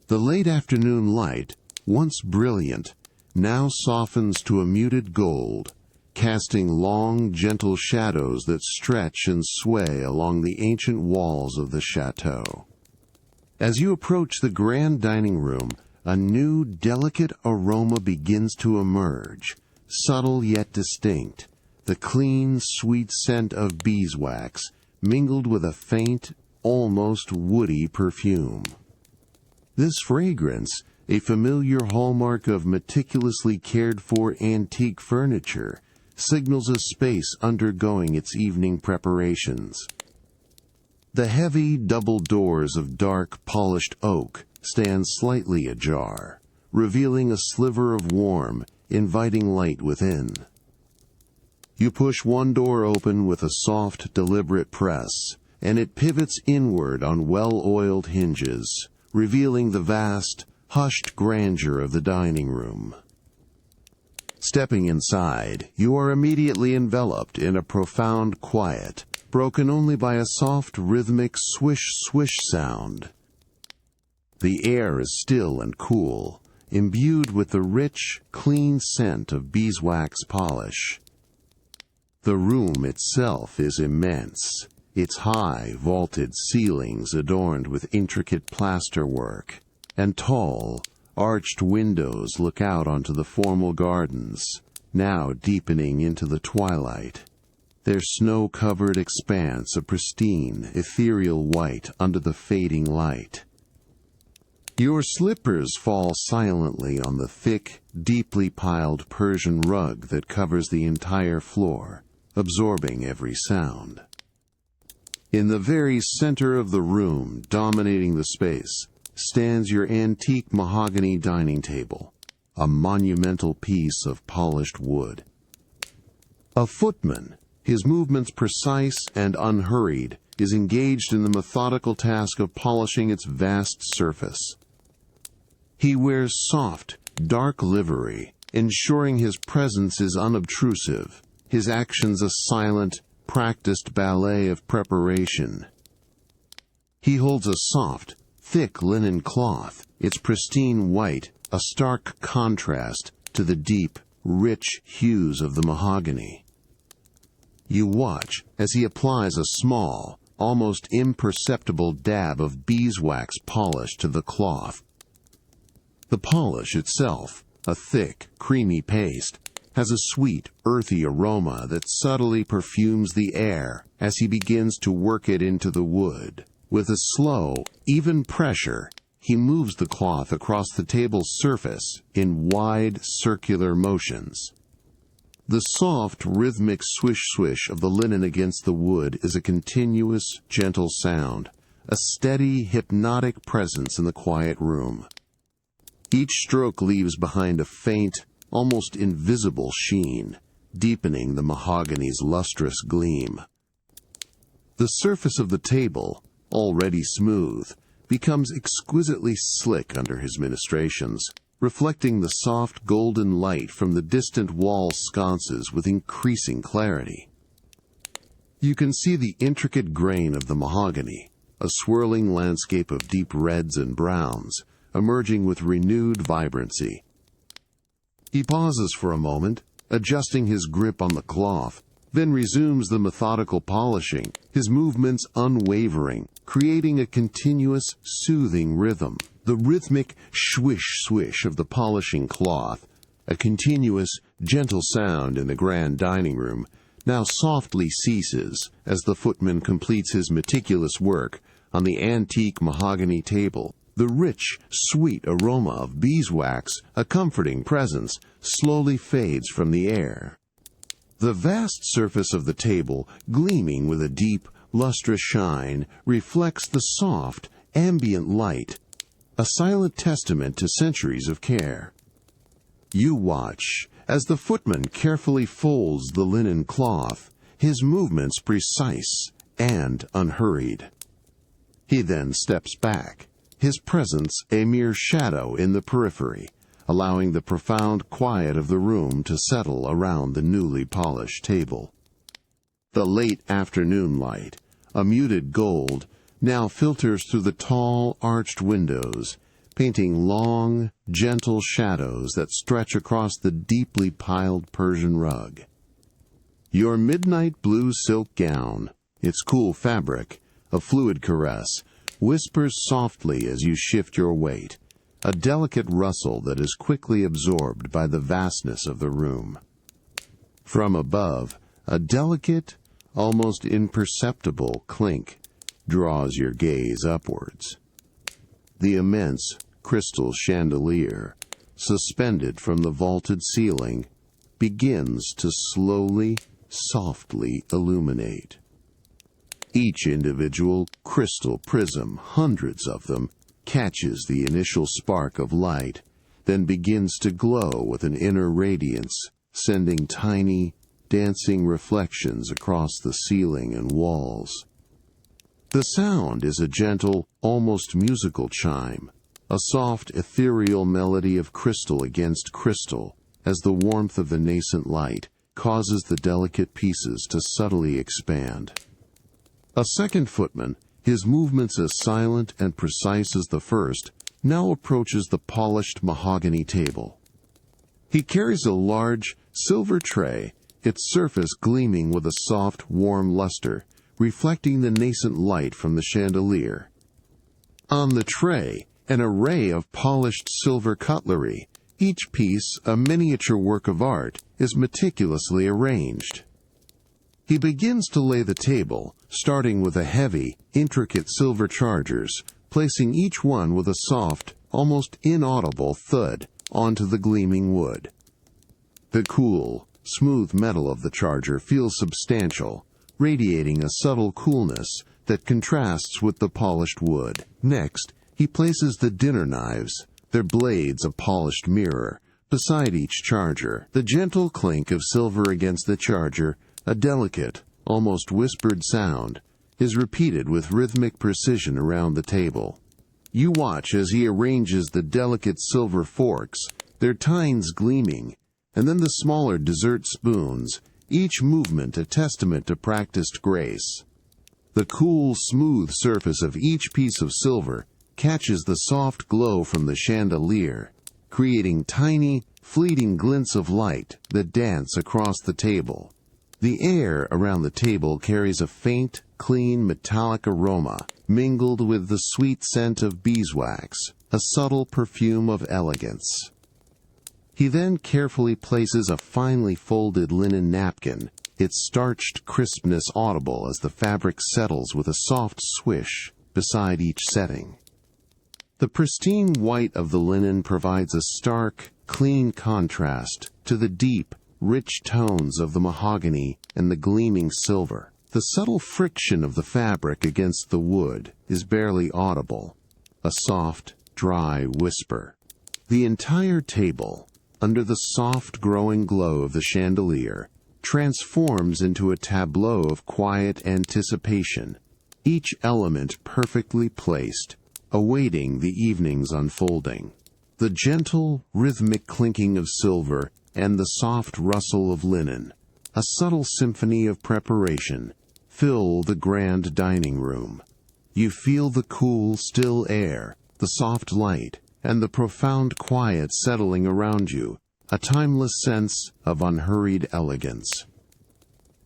Speaker 1: The late afternoon light, once brilliant, now softens to a muted gold, casting long, gentle shadows that stretch and sway along the ancient walls of the chateau. As you approach the grand dining room, a new, delicate aroma begins to emerge, subtle yet distinct, the clean, sweet scent of beeswax, mingled with a faint, almost woody perfume. This fragrance, a familiar hallmark of meticulously cared-for antique furniture, signals a space undergoing its evening preparations. The heavy double doors of dark, polished oak stand slightly ajar, revealing a sliver of warm, inviting light within. You push one door open with a soft, deliberate press, and it pivots inward on well-oiled hinges, revealing the vast, hushed grandeur of the dining room. Stepping inside, you are immediately enveloped in a profound quiet, broken only by a soft, rhythmic swish-swish sound. The air is still and cool, imbued with the rich, clean scent of beeswax polish. The room itself is immense, its high, vaulted ceilings adorned with intricate plasterwork, and tall, arched windows look out onto the formal gardens, now deepening into the twilight, their snow-covered expanse a pristine, ethereal white under the fading light. Your slippers fall silently on the thick, deeply piled Persian rug that covers the entire floor, absorbing every sound. In the very center of the room, dominating the space, stands your antique mahogany dining table, a monumental piece of polished wood. A footman, his movements precise and unhurried, is engaged in the methodical task of polishing its vast surface. He wears soft, dark livery, ensuring his presence is unobtrusive, his actions a silent, practiced ballet of preparation. He holds a soft, thick linen cloth, its pristine white, a stark contrast to the deep, rich hues of the mahogany. You watch as he applies a small, almost imperceptible dab of beeswax polish to the cloth. The polish itself, a thick, creamy paste, has a sweet, earthy aroma that subtly perfumes the air as he begins to work it into the wood. With a slow, even pressure, he moves the cloth across the table's surface in wide, circular motions. The soft, rhythmic swish-swish of the linen against the wood is a continuous, gentle sound, a steady, hypnotic presence in the quiet room. Each stroke leaves behind a faint, almost invisible sheen, deepening the mahogany's lustrous gleam. The surface of the table, already smooth, becomes exquisitely slick under his ministrations, reflecting the soft golden light from the distant wall sconces with increasing clarity. You can see the intricate grain of the mahogany, a swirling landscape of deep reds and browns, emerging with renewed vibrancy. He pauses for a moment, adjusting his grip on the cloth, then resumes the methodical polishing, his movements unwavering, creating a continuous, soothing rhythm. The rhythmic swish-swish of the polishing cloth, a continuous, gentle sound in the grand dining room, now softly ceases as the footman completes his meticulous work on the antique mahogany table. The rich, sweet aroma of beeswax, a comforting presence, slowly fades from the air. The vast surface of the table, gleaming with a deep, lustrous shine, reflects the soft, ambient light, a silent testament to centuries of care. You watch as the footman carefully folds the linen cloth, his movements precise and unhurried. He then steps back, his presence a mere shadow in the periphery, allowing the profound quiet of the room to settle around the newly polished table. The late afternoon light, a muted gold, now filters through the tall, arched windows, painting long, gentle shadows that stretch across the deeply piled Persian rug. Your midnight blue silk gown, its cool fabric, a fluid caress, whispers softly as you shift your weight, a delicate rustle that is quickly absorbed by the vastness of the room. From above, a delicate, almost imperceptible clink draws your gaze upwards. The immense crystal chandelier, suspended from the vaulted ceiling, begins to slowly, softly illuminate. Each individual crystal prism, hundreds of them, catches the initial spark of light, then begins to glow with an inner radiance, sending tiny, dancing reflections across the ceiling and walls. The sound is a gentle, almost musical chime, a soft, ethereal melody of crystal against crystal, as the warmth of the nascent light causes the delicate pieces to subtly expand. A second footman, his movements as silent and precise as the first, now approaches the polished mahogany table. He carries a large, silver tray, its surface gleaming with a soft, warm luster, reflecting the nascent light from the chandelier. On the tray, an array of polished silver cutlery, each piece a miniature work of art, is meticulously arranged. He begins to lay the table, starting with a heavy, intricate silver chargers, placing each one with a soft, almost inaudible thud onto the gleaming wood. The cool, smooth metal of the charger feels substantial, radiating a subtle coolness that contrasts with the polished wood. Next, he places the dinner knives, their blades a polished mirror, beside each charger. The gentle clink of silver against the charger, a delicate, almost whispered sound, is repeated with rhythmic precision around the table. You watch as he arranges the delicate silver forks, their tines gleaming, and then the smaller dessert spoons, each movement a testament to practiced grace. The cool, smooth surface of each piece of silver catches the soft glow from the chandelier, creating tiny, fleeting glints of light that dance across the table. The air around the table carries a faint, clean, metallic aroma, mingled with the sweet scent of beeswax, a subtle perfume of elegance. He then carefully places a finely folded linen napkin, its starched crispness audible as the fabric settles with a soft swish beside each setting. The pristine white of the linen provides a stark, clean contrast to the deep, rich tones of the mahogany and the gleaming silver. The subtle friction of the fabric against the wood is barely audible, a soft, dry whisper. The entire table, under the soft growing glow of the chandelier, transforms into a tableau of quiet anticipation, each element perfectly placed, awaiting the evening's unfolding. The gentle, rhythmic clinking of silver and the soft rustle of linen, a subtle symphony of preparation, fill the grand dining room. You feel the cool, still air, the soft light, and the profound quiet settling around you, a timeless sense of unhurried elegance.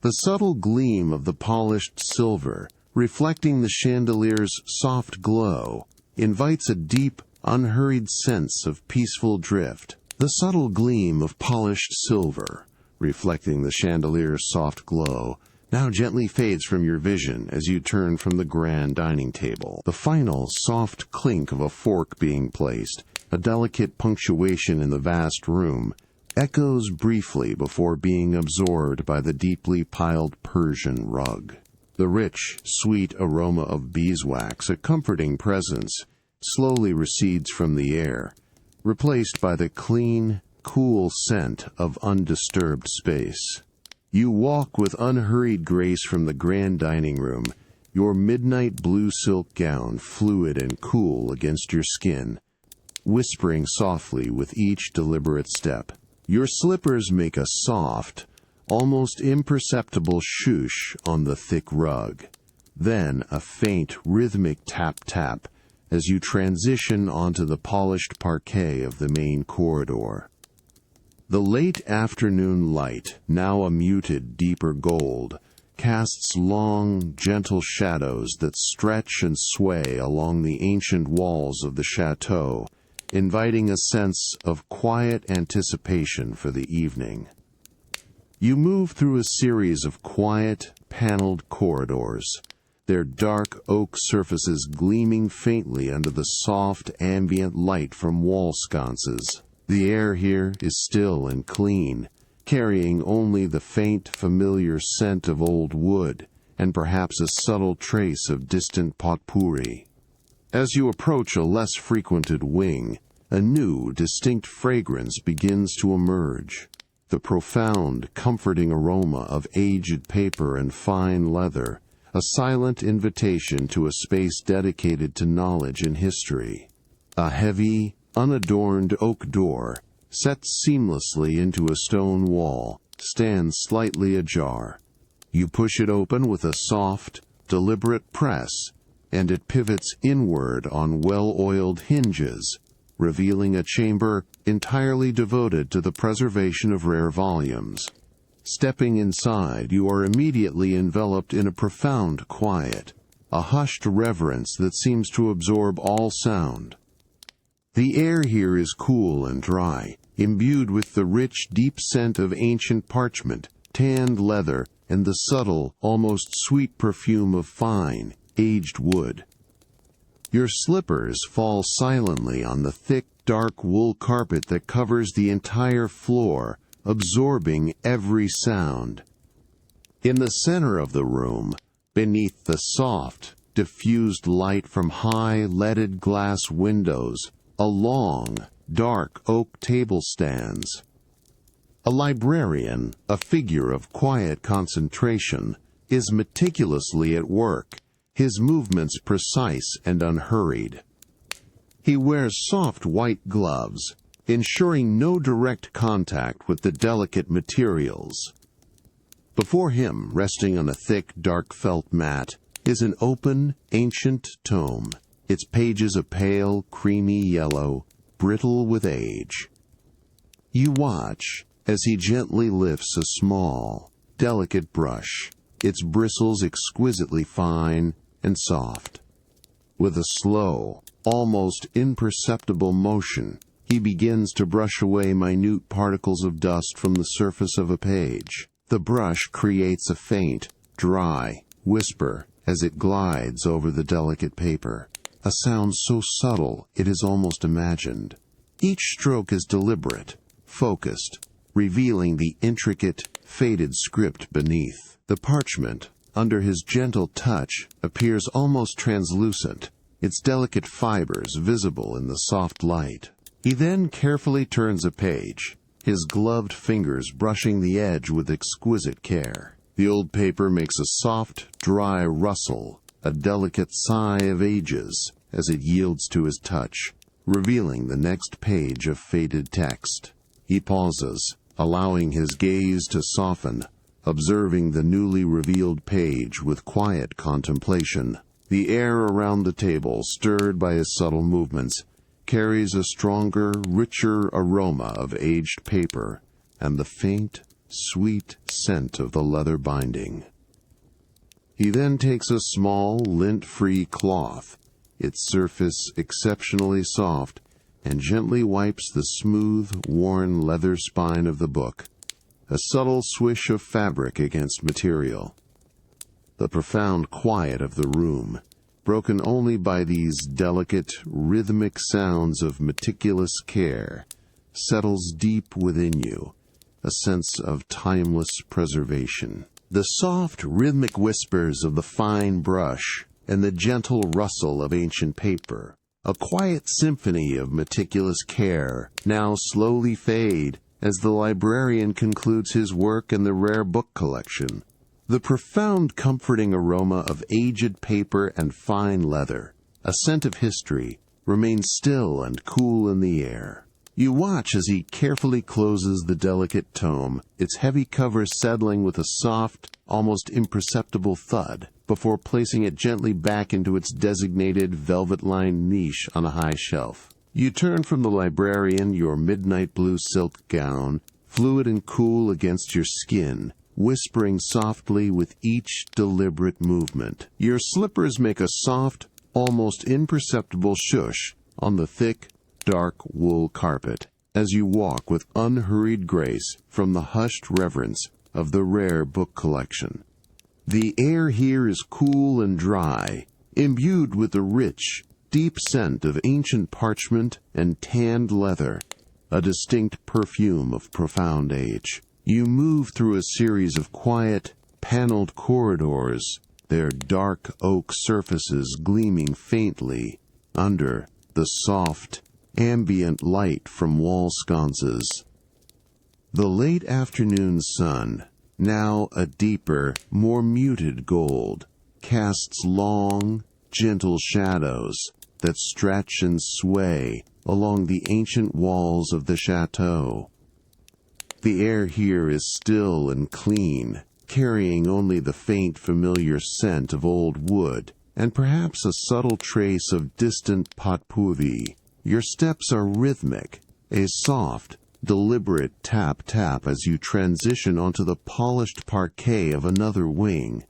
Speaker 1: The subtle gleam of the polished silver, reflecting the chandelier's soft glow, invites a deep, unhurried sense of peaceful drift. The subtle gleam of polished silver, reflecting the chandelier's soft glow, now gently fades from your vision as you turn from the grand dining table. The final soft clink of a fork being placed, a delicate punctuation in the vast room, echoes briefly before being absorbed by the deeply piled Persian rug. The rich, sweet aroma of beeswax, a comforting presence, slowly recedes from the air, replaced by the clean, cool scent of undisturbed space. You walk with unhurried grace from the grand dining room, your midnight blue silk gown fluid and cool against your skin, whispering softly with each deliberate step. Your slippers make a soft, almost imperceptible swoosh on the thick rug. Then a faint, rhythmic tap-tap as you transition onto the polished parquet of the main corridor. The late afternoon light, now a muted, deeper gold, casts long, gentle shadows that stretch and sway along the ancient walls of the chateau, inviting a sense of quiet anticipation for the evening. You move through a series of quiet, paneled corridors, their dark oak surfaces gleaming faintly under the soft ambient light from wall sconces. The air here is still and clean, carrying only the faint, familiar scent of old wood and perhaps a subtle trace of distant potpourri. As you approach a less frequented wing, a new, distinct fragrance begins to emerge. The profound, comforting aroma of aged paper and fine leather, a silent invitation to a space dedicated to knowledge and history. A heavy, unadorned oak door, set seamlessly into a stone wall, stands slightly ajar. You push it open with a soft, deliberate press, and it pivots inward on well-oiled hinges, revealing a chamber entirely devoted to the preservation of rare volumes. Stepping inside, you are immediately enveloped in a profound quiet, a hushed reverence that seems to absorb all sound. The air here is cool and dry, imbued with the rich, deep scent of ancient parchment, tanned leather, and the subtle, almost sweet perfume of fine, aged wood. Your slippers fall silently on the thick, dark wool carpet that covers the entire floor, absorbing every sound. In the center of the room, beneath the soft, diffused light from high, leaded glass windows, a long, dark oak table stands. A librarian, a figure of quiet concentration, is meticulously at work, his movements precise and unhurried. He wears soft white gloves, ensuring no direct contact with the delicate materials. Before him, resting on a thick, dark felt mat, is an open, ancient tome, its pages a pale, creamy yellow, brittle with age. You watch as he gently lifts a small, delicate brush, its bristles exquisitely fine and soft. With a slow, almost imperceptible motion, he begins to brush away minute particles of dust from the surface of a page. The brush creates a faint, dry whisper as it glides over the delicate paper, a sound so subtle it is almost imagined. Each stroke is deliberate, focused, revealing the intricate, faded script beneath. The parchment, under his gentle touch, appears almost translucent, its delicate fibers visible in the soft light. He then carefully turns a page, his gloved fingers brushing the edge with exquisite care. The old paper makes a soft, dry rustle, a delicate sigh of ages, as it yields to his touch, revealing the next page of faded text. He pauses, allowing his gaze to soften, observing the newly revealed page with quiet contemplation. The air around the table, stirred by his subtle movements, carries a stronger, richer aroma of aged paper and the faint, sweet scent of the leather binding. He then takes a small, lint-free cloth, its surface exceptionally soft, and gently wipes the smooth, worn leather spine of the book, a subtle swish of fabric against material. The profound quiet of the room, broken only by these delicate, rhythmic sounds of meticulous care, settles deep within you, a sense of timeless preservation. The soft, rhythmic whispers of the fine brush and the gentle rustle of ancient paper, a quiet symphony of meticulous care, now slowly fade as the librarian concludes his work in the rare book collection. The profound, comforting aroma of aged paper and fine leather, a scent of history, remains still and cool in the air. You watch as he carefully closes the delicate tome, its heavy cover settling with a soft, almost imperceptible thud, before placing it gently back into its designated velvet-lined niche on a high shelf. You turn from the librarian, your midnight blue silk gown, fluid and cool against your skin, whispering softly with each deliberate movement. Your slippers make a soft, almost imperceptible shush on the thick, dark wool carpet as you walk with unhurried grace from the hushed reverence of the rare book collection. The air here is cool and dry, imbued with the rich, deep scent of ancient parchment and tanned leather, a distinct perfume of profound age. You move through a series of quiet, paneled corridors, their dark oak surfaces gleaming faintly under the soft, ambient light from wall sconces. The late afternoon sun, now a deeper, more muted gold, casts long, gentle shadows that stretch and sway along the ancient walls of the chateau. The air here is still and clean, carrying only the faint familiar scent of old wood and perhaps a subtle trace of distant potpourri. Your steps are rhythmic, a soft, deliberate tap-tap as you transition onto the polished parquet of another wing,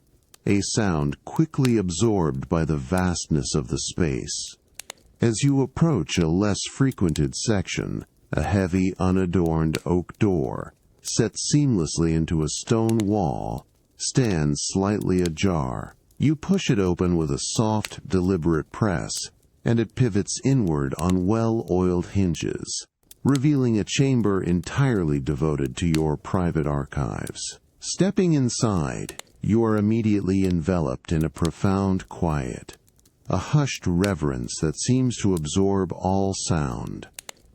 Speaker 1: a sound quickly absorbed by the vastness of the space. As you approach a less frequented section, a heavy, unadorned oak door, set seamlessly into a stone wall, stands slightly ajar. You push it open with a soft, deliberate press, and it pivots inward on well-oiled hinges, revealing a chamber entirely devoted to your private archives. Stepping inside, you are immediately enveloped in a profound quiet, a hushed reverence that seems to absorb all sound.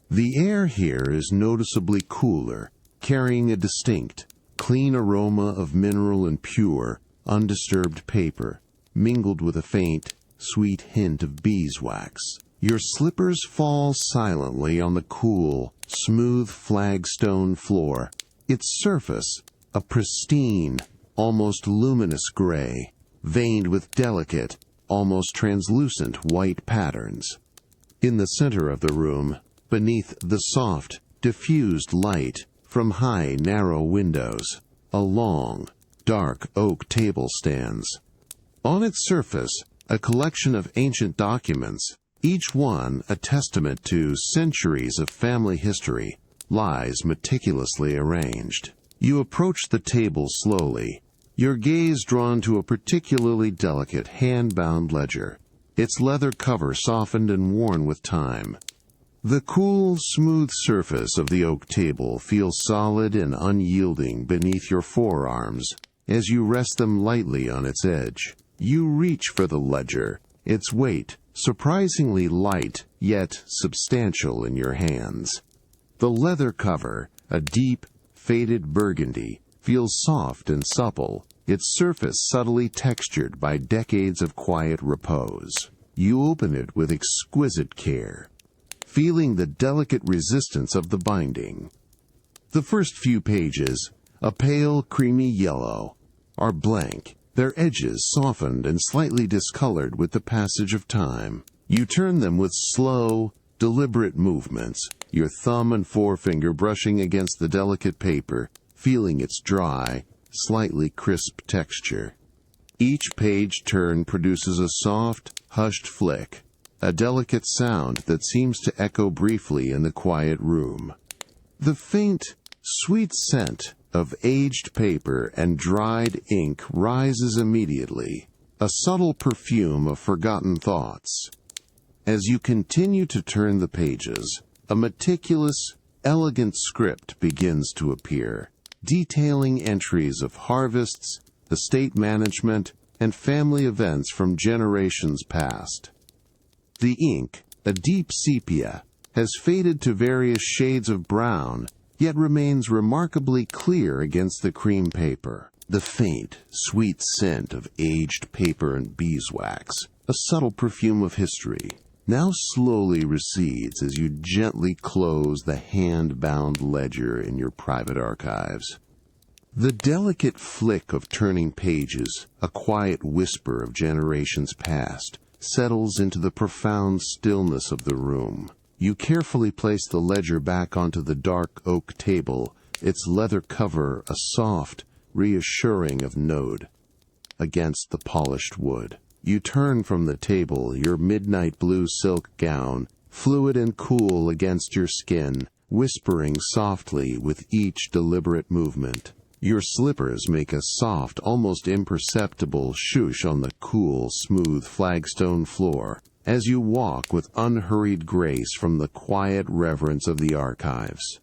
Speaker 1: The air here is noticeably cooler, carrying a distinct, clean aroma of mineral and pure, undisturbed paper, mingled with a faint, sweet hint of beeswax. Your slippers fall silently on the cool, smooth flagstone floor, its surface a pristine, almost luminous gray, veined with delicate, almost translucent white patterns. In the center of the room, beneath the soft, diffused light from high, narrow windows, a long, dark oak table stands. On its surface, a collection of ancient documents, each one a testament to centuries of family history, lies meticulously arranged. You approach the table slowly, your gaze drawn to a particularly delicate hand-bound ledger. its leather cover softened and worn with time. The cool, smooth surface of the oak table feels solid and unyielding beneath your forearms as you rest them lightly on its edge. You reach for the ledger, its weight surprisingly light yet substantial in your hands. The leather cover, a deep, faded burgundy, feels soft and supple, its surface subtly textured by decades of quiet repose. You open it with exquisite care, feeling the delicate resistance of the binding. The first few pages, a pale, creamy yellow, are blank, their edges softened and slightly discolored with the passage of time. You turn them with slow, deliberate movements, your thumb and forefinger brushing against the delicate paper, feeling its dry, slightly crisp texture. Each page turn produces a soft, hushed flick, a delicate sound that seems to echo briefly in the quiet room. The faint, sweet scent of aged paper and dried ink rises immediately, a subtle perfume of forgotten thoughts. As you continue to turn the pages, a meticulous, elegant script begins to appear, detailing entries of harvests, estate management, and family events from generations past. The ink, a deep sepia, has faded to various shades of brown, yet remains remarkably clear against the cream paper. The faint, sweet scent of aged paper and beeswax, a subtle perfume of history, now slowly recedes as you gently close the hand-bound ledger in your private archives. The delicate flick of turning pages, a quiet whisper of generations past, settles into the profound stillness of the room. You carefully place the ledger back onto the dark oak table, its leather cover a soft, reassuring of note against the polished wood. You turn from the table, your midnight blue silk gown, fluid and cool against your skin, whispering softly with each deliberate movement. Your slippers make a soft, almost imperceptible swoosh on the cool, smooth flagstone floor as you walk with unhurried grace from the quiet reverence of the archives.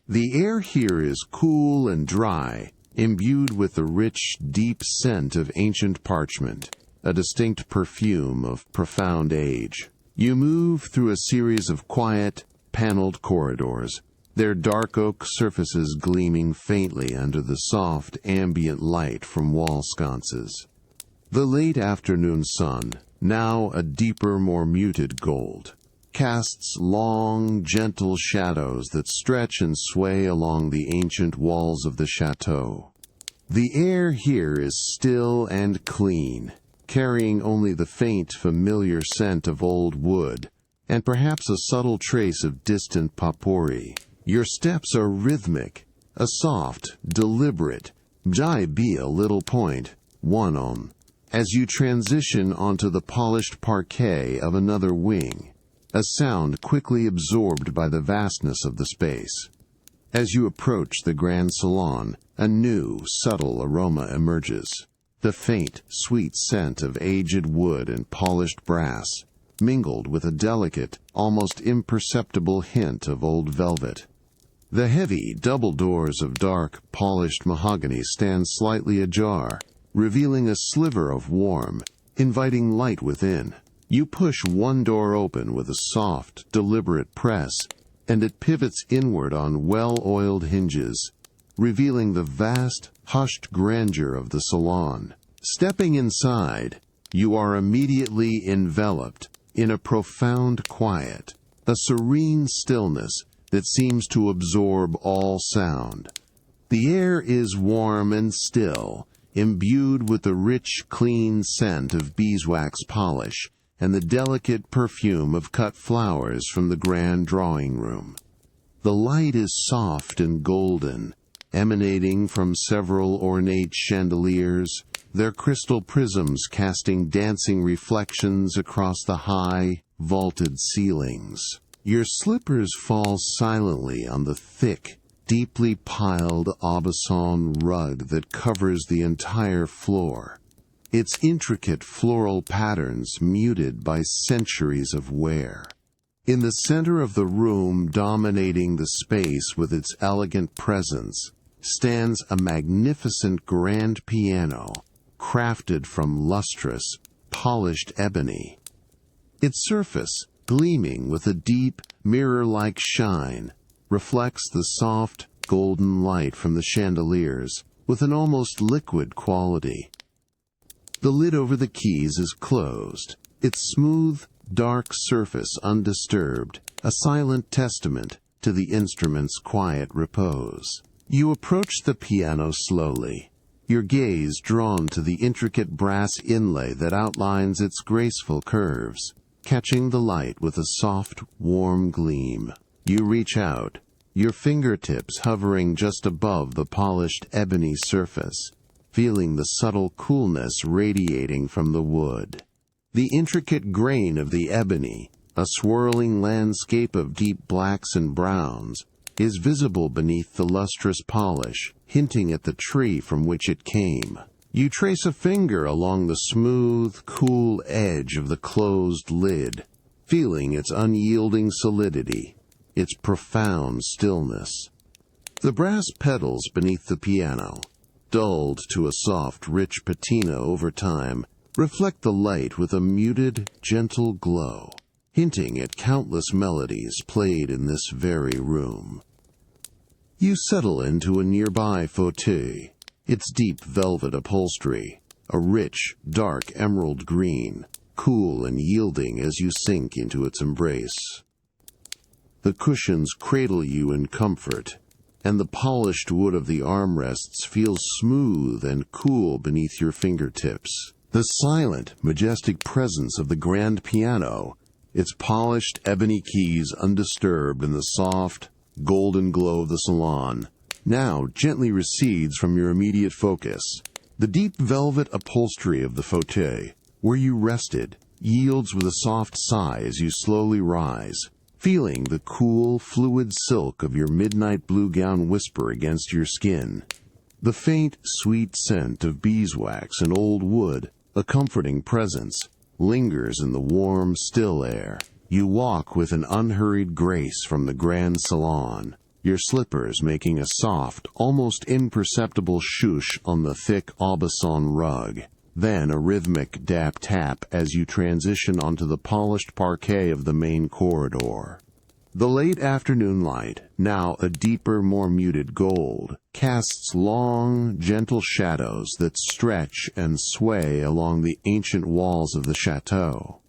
Speaker 1: The air here is cool and dry, imbued with the rich, deep scent of ancient parchment, a distinct perfume of profound age. You move through a series of quiet, paneled corridors, their dark oak surfaces gleaming faintly under the soft, ambient light from wall sconces. The late afternoon sun, now a deeper, more muted gold, casts long, gentle shadows that stretch and sway along the ancient walls of the chateau. The air here is still and clean, carrying only the faint, familiar scent of old wood, and perhaps a subtle trace of distant potpourri. Your steps are rhythmic, a soft, deliberate, be a little point, one on, as you transition onto the polished parquet of another wing, a sound quickly absorbed by the vastness of the space. As you approach the grand salon, a new, subtle aroma emerges. The faint, sweet scent of aged wood and polished brass, mingled with a delicate, almost imperceptible hint of old velvet. The heavy double doors of dark, polished mahogany stand slightly ajar, revealing a sliver of warm, inviting light within. You push one door open with a soft, deliberate press, and it pivots inward on well-oiled hinges, revealing the vast, hushed grandeur of the salon. Stepping inside, you are immediately enveloped in a profound quiet, a serene stillness that seems to absorb all sound. The air is warm and still, imbued with the rich, clean scent of beeswax polish and the delicate perfume of cut flowers from the grand drawing room. The light is soft and golden, emanating from several ornate chandeliers, their crystal prisms casting dancing reflections across the high, vaulted ceilings. Your slippers fall silently on the thick, deeply piled Aubusson rug that covers the entire floor. its intricate floral patterns muted by centuries of wear. In the center of the room, dominating the space with its elegant presence, stands a magnificent grand piano, crafted from lustrous, polished ebony. Its surface, gleaming with a deep, mirror-like shine, reflects the soft, golden light from the chandeliers with an almost liquid quality. The lid over the keys is closed, its smooth, dark surface undisturbed, a silent testament to the instrument's quiet repose. You approach the piano slowly, your gaze drawn to the intricate brass inlay that outlines its graceful curves, catching the light with a soft, warm gleam. You reach out, your fingertips hovering just above the polished ebony surface, feeling the subtle coolness radiating from the wood. The intricate grain of the ebony, a swirling landscape of deep blacks and browns, is visible beneath the lustrous polish, hinting at the tree from which it came. You trace a finger along the smooth, cool edge of the closed lid, feeling its unyielding solidity, its profound stillness. The brass pedals beneath the piano, dulled to a soft, rich patina over time, reflect the light with a muted, gentle glow, hinting at countless melodies played in this very room. You settle into a nearby fauteuil, its deep velvet upholstery, a rich, dark emerald green, cool and yielding as you sink into its embrace. The cushions cradle you in comfort, and the polished wood of the armrests feels smooth and cool beneath your fingertips. The silent, majestic presence of the grand piano, its polished ebony keys undisturbed in the soft, golden glow of the salon, now gently recedes from your immediate focus. The deep velvet upholstery of the fauteuil, where you rested, yields with a soft sigh as you slowly rise, feeling the cool, fluid silk of your midnight blue gown whisper against your skin. The faint, sweet scent of beeswax and old wood, a comforting presence, lingers in the warm, still air. You walk with an unhurried grace from the grand salon, your slippers making a soft, almost imperceptible swoosh on the thick aubusson rug, then a rhythmic tap as you transition onto the polished parquet of the main corridor. The late afternoon light, now a deeper, more muted gold, casts long, gentle shadows that stretch and sway along the ancient walls of the chateau.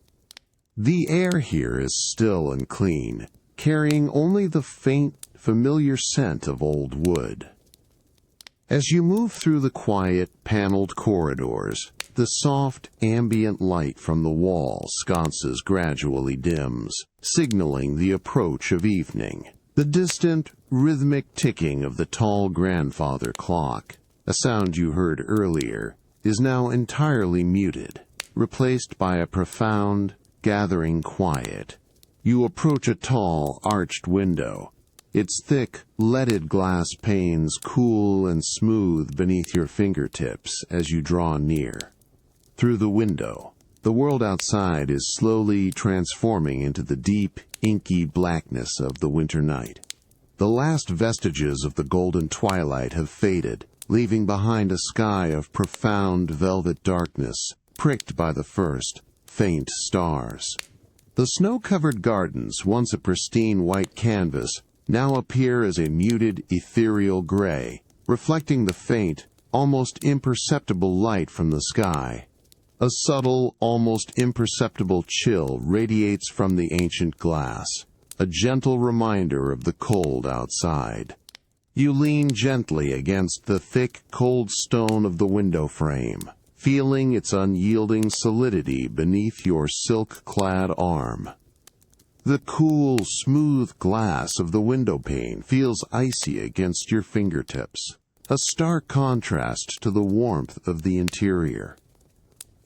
Speaker 1: The air here is still and clean, carrying only the faint, familiar scent of old wood. As you move through the quiet, paneled corridors, the soft, ambient light from the wall sconces gradually dims, signaling the approach of evening. The distant, rhythmic ticking of the tall grandfather clock, a sound you heard earlier, is now entirely muted, replaced by a profound, gathering quiet. You approach a tall, arched window, its thick, leaded glass panes cool and smooth beneath your fingertips as you draw near. Through the window, the world outside is slowly transforming into the deep, inky blackness of the winter night. The last vestiges of the golden twilight have faded, leaving behind a sky of profound velvet darkness, pricked by the first, faint stars. The snow-covered gardens, once a pristine white canvas, now appear as a muted, ethereal gray, reflecting the faint, almost imperceptible light from the sky. A subtle, almost imperceptible chill radiates from the ancient glass, a gentle reminder of the cold outside. You lean gently against the thick, cold stone of the window frame, feeling its unyielding solidity beneath your silk-clad arm. The cool, smooth glass of the window pane feels icy against your fingertips, a stark contrast to the warmth of the interior.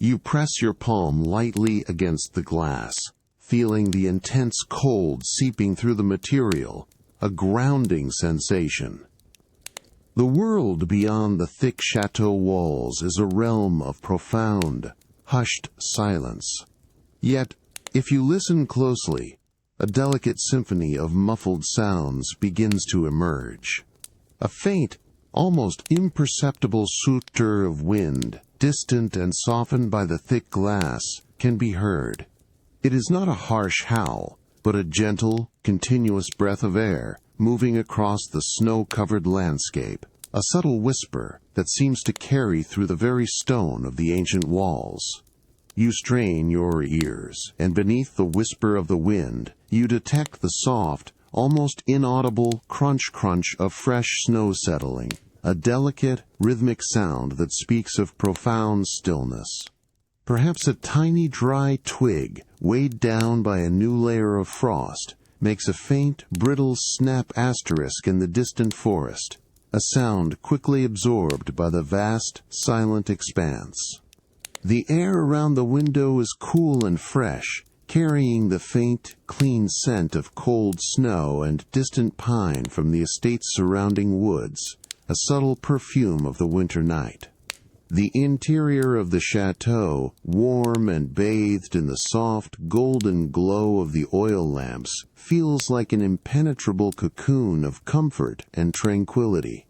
Speaker 1: You press your palm lightly against the glass, feeling the intense cold seeping through the material, a grounding sensation. The world beyond the thick chateau walls is a realm of profound, hushed silence. Yet, if you listen closely, a delicate symphony of muffled sounds begins to emerge. A faint, almost imperceptible souter of wind, distant and softened by the thick glass, can be heard. It is not a harsh howl, but a gentle, continuous breath of air moving across the snow-covered landscape, a subtle whisper that seems to carry through the very stone of the ancient walls. You strain your ears, and beneath the whisper of the wind, you detect the soft, almost inaudible crunch-crunch of fresh snow settling, a delicate, rhythmic sound that speaks of profound stillness. Perhaps a tiny dry twig, weighed down by a new layer of frost, makes a faint, brittle snap asterisk in the distant forest, a sound quickly absorbed by the vast, silent expanse. The air around the window is cool and fresh, carrying the faint, clean scent of cold snow and distant pine from the estate's surrounding woods, a subtle perfume of the winter night. The interior of the chateau, warm and bathed in the soft, golden glow of the oil lamps, feels like an impenetrable cocoon of comfort and tranquility.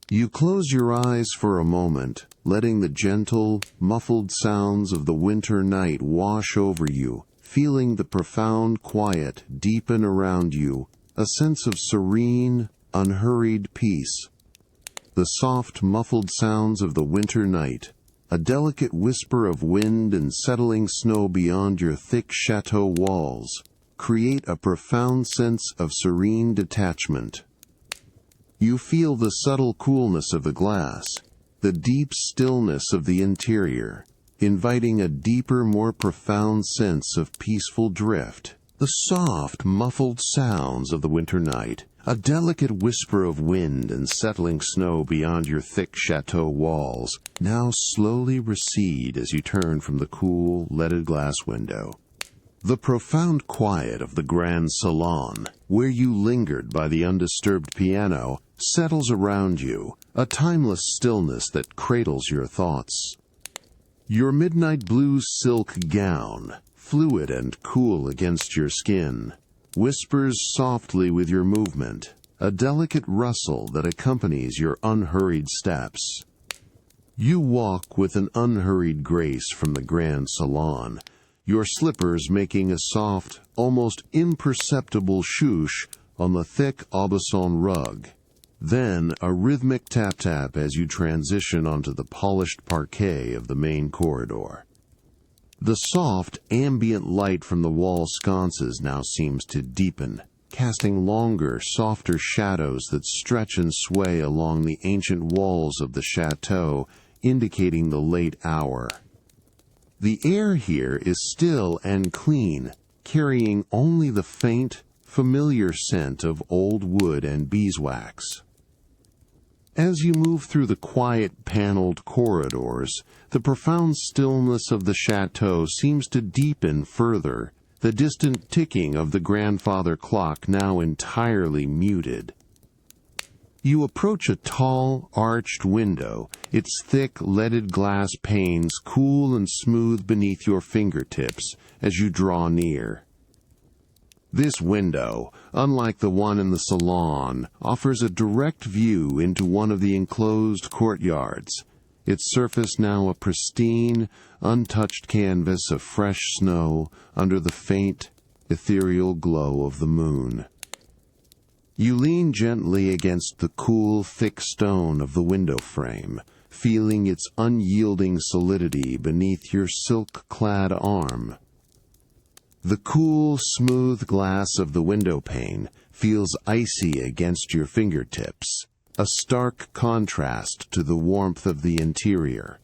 Speaker 1: You close your eyes for a moment, letting the gentle, muffled sounds of the winter night wash over you, feeling the profound quiet deepen around you, a sense of serene, unhurried peace. The soft, muffled sounds of the winter night, a delicate whisper of wind and settling snow beyond your thick chateau walls, create a profound sense of serene detachment. You feel the subtle coolness of the glass, the deep stillness of the interior, inviting a deeper, more profound sense of peaceful drift. The soft, muffled sounds of the winter night, a delicate whisper of wind and settling snow beyond your thick chateau walls, now slowly recede as you turn from the cool, leaded glass window. The profound quiet of the grand salon, where you lingered by the undisturbed piano, settles around you, a timeless stillness that cradles your thoughts. Your midnight blue silk gown, fluid and cool against your skin, whispers softly with your movement, a delicate rustle that accompanies your unhurried steps. You walk with an unhurried grace from the grand salon, your slippers making a soft, almost imperceptible swoosh on the thick Aubusson rug. Then a rhythmic tap-tap as you transition onto the polished parquet of the main corridor. The soft, ambient light from the wall sconces now seems to deepen, casting longer, softer shadows that stretch and sway along the ancient walls of the chateau, indicating the late hour. The air here is still and clean, carrying only the faint, familiar scent of old wood and beeswax. As you move through the quiet, paneled corridors, the profound stillness of the chateau seems to deepen further, the distant ticking of the grandfather clock now entirely muted. You approach a tall, arched window, its thick, leaded glass panes cool and smooth beneath your fingertips as you draw near. This window, unlike the one in the salon, offers a direct view into one of the enclosed courtyards, its surface now a pristine, untouched canvas of fresh snow under the faint, ethereal glow of the moon. You lean gently against the cool, thick stone of the window frame, feeling its unyielding solidity beneath your silk-clad arm. The cool, smooth glass of the window pane feels icy against your fingertips, a stark contrast to the warmth of the interior.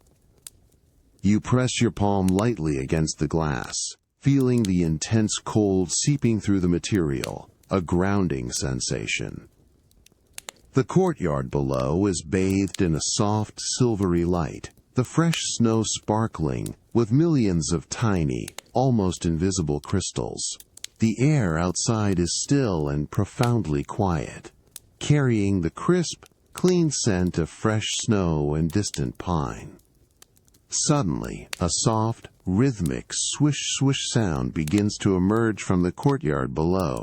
Speaker 1: You press your palm lightly against the glass, feeling the intense cold seeping through the material, a grounding sensation. The courtyard below is bathed in a soft, silvery light, the fresh snow sparkling with millions of tiny, almost invisible crystals. The air outside is still and profoundly quiet, carrying the crisp, clean scent of fresh snow and distant pine. Suddenly, a soft, rhythmic swish-swish sound begins to emerge from the courtyard below,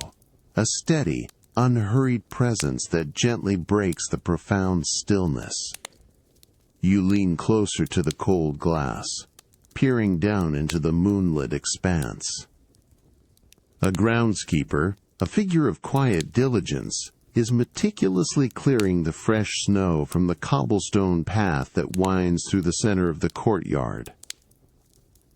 Speaker 1: a steady, unhurried presence that gently breaks the profound stillness. You lean closer to the cold glass, peering down into the moonlit expanse. A groundskeeper, a figure of quiet diligence, is meticulously clearing the fresh snow from the cobblestone path that winds through the center of the courtyard.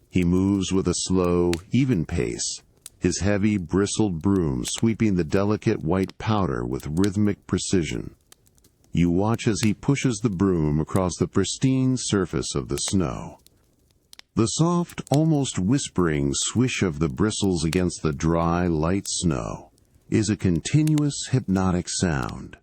Speaker 1: He moves with a slow, even pace, his heavy, bristled broom sweeping the delicate white powder with rhythmic precision. You watch as he pushes the broom across the pristine surface of the snow. The soft, almost whispering swish of the bristles against the dry, light snow is a continuous hypnotic sound,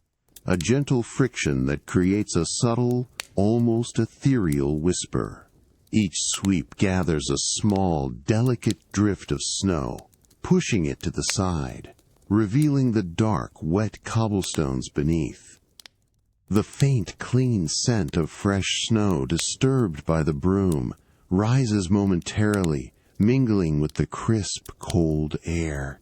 Speaker 1: a gentle friction that creates a subtle, almost ethereal whisper. Each sweep gathers a small, delicate drift of snow, pushing it to the side, revealing the dark, wet cobblestones beneath. The faint, clean scent of fresh snow, disturbed by the broom, rises momentarily, mingling with the crisp, cold air.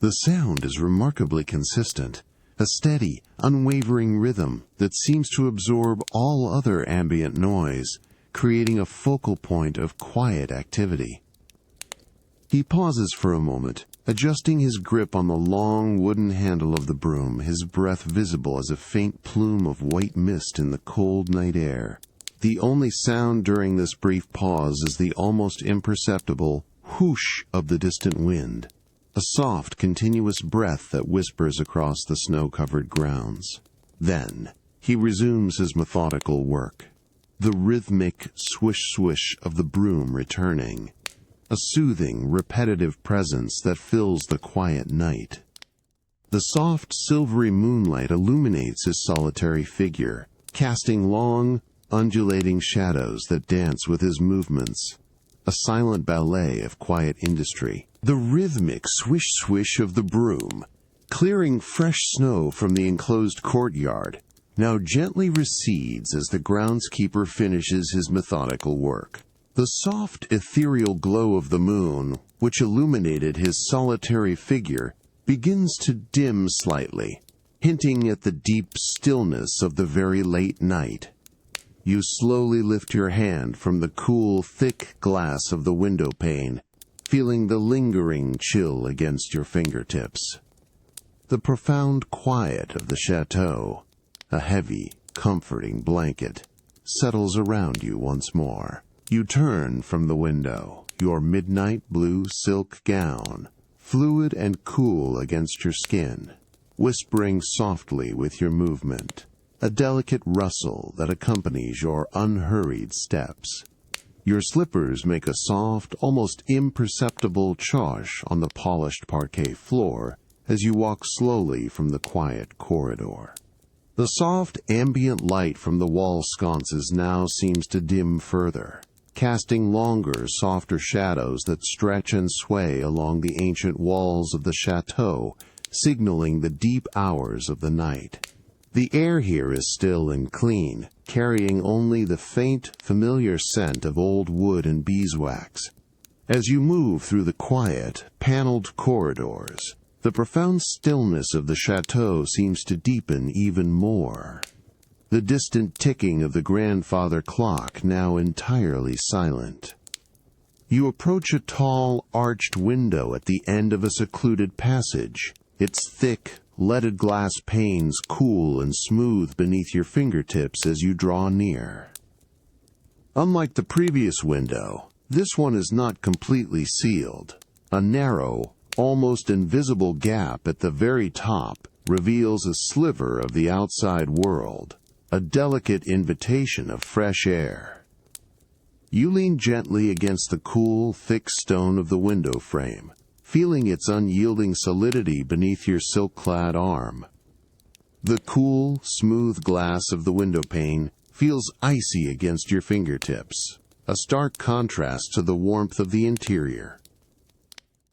Speaker 1: The sound is remarkably consistent, a steady, unwavering rhythm that seems to absorb all other ambient noise, creating a focal point of quiet activity. He pauses for a moment, adjusting his grip on the long wooden handle of the broom, his breath visible as a faint plume of white mist in the cold night air. The only sound during this brief pause is the almost imperceptible whoosh of the distant wind, a soft, continuous breath that whispers across the snow-covered grounds. Then, he resumes his methodical work, the rhythmic swish-swish of the broom returning, a soothing, repetitive presence that fills the quiet night. The soft, silvery moonlight illuminates his solitary figure, casting long, undulating shadows that dance with his movements, a silent ballet of quiet industry. The rhythmic swish-swish of the broom, clearing fresh snow from the enclosed courtyard, now gently recedes as the groundskeeper finishes his methodical work. The soft, ethereal glow of the moon, which illuminated his solitary figure, begins to dim slightly, hinting at the deep stillness of the very late night. You slowly lift your hand from the cool, thick glass of the window pane, feeling the lingering chill against your fingertips. The profound quiet of the chateau, a heavy, comforting blanket, settles around you once more. You turn from the window, your midnight blue silk gown, fluid and cool against your skin, whispering softly with your movement, a delicate rustle that accompanies your unhurried steps. Your slippers make a soft, almost imperceptible chosh on the polished parquet floor as you walk slowly from the quiet corridor. The soft, ambient light from the wall sconces now seems to dim further, casting longer, softer shadows that stretch and sway along the ancient walls of the chateau, signaling the deep hours of the night. The air here is still and clean, carrying only the faint, familiar scent of old wood and beeswax. As you move through the quiet, paneled corridors, the profound stillness of the chateau seems to deepen even more. The distant ticking of the grandfather clock now entirely silent. You approach a tall, arched window at the end of a secluded passage, its thick, leaded glass panes cool and smooth beneath your fingertips as you draw near. Unlike the previous window, this one is not completely sealed. A narrow, almost invisible gap at the very top reveals a sliver of the outside world, a delicate invitation of fresh air. You lean gently against the cool, thick stone of the window frame, feeling its unyielding solidity beneath your silk-clad arm. The cool, smooth glass of the window pane feels icy against your fingertips, a stark contrast to the warmth of the interior.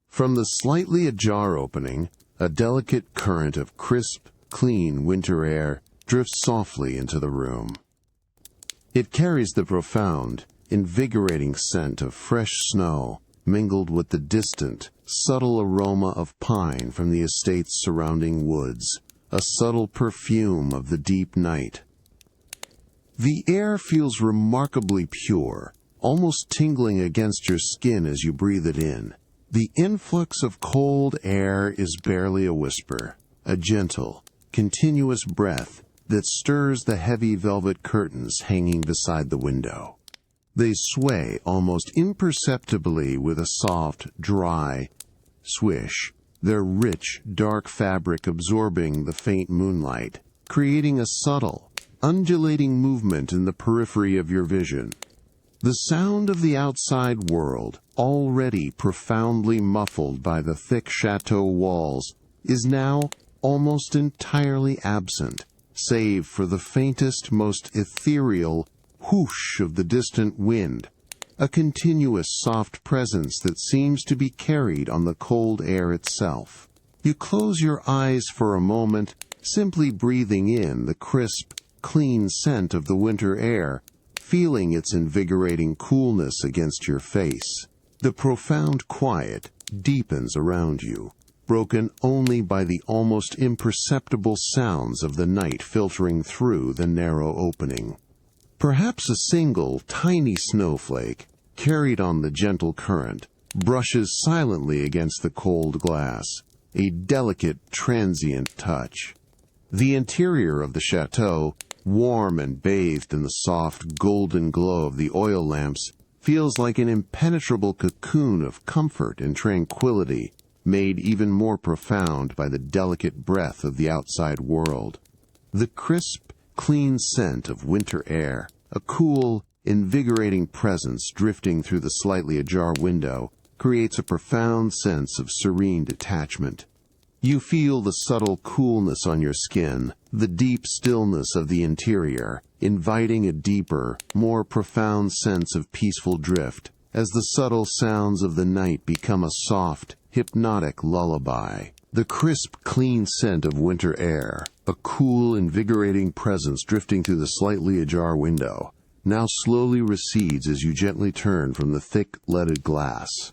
Speaker 1: From the slightly ajar opening, a delicate current of crisp, clean winter air drifts softly into the room. It carries the profound, invigorating scent of fresh snow, mingled with the distant, subtle aroma of pine from the estate's surrounding woods, a subtle perfume of the deep night. The air feels remarkably pure, almost tingling against your skin as you breathe it in. The influx of cold air is barely a whisper, a gentle, continuous breath that stirs the heavy velvet curtains hanging beside the window. They sway almost imperceptibly with a soft, dry swish, their rich, dark fabric absorbing the faint moonlight, creating a subtle, undulating movement in the periphery of your vision. The sound of the outside world, already profoundly muffled by the thick chateau walls, is now almost entirely absent, save for the faintest, most ethereal whoosh of the distant wind, a continuous soft presence that seems to be carried on the cold air itself. You close your eyes for a moment, simply breathing in the crisp, clean scent of the winter air, feeling its invigorating coolness against your face. The profound quiet deepens around you, broken only by the almost imperceptible sounds of the night filtering through the narrow opening. Perhaps a single, tiny snowflake, carried on the gentle current, brushes silently against the cold glass, a delicate, transient touch. The interior of the chateau, warm and bathed in the soft, golden glow of the oil lamps, feels like an impenetrable cocoon of comfort and tranquility, made even more profound by the delicate breath of the outside world. The crisp, clean scent of winter air, a cool, invigorating presence drifting through the slightly ajar window, creates a profound sense of serene detachment. You feel the subtle coolness on your skin, the deep stillness of the interior, inviting a deeper, more profound sense of peaceful drift, as the subtle sounds of the night become a soft, hypnotic lullaby. The crisp, clean scent of winter air, a cool, invigorating presence drifting through the slightly ajar window, now slowly recedes as you gently turn from the thick, leaded glass.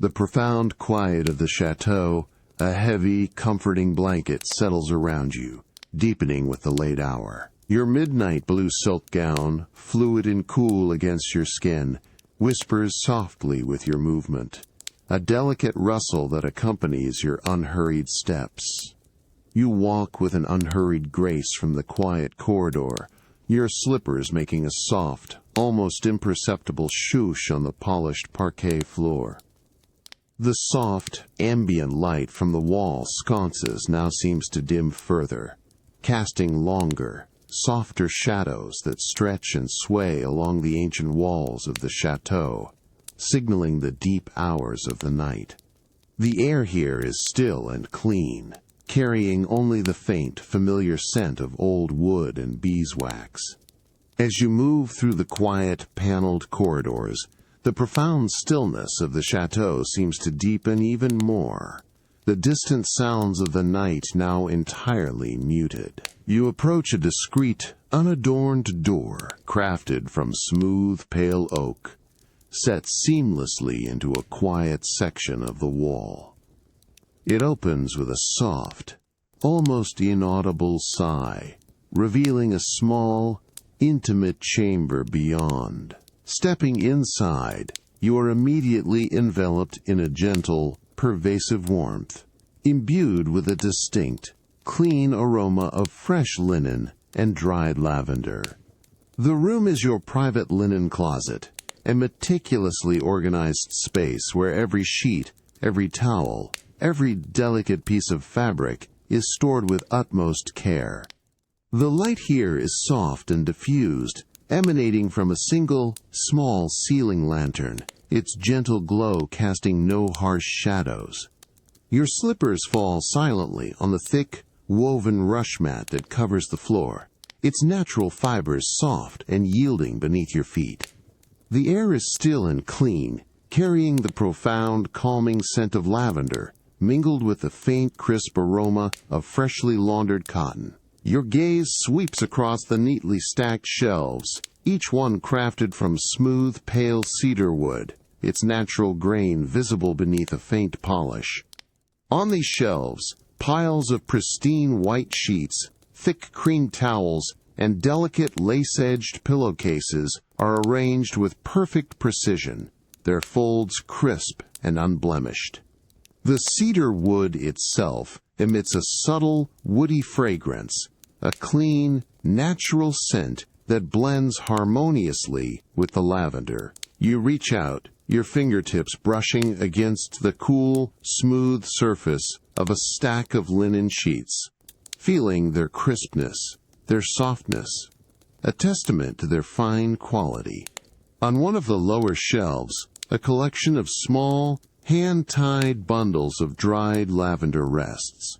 Speaker 1: The profound quiet of the chateau, a heavy, comforting blanket settles around you, deepening with the late hour. Your midnight blue silk gown, fluid and cool against your skin, whispers softly with your movement, a delicate rustle that accompanies your unhurried steps. You walk with an unhurried grace from the quiet corridor, your slippers making a soft, almost imperceptible swoosh on the polished parquet floor. The soft, ambient light from the wall sconces now seems to dim further, casting longer, softer shadows that stretch and sway along the ancient walls of the chateau, signaling the deep hours of the night. The air here is still and clean, carrying only the faint, familiar scent of old wood and beeswax. As you move through the quiet, paneled corridors, the profound stillness of the chateau seems to deepen even more, the distant sounds of the night now entirely muted. You approach a discreet, unadorned door, crafted from smooth, pale oak, set seamlessly into a quiet section of the wall. It opens with a soft, almost inaudible sigh, revealing a small, intimate chamber beyond. Stepping inside, you are immediately enveloped in a gentle, pervasive warmth, imbued with a distinct, clean aroma of fresh linen and dried lavender. The room is your private linen closet, a meticulously organized space where every sheet, every towel, every delicate piece of fabric is stored with utmost care. The light here is soft and diffused, emanating from a single, small ceiling lantern, its gentle glow casting no harsh shadows. Your slippers fall silently on the thick, woven rush mat that covers the floor, its natural fibers soft and yielding beneath your feet. The air is still and clean, carrying the profound, calming scent of lavender, mingled with the faint, crisp aroma of freshly laundered cotton. Your gaze sweeps across the neatly stacked shelves, each one crafted from smooth, pale cedar wood, its natural grain visible beneath a faint polish. On these shelves, piles of pristine white sheets, thick cream towels, and delicate lace-edged pillowcases are arranged with perfect precision, their folds crisp and unblemished. The cedar wood itself emits a subtle, woody fragrance, a clean, natural scent that blends harmoniously with the lavender. You reach out, your fingertips brushing against the cool, smooth surface of a stack of linen sheets, feeling their crispness, their softness, a testament to their fine quality. On one of the lower shelves, a collection of small, hand-tied bundles of dried lavender rests.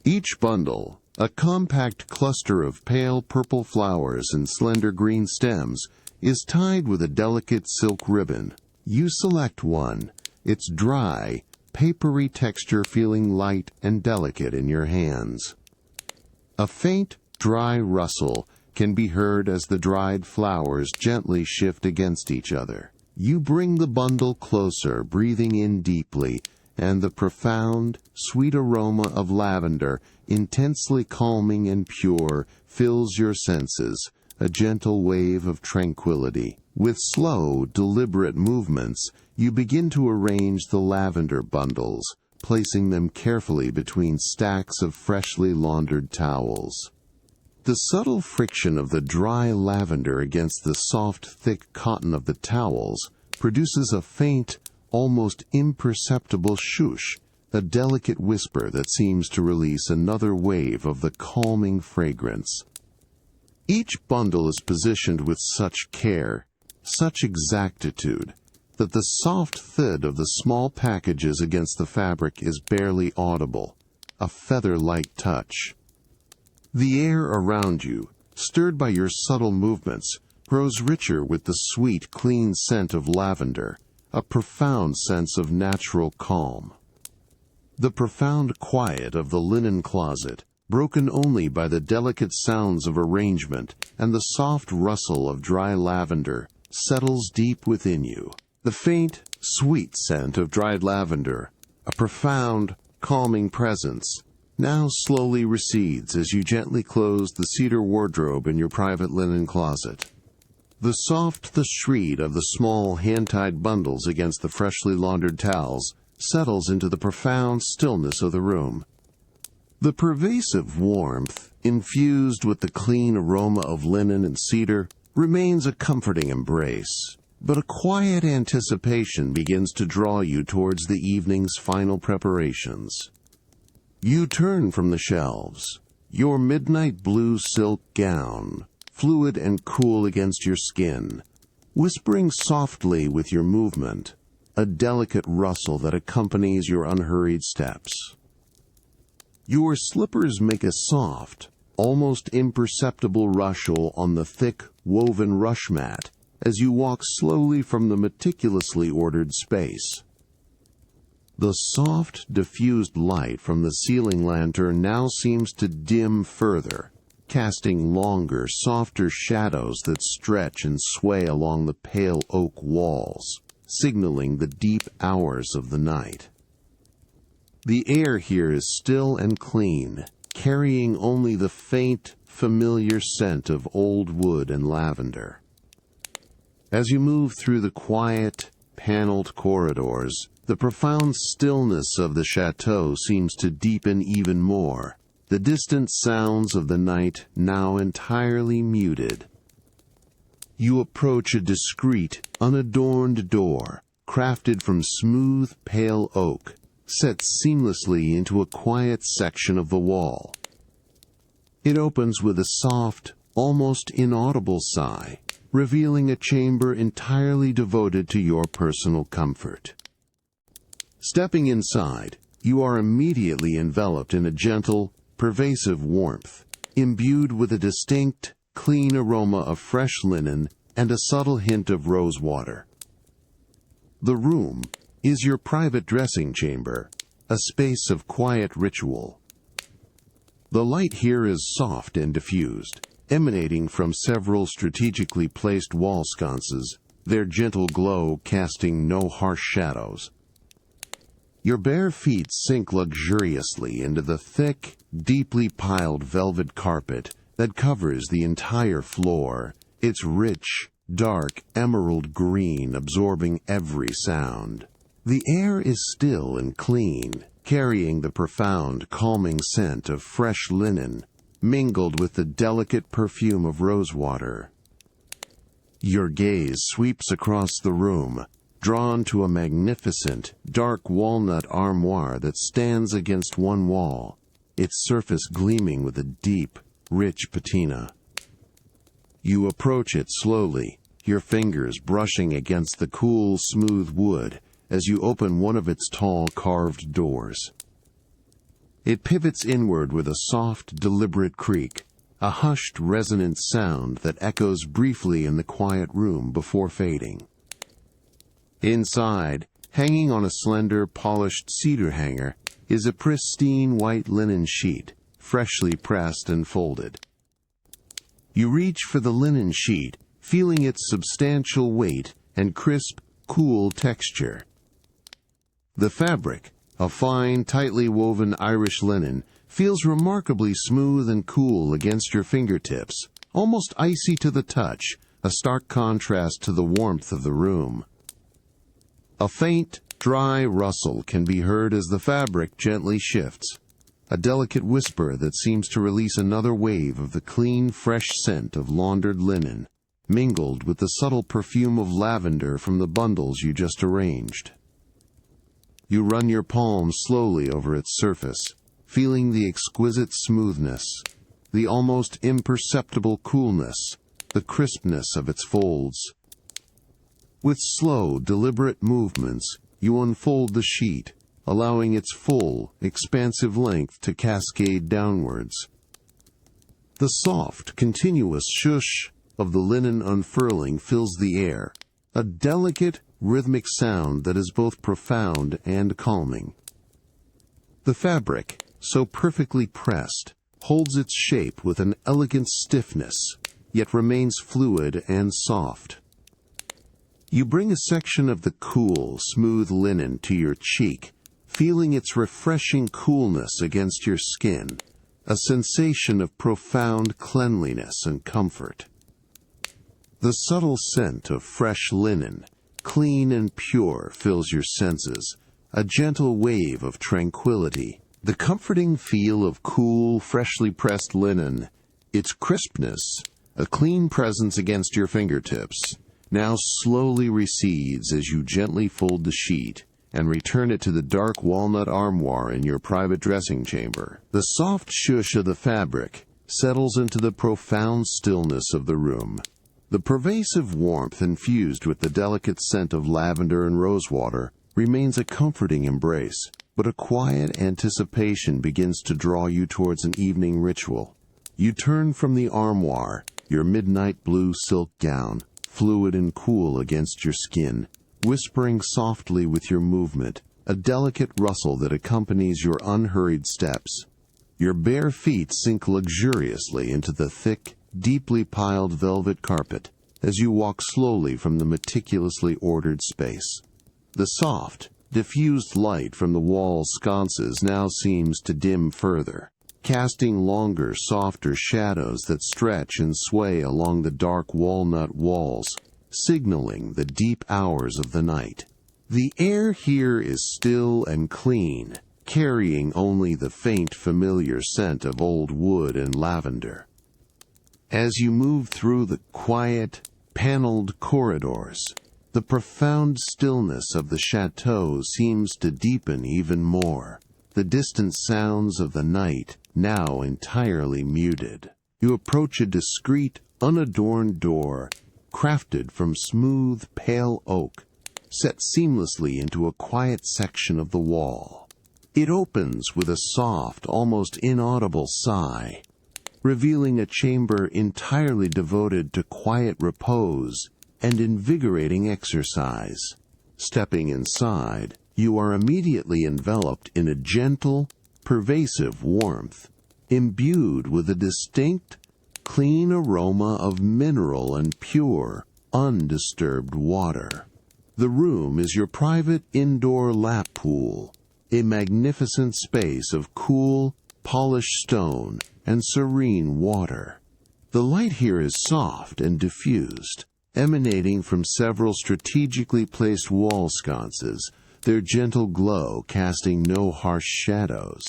Speaker 1: Each bundle, a compact cluster of pale purple flowers and slender green stems, is tied with a delicate silk ribbon. You select one, its dry, papery texture feeling light and delicate in your hands. A faint, dry rustle can be heard as the dried flowers gently shift against each other. You bring the bundle closer, breathing in deeply, and the profound, sweet aroma of lavender, intensely calming and pure, fills your senses, a gentle wave of tranquility. With slow, deliberate movements, you begin to arrange the lavender bundles, placing them carefully between stacks of freshly laundered towels. The subtle friction of the dry lavender against the soft, thick cotton of the towels produces a faint, almost imperceptible shush, a delicate whisper that seems to release another wave of the calming fragrance. Each bundle is positioned with such care, such exactitude, that the soft thud of the small packages against the fabric is barely audible, a feather-light touch. The air around you, stirred by your subtle movements, grows richer with the sweet, clean scent of lavender, a profound sense of natural calm. The profound quiet of the linen closet, broken only by the delicate sounds of arrangement and the soft rustle of dry lavender, settles deep within you. The faint, sweet scent of dried lavender, a profound, calming presence, now slowly recedes as you gently close the cedar wardrobe in your private linen closet. The shriek of the small hand-tied bundles against the freshly laundered towels settles into the profound stillness of the room. The pervasive warmth, infused with the clean aroma of linen and cedar, remains a comforting embrace, but a quiet anticipation begins to draw you towards the evening's final preparations. You turn from the shelves, your midnight blue silk gown, fluid and cool against your skin, whispering softly with your movement, a delicate rustle that accompanies your unhurried steps. Your slippers make a soft, almost imperceptible rustle on the thick, woven rush mat as you walk slowly from the meticulously ordered space. The soft, diffused light from the ceiling lantern now seems to dim further, casting longer, softer shadows that stretch and sway along the pale oak walls, signaling the deep hours of the night. The air here is still and clean, carrying only the faint, familiar scent of old wood and lavender. As you move through the quiet, paneled corridors, the profound stillness of the chateau seems to deepen even more, the distant sounds of the night now entirely muted. You approach a discreet, unadorned door, crafted from smooth, pale oak, set seamlessly into a quiet section of the wall. It opens with a soft, almost inaudible sigh, revealing a chamber entirely devoted to your personal comfort. Stepping inside, you are immediately enveloped in a gentle, pervasive warmth, imbued with a distinct, clean aroma of fresh linen and a subtle hint of rose water. The room is your private dressing chamber, a space of quiet ritual. The light here is soft and diffused, emanating from several strategically placed wall sconces, their gentle glow casting no harsh shadows. Your bare feet sink luxuriously into the thick, deeply piled velvet carpet that covers the entire floor, its rich, dark emerald green absorbing every sound. The air is still and clean, carrying the profound, calming scent of fresh linen, mingled with the delicate perfume of rosewater. Your gaze sweeps across the room, drawn to a magnificent, dark walnut armoire that stands against one wall, its surface gleaming with a deep, rich patina. You approach it slowly, your fingers brushing against the cool, smooth wood as you open one of its tall carved doors. It pivots inward with a soft, deliberate creak, a hushed, resonant sound that echoes briefly in the quiet room before fading. Inside, hanging on a slender, polished cedar hanger, is a pristine white linen sheet, freshly pressed and folded. You reach for the linen sheet, feeling its substantial weight and crisp, cool texture. The fabric, a fine, tightly woven Irish linen, feels remarkably smooth and cool against your fingertips, almost icy to the touch, a stark contrast to the warmth of the room. A faint, dry rustle can be heard as the fabric gently shifts, a delicate whisper that seems to release another wave of the clean, fresh scent of laundered linen, mingled with the subtle perfume of lavender from the bundles you just arranged. You run your palms slowly over its surface, feeling the exquisite smoothness, the almost imperceptible coolness, the crispness of its folds. With slow, deliberate movements, you unfold the sheet, allowing its full, expansive length to cascade downwards. The soft, continuous shush of the linen unfurling fills the air, a delicate, rhythmic sound that is both profound and calming. The fabric, so perfectly pressed, holds its shape with an elegant stiffness, yet remains fluid and soft. You bring a section of the cool, smooth linen to your cheek, feeling its refreshing coolness against your skin, a sensation of profound cleanliness and comfort. The subtle scent of fresh linen, clean and pure, fills your senses, a gentle wave of tranquility. The comforting feel of cool, freshly pressed linen, its crispness, a clean presence against your fingertips, now slowly recedes as you gently fold the sheet and return it to the dark walnut armoire in your private dressing chamber. The soft shush of the fabric settles into the profound stillness of the room. The pervasive warmth infused with the delicate scent of lavender and rosewater remains a comforting embrace, but a quiet anticipation begins to draw you towards an evening ritual. You turn from the armoire, your midnight blue silk gown, fluid and cool against your skin, whispering softly with your movement, a delicate rustle that accompanies your unhurried steps. Your bare feet sink luxuriously into the thick, deeply piled velvet carpet as you walk slowly from the meticulously ordered space. The soft, diffused light from the wall sconces now seems to dim further, casting longer, softer shadows that stretch and sway along the dark walnut walls, signaling the deep hours of the night. The air here is still and clean, carrying only the faint, familiar scent of old wood and lavender. As you move through the quiet, paneled corridors, the profound stillness of the chateau seems to deepen even more, the distant sounds of the night now entirely muted. You approach a discreet, unadorned door, crafted from smooth, pale oak, set seamlessly into a quiet section of the wall. It opens with a soft, almost inaudible sigh, revealing a chamber entirely devoted to quiet repose and invigorating exercise. Stepping inside, you are immediately enveloped in a gentle, pervasive warmth. imbued with a distinct, clean aroma of mineral and pure, undisturbed water. The room is your private indoor lap pool, a magnificent space of cool, polished stone and serene water. The light here is soft and diffused, emanating from several strategically placed wall sconces, their gentle glow casting no harsh shadows.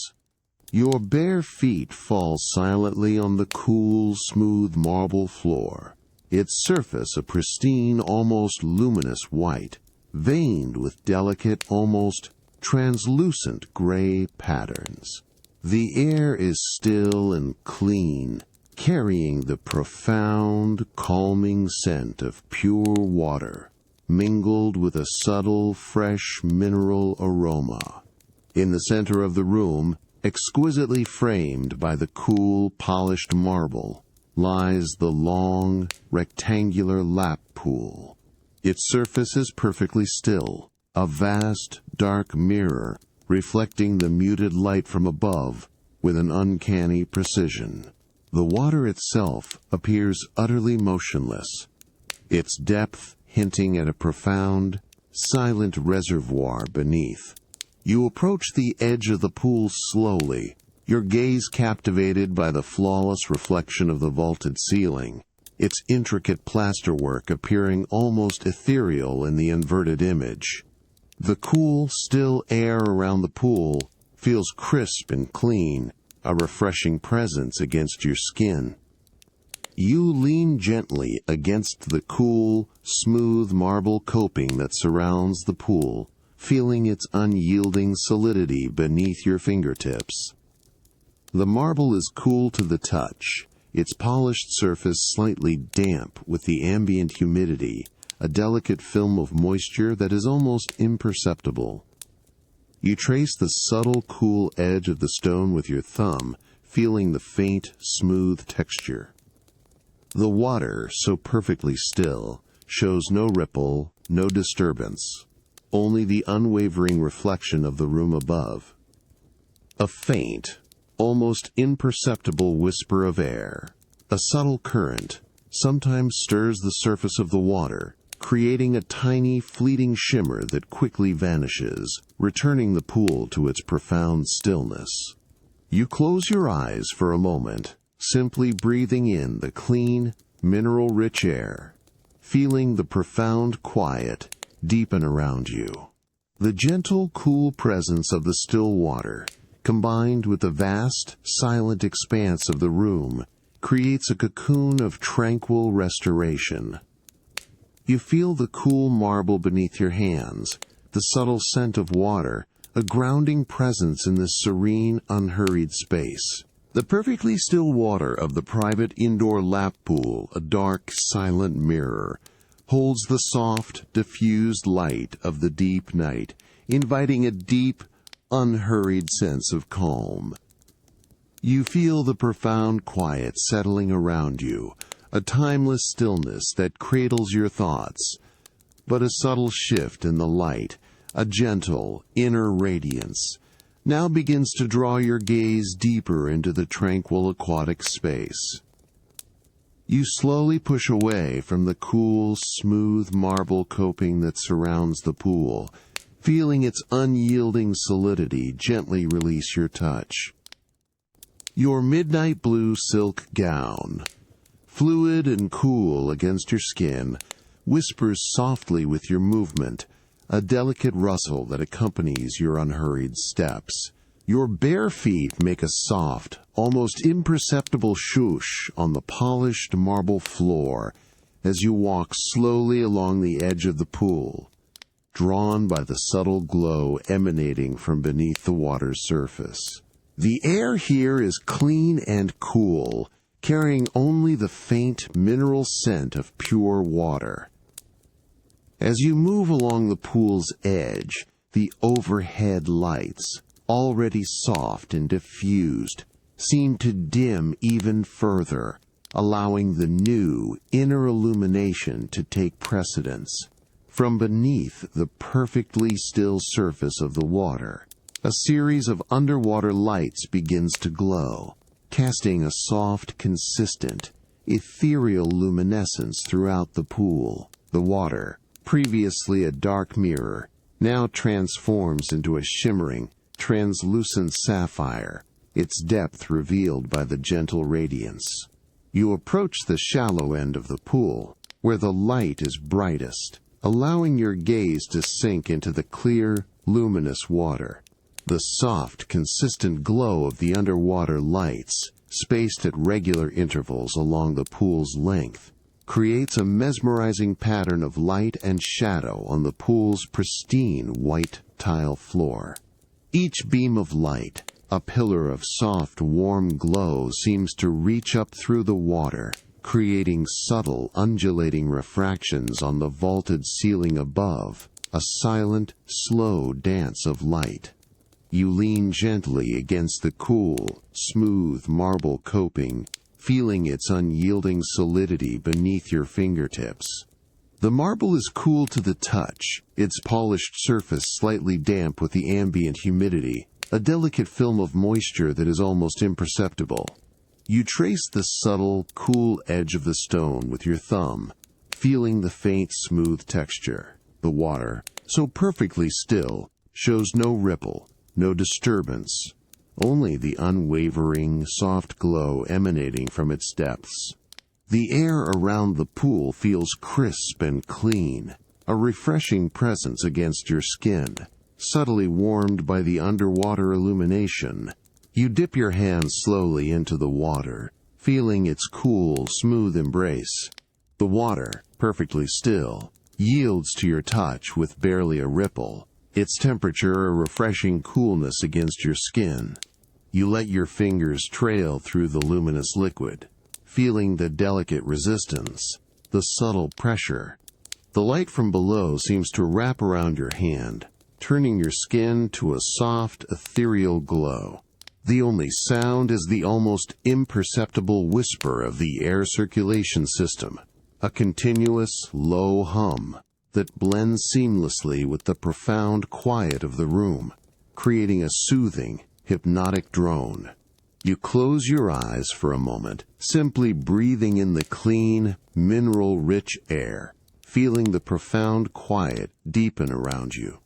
Speaker 1: Your bare feet fall silently on the cool, smooth marble floor, its surface a pristine, almost luminous white, veined with delicate, almost translucent gray patterns. The air is still and clean, carrying the profound, calming scent of pure water, mingled with a subtle, fresh mineral aroma. In the center of the room, exquisitely framed by the cool, polished marble, lies the long, rectangular lap pool. Its surface is perfectly still, a vast, dark mirror reflecting the muted light from above with an uncanny precision. The water itself appears utterly motionless, its depth hinting at a profound, silent reservoir beneath. You approach the edge of the pool slowly, your gaze captivated by the flawless reflection of the vaulted ceiling, its intricate plasterwork appearing almost ethereal in the inverted image. The cool, still air around the pool feels crisp and clean, a refreshing presence against your skin. You lean gently against the cool, smooth marble coping that surrounds the pool, feeling its unyielding solidity beneath your fingertips. The marble is cool to the touch, its polished surface slightly damp with the ambient humidity, a delicate film of moisture that is almost imperceptible. You trace the subtle, cool edge of the stone with your thumb, feeling the faint, smooth texture. The water, so perfectly still, shows no ripple, no disturbance, only the unwavering reflection of the room above. A faint, almost imperceptible whisper of air, a subtle current, sometimes stirs the surface of the water, creating a tiny, fleeting shimmer that quickly vanishes, returning the pool to its profound stillness. You close your eyes for a moment, simply breathing in the clean, mineral-rich air, feeling the profound quiet deepen around you. The gentle, cool presence of the still water, combined with the vast, silent expanse of the room, creates a cocoon of tranquil restoration. You feel the cool marble beneath your hands, the subtle scent of water, a grounding presence in this serene, unhurried space. The perfectly still water of the private indoor lap pool, a dark, silent mirror, holds the soft, diffused light of the deep night, inviting a deep, unhurried sense of calm. You feel the profound quiet settling around you, a timeless stillness that cradles your thoughts, but a subtle shift in the light, a gentle, inner radiance, now begins to draw your gaze deeper into the tranquil aquatic space. You slowly push away from the cool, smooth marble coping that surrounds the pool, feeling its unyielding solidity gently release your touch. Your midnight blue silk gown, fluid and cool against your skin, whispers softly with your movement, a delicate rustle that accompanies your unhurried steps. Your bare feet make a soft, almost imperceptible swoosh on the polished marble floor as you walk slowly along the edge of the pool, drawn by the subtle glow emanating from beneath the water's surface. The air here is clean and cool, carrying only the faint mineral scent of pure water. As you move along the pool's edge, the overhead lights, already soft and diffused, seem to dim even further, allowing the new, inner illumination to take precedence. From beneath the perfectly still surface of the water, a series of underwater lights begins to glow, casting a soft, consistent, ethereal luminescence throughout the pool. The water, previously a dark mirror, now transforms into a shimmering, translucent sapphire, its depth revealed by the gentle radiance. You approach the shallow end of the pool, where the light is brightest, allowing your gaze to sink into the clear, luminous water. The soft, consistent glow of the underwater lights, spaced at regular intervals along the pool's length, creates a mesmerizing pattern of light and shadow on the pool's pristine white tile floor. Each beam of light, a pillar of soft, warm glow, seems to reach up through the water, creating subtle, undulating refractions on the vaulted ceiling above, a silent, slow dance of light. You lean gently against the cool, smooth marble coping, feeling its unyielding solidity beneath your fingertips. The marble is cool to the touch, its polished surface slightly damp with the ambient humidity, a delicate film of moisture that is almost imperceptible. You trace the subtle, cool edge of the stone with your thumb, feeling the faint, smooth texture. The water, so perfectly still, shows no ripple, no disturbance, only the unwavering, soft glow emanating from its depths. The air around the pool feels crisp and clean, a refreshing presence against your skin, subtly warmed by the underwater illumination. You dip your hands slowly into the water, feeling its cool, smooth embrace. The water, perfectly still, yields to your touch with barely a ripple, its temperature a refreshing coolness against your skin. You let your fingers trail through the luminous liquid, feeling the delicate resistance, the subtle pressure. The light from below seems to wrap around your hand, turning your skin to a soft, ethereal glow. The only sound is the almost imperceptible whisper of the air circulation system, a continuous, low hum that blends seamlessly with the profound quiet of the room, creating a soothing, hypnotic drone. You close your eyes for a moment, simply breathing in the clean, mineral-rich air, feeling the profound quiet deepen around you.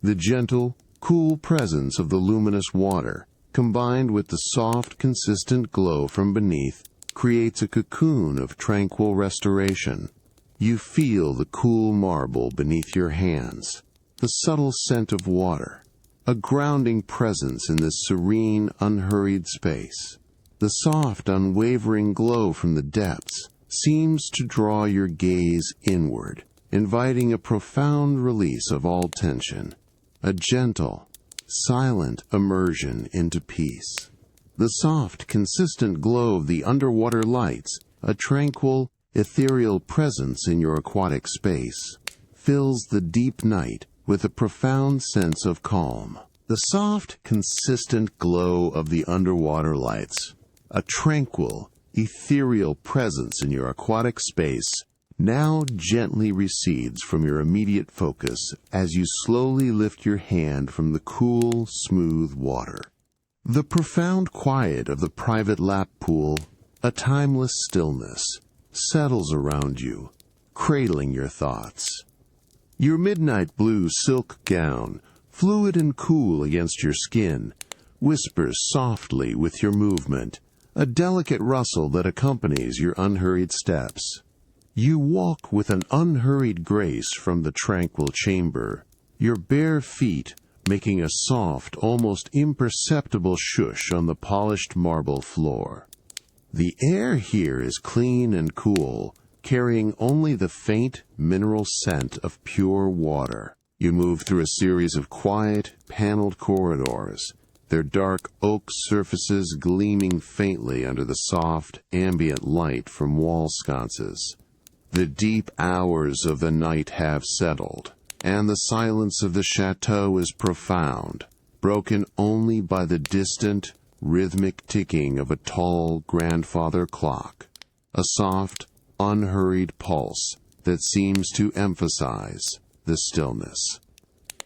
Speaker 1: The gentle, cool presence of the luminous water, combined with the soft, consistent glow from beneath, creates a cocoon of tranquil restoration. You feel the cool marble beneath your hands, the subtle scent of water, a grounding presence in this serene, unhurried space. The soft, unwavering glow from the depths seems to draw your gaze inward, inviting a profound release of all tension, a gentle, silent immersion into peace. The soft, consistent glow of the underwater lights, a tranquil, ethereal presence in your aquatic space, fills the deep night with a profound sense of calm. The soft, consistent glow of the underwater lights, a tranquil, ethereal presence in your aquatic space, now gently recedes from your immediate focus as you slowly lift your hand from the cool, smooth water. The profound quiet of the private lap pool, a timeless stillness, settles around you, cradling your thoughts. Your midnight blue silk gown, fluid and cool against your skin, whispers softly with your movement, a delicate rustle that accompanies your unhurried steps. You walk with an unhurried grace from the tranquil chamber, your bare feet making a soft, almost imperceptible shush on the polished marble floor. The air here is clean and cool, carrying only the faint, mineral scent of pure water. You move through a series of quiet, paneled corridors, their dark oak surfaces gleaming faintly under the soft, ambient light from wall sconces. The deep hours of the night have settled, and the silence of the chateau is profound, broken only by the distant, rhythmic ticking of a tall grandfather clock, a soft, unhurried pulse that seems to emphasize the stillness.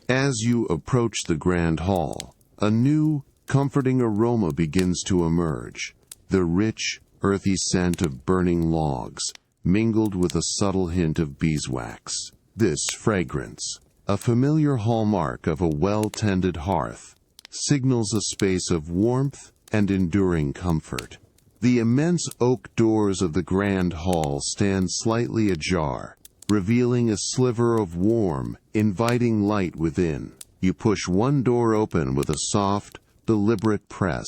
Speaker 1: As you approach the grand hall, a new, comforting aroma begins to emerge. the rich, earthy scent of burning logs, mingled with a subtle hint of beeswax. This fragrance, a familiar hallmark of a well-tended hearth, signals a space of warmth and enduring comfort. The immense oak doors of the grand hall stand slightly ajar, revealing a sliver of warm, inviting light within. You push one door open with a soft, deliberate press,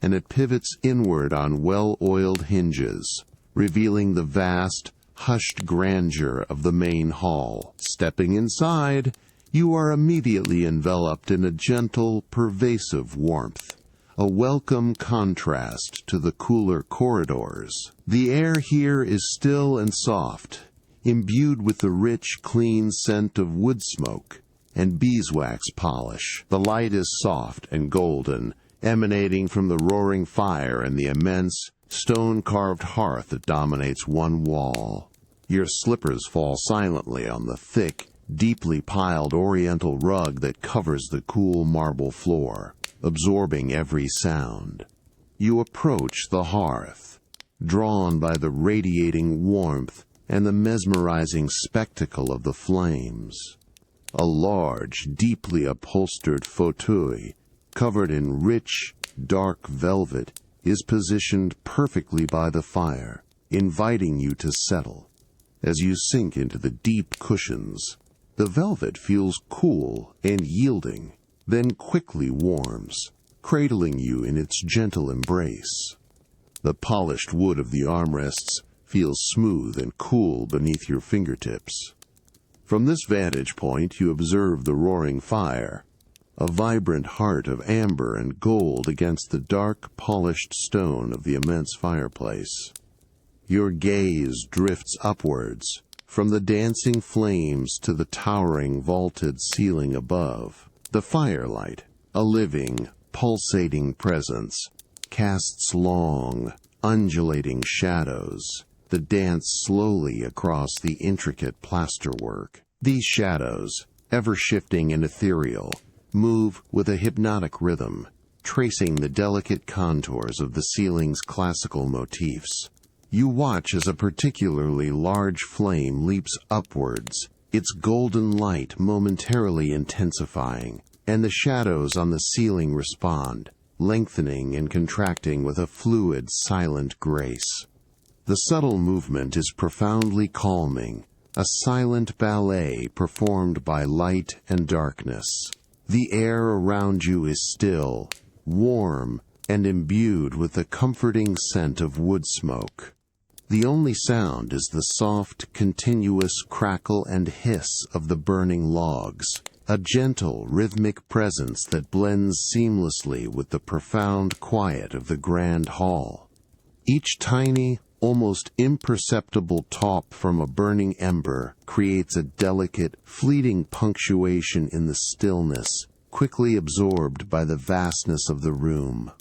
Speaker 1: and it pivots inward on well-oiled hinges, revealing the vast, hushed grandeur of the main hall. Stepping inside, you are immediately enveloped in a gentle, pervasive warmth, a welcome contrast to the cooler corridors. The air here is still and soft, imbued with the rich, clean scent of wood smoke and beeswax polish. The light is soft and golden, emanating from the roaring fire and the immense, stone-carved hearth that dominates one wall. Your slippers fall silently on the thick, deeply piled oriental rug that covers the cool marble floor, absorbing every sound. You approach the hearth, drawn by the radiating warmth and the mesmerizing spectacle of the flames. A large, deeply upholstered fauteuil, covered in rich, dark velvet, is positioned perfectly by the fire, inviting you to settle. As you sink into the deep cushions, the velvet feels cool and yielding, then quickly warms, cradling you in its gentle embrace. The polished wood of the armrests feels smooth and cool beneath your fingertips. From this vantage point you observe the roaring fire, a vibrant heart of amber and gold against the dark, polished stone of the immense fireplace. Your gaze drifts upwards, from the dancing flames to the towering vaulted ceiling above. The firelight, a living, pulsating presence, casts long, undulating shadows that dance slowly across the intricate plasterwork. These shadows, ever-shifting and ethereal, move with a hypnotic rhythm, tracing the delicate contours of the ceiling's classical motifs. You watch as a particularly large flame leaps upwards, its golden light momentarily intensifying, and the shadows on the ceiling respond, lengthening and contracting with a fluid, silent grace. The subtle movement is profoundly calming, a silent ballet performed by light and darkness. The air around you is still, warm, and imbued with the comforting scent of wood smoke. The only sound is the soft, continuous crackle and hiss of the burning logs, a gentle, rhythmic presence that blends seamlessly with the profound quiet of the grand hall. Each tiny, almost imperceptible top from a burning ember creates a delicate, fleeting punctuation in the stillness, quickly absorbed by the vastness of the room.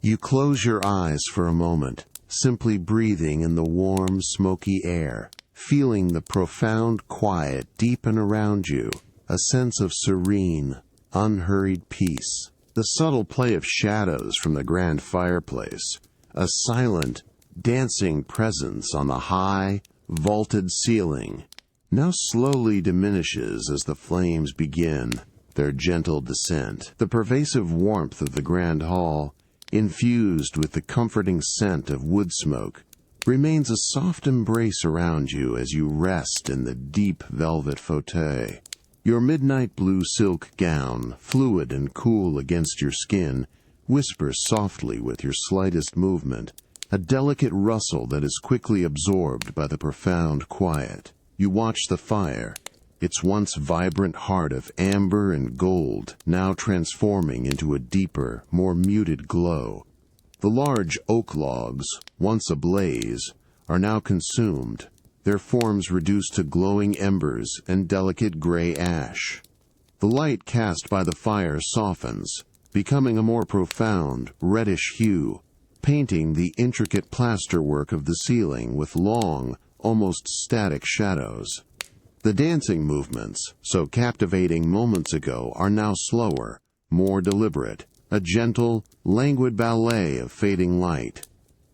Speaker 1: You close your eyes for a moment, simply breathing in the warm, smoky air, feeling the profound quiet deepen around you, a sense of serene, unhurried peace. The subtle play of shadows from the grand fireplace, a silent, dancing presence on the high, vaulted ceiling, now slowly diminishes as the flames begin their gentle descent. The pervasive warmth of the grand hall, infused with the comforting scent of wood smoke, remains a soft embrace around you as you rest in the deep velvet fauteuil. Your midnight blue silk gown, fluid and cool against your skin, whispers softly with your slightest movement, a delicate rustle that is quickly absorbed by the profound quiet. You watch the fire, its once vibrant heart of amber and gold now transforming into a deeper, more muted glow. The large oak logs, once ablaze, are now consumed, their forms reduced to glowing embers and delicate gray ash. The light cast by the fire softens, becoming a more profound, reddish hue, painting the intricate plasterwork of the ceiling with long, almost static shadows. The dancing movements, so captivating moments ago, are now slower, more deliberate, a gentle, languid ballet of fading light.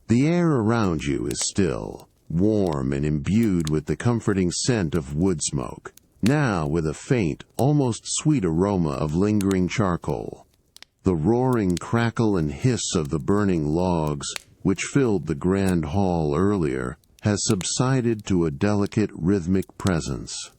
Speaker 1: The air around you is still, warm and imbued with the comforting scent of wood smoke, now with a faint, almost sweet aroma of lingering charcoal. The roaring crackle and hiss of the burning logs, which filled the grand hall earlier, has subsided to a delicate rhythmic presence.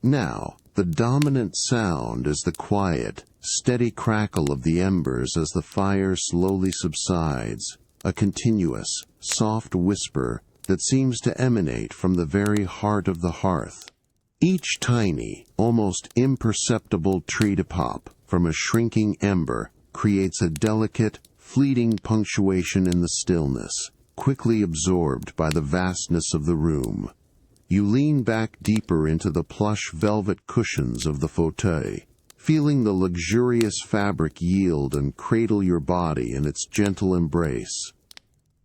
Speaker 1: Now, the dominant sound is the quiet, steady crackle of the embers as the fire slowly subsides, a continuous, soft whisper that seems to emanate from the very heart of the hearth. Each tiny, almost imperceptible tree-to-pop from a shrinking ember creates a delicate, fleeting punctuation in the stillness, quickly absorbed by the vastness of the room. You lean back deeper into the plush velvet cushions of the fauteuil, feeling the luxurious fabric yield and cradle your body in its gentle embrace.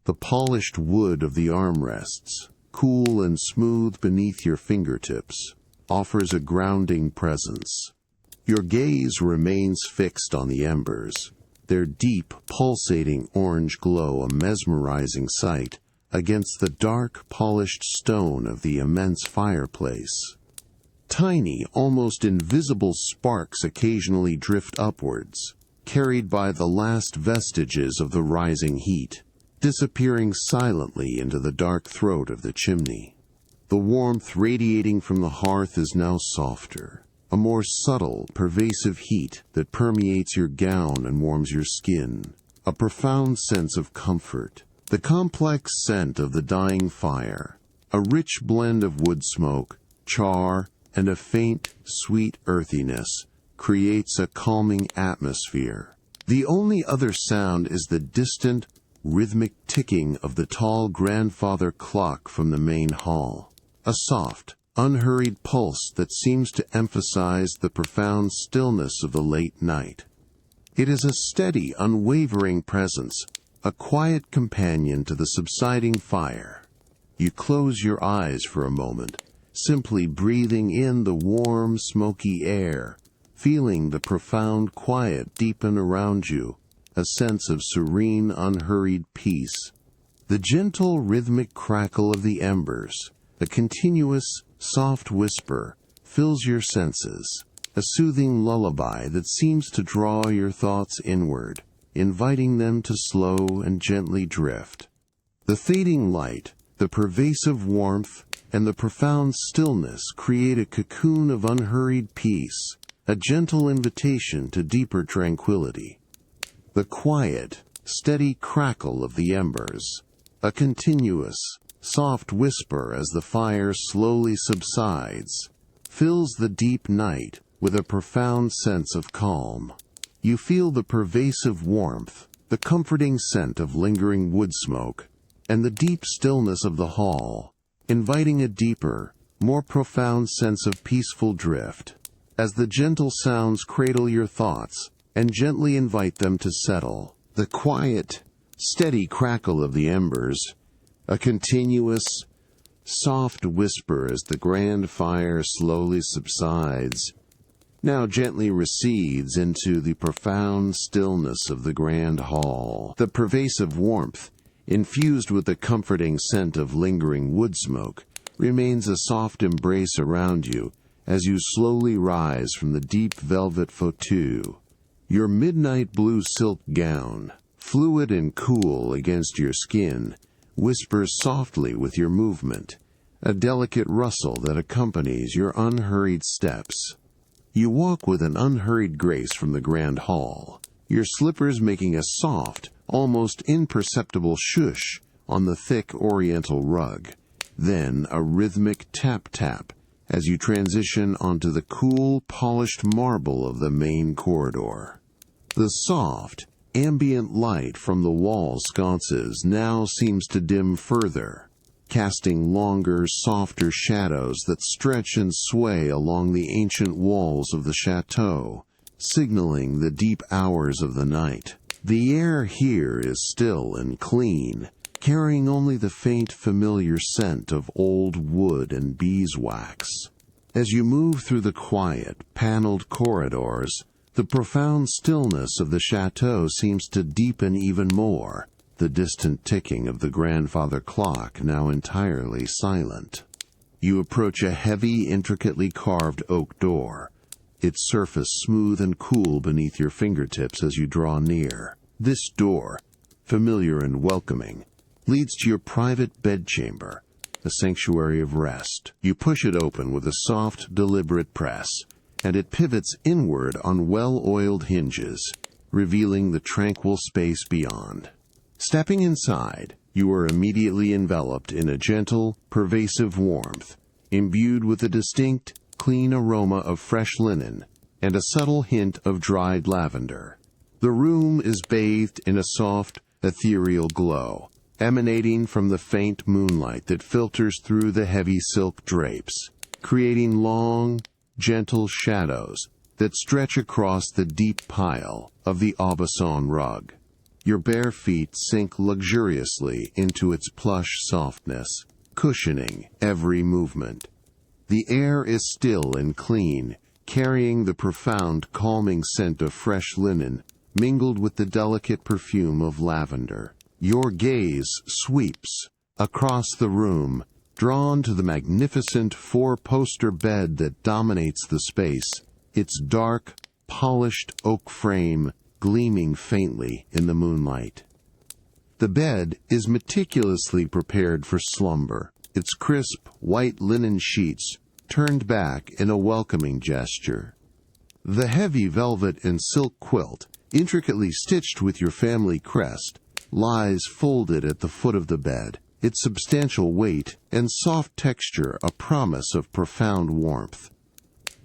Speaker 1: The polished wood of the armrests, cool and smooth beneath your fingertips, offers a grounding presence. Your gaze remains fixed on the embers, their deep, pulsating orange glow a mesmerizing sight against the dark, polished stone of the immense fireplace. Tiny, almost invisible sparks occasionally drift upwards, carried by the last vestiges of the rising heat, disappearing silently into the dark throat of the chimney. The warmth radiating from the hearth is now softer, a more subtle, pervasive heat that permeates your gown and warms your skin, a profound sense of comfort. The complex scent of the dying fire, a rich blend of wood smoke, char, and a faint, sweet earthiness, creates a calming atmosphere. The only other sound is the distant, rhythmic ticking of the tall grandfather clock from the main hall, a soft, unhurried pulse that seems to emphasize the profound stillness of the late night. It is a steady, unwavering presence, a quiet companion to the subsiding fire. You close your eyes for a moment, simply breathing in the warm, smoky air, feeling the profound quiet deepen around you, a sense of serene, unhurried peace. The gentle, rhythmic crackle of the embers, a continuous, soft whisper, fills your senses, a soothing lullaby that seems to draw your thoughts inward, inviting them to slow and gently drift. The fading light, the pervasive warmth, and the profound stillness create a cocoon of unhurried peace, a gentle invitation to deeper tranquility. The quiet, steady crackle of the embers, a continuous, soft whisper as the fire slowly subsides, fills the deep night with a profound sense of calm. You feel the pervasive warmth, the comforting scent of lingering wood smoke, and the deep stillness of the hall, inviting a deeper, more profound sense of peaceful drift, as the gentle sounds cradle your thoughts and gently invite them to settle. The quiet, steady crackle of the embers, a continuous, soft whisper as the grand fire slowly subsides, now gently recedes into the profound stillness of the grand hall. The pervasive warmth, infused with the comforting scent of lingering wood smoke, remains a soft embrace around you as you slowly rise from the deep velvet fauteuil. Your midnight blue silk gown, fluid and cool against your skin, whispers softly with your movement, a delicate rustle that accompanies your unhurried steps. You walk with an unhurried grace from the grand hall, your slippers making a soft, almost imperceptible shush on the thick oriental rug, then a rhythmic tap-tap as you transition onto the cool, polished marble of the main corridor. The soft, ambient light from the wall sconces now seems to dim further, casting longer, softer shadows that stretch and sway along the ancient walls of the chateau, signaling the deep hours of the night. The air here is still and clean, carrying only the faint, familiar scent of old wood and beeswax. As you move through the quiet, paneled corridors, the profound stillness of the chateau seems to deepen even more, the distant ticking of the grandfather clock now entirely silent. You approach a heavy, intricately carved oak door, its surface smooth and cool beneath your fingertips as you draw near. This door, familiar and welcoming, leads to your private bedchamber, a sanctuary of rest. You push it open with a soft, deliberate press, and it pivots inward on well-oiled hinges, revealing the tranquil space beyond. Stepping inside, you are immediately enveloped in a gentle, pervasive warmth, imbued with a distinct, clean aroma of fresh linen and a subtle hint of dried lavender. The room is bathed in a soft, ethereal glow, emanating from the faint moonlight that filters through the heavy silk drapes, creating long, gentle shadows that stretch across the deep pile of the Aubusson rug. Your bare feet sink luxuriously into its plush softness, cushioning every movement. The air is still and clean, carrying the profound, calming scent of fresh linen, mingled with the delicate perfume of lavender. Your gaze sweeps across the room, drawn to the magnificent four-poster bed that dominates the space, its dark, polished oak frame gleaming faintly in the moonlight. The bed is meticulously prepared for slumber, its crisp, white linen sheets turned back in a welcoming gesture. The heavy velvet and silk quilt, intricately stitched with your family crest, lies folded at the foot of the bed, its substantial weight and soft texture a promise of profound warmth.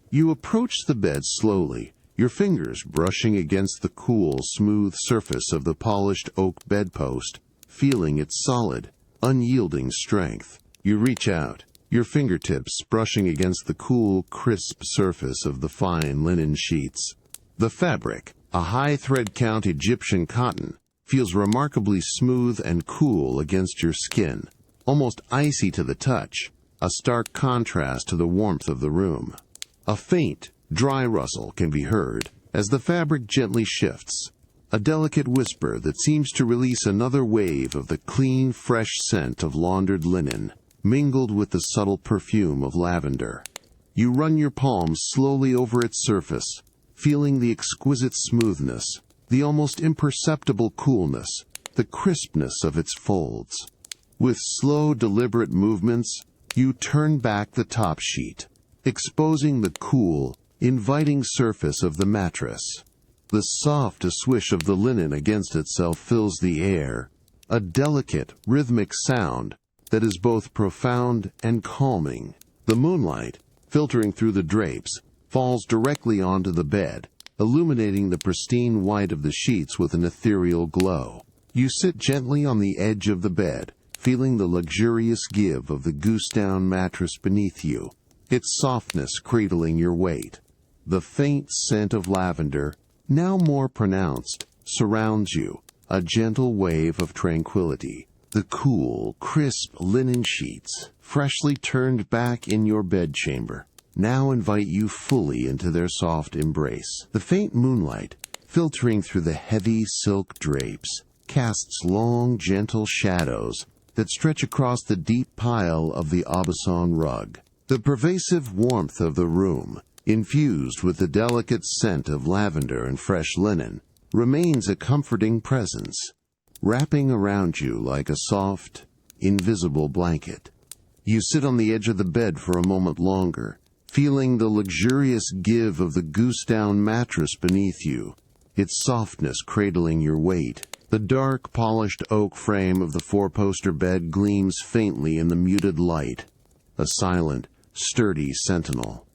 Speaker 1: You approach the bed slowly, your fingers brushing against the cool, smooth surface of the polished oak bedpost, feeling its solid, unyielding strength. You reach out, your fingertips brushing against the cool, crisp surface of the fine linen sheets. The fabric, a high thread count Egyptian cotton, feels remarkably smooth and cool against your skin, almost icy to the touch, a stark contrast to the warmth of the room. A faint, dry rustle can be heard as the fabric gently shifts, a delicate whisper that seems to release another wave of the clean, fresh scent of laundered linen, mingled with the subtle perfume of lavender. You run your palms slowly over its surface, feeling the exquisite smoothness, the almost imperceptible coolness, the crispness of its folds. With slow, deliberate movements, you turn back the top sheet, exposing the cool, inviting surface of the mattress. The soft swish of the linen against itself fills the air, a delicate, rhythmic sound that is both profound and calming. The moonlight, filtering through the drapes, falls directly onto the bed, illuminating the pristine white of the sheets with an ethereal glow. You sit gently on the edge of the bed, feeling the luxurious give of the goose-down mattress beneath you, its softness cradling your weight. The faint scent of lavender, now more pronounced, surrounds you, a gentle wave of tranquility. The cool, crisp linen sheets, freshly turned back in your bedchamber, now invite you fully into their soft embrace. The faint moonlight, filtering through the heavy silk drapes, casts long, gentle shadows that stretch across the deep pile of the Aubusson rug. The pervasive warmth of the room, infused with the delicate scent of lavender and fresh linen, remains a comforting presence, wrapping around you like a soft, invisible blanket. You sit on the edge of the bed for a moment longer, feeling the luxurious give of the goose-down mattress beneath you, its softness cradling your weight. The dark, polished oak frame of the four-poster bed gleams faintly in the muted light, a silent, sturdy sentinel.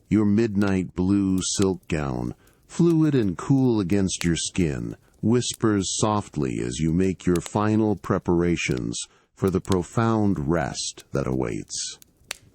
Speaker 1: Your midnight blue silk gown, fluid and cool against your skin, whispers softly as you make your final preparations for the profound rest that awaits.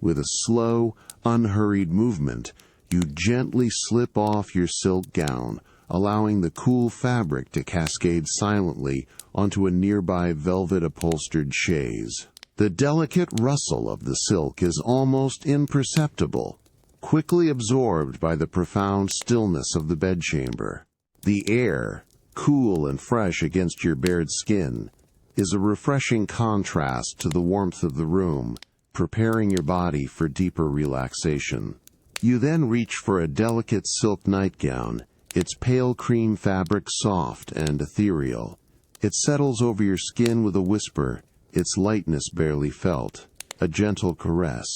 Speaker 1: With a slow, unhurried movement, you gently slip off your silk gown, allowing the cool fabric to cascade silently onto a nearby velvet-upholstered chaise. The delicate rustle of the silk is almost imperceptible, quickly absorbed by the profound stillness of the bedchamber. The air, cool and fresh against your bared skin, is a refreshing contrast to the warmth of the room, preparing your body for deeper relaxation. You then reach for a delicate silk nightgown, its pale cream fabric soft and ethereal. It settles over your skin with a whisper, its lightness barely felt, a gentle caress.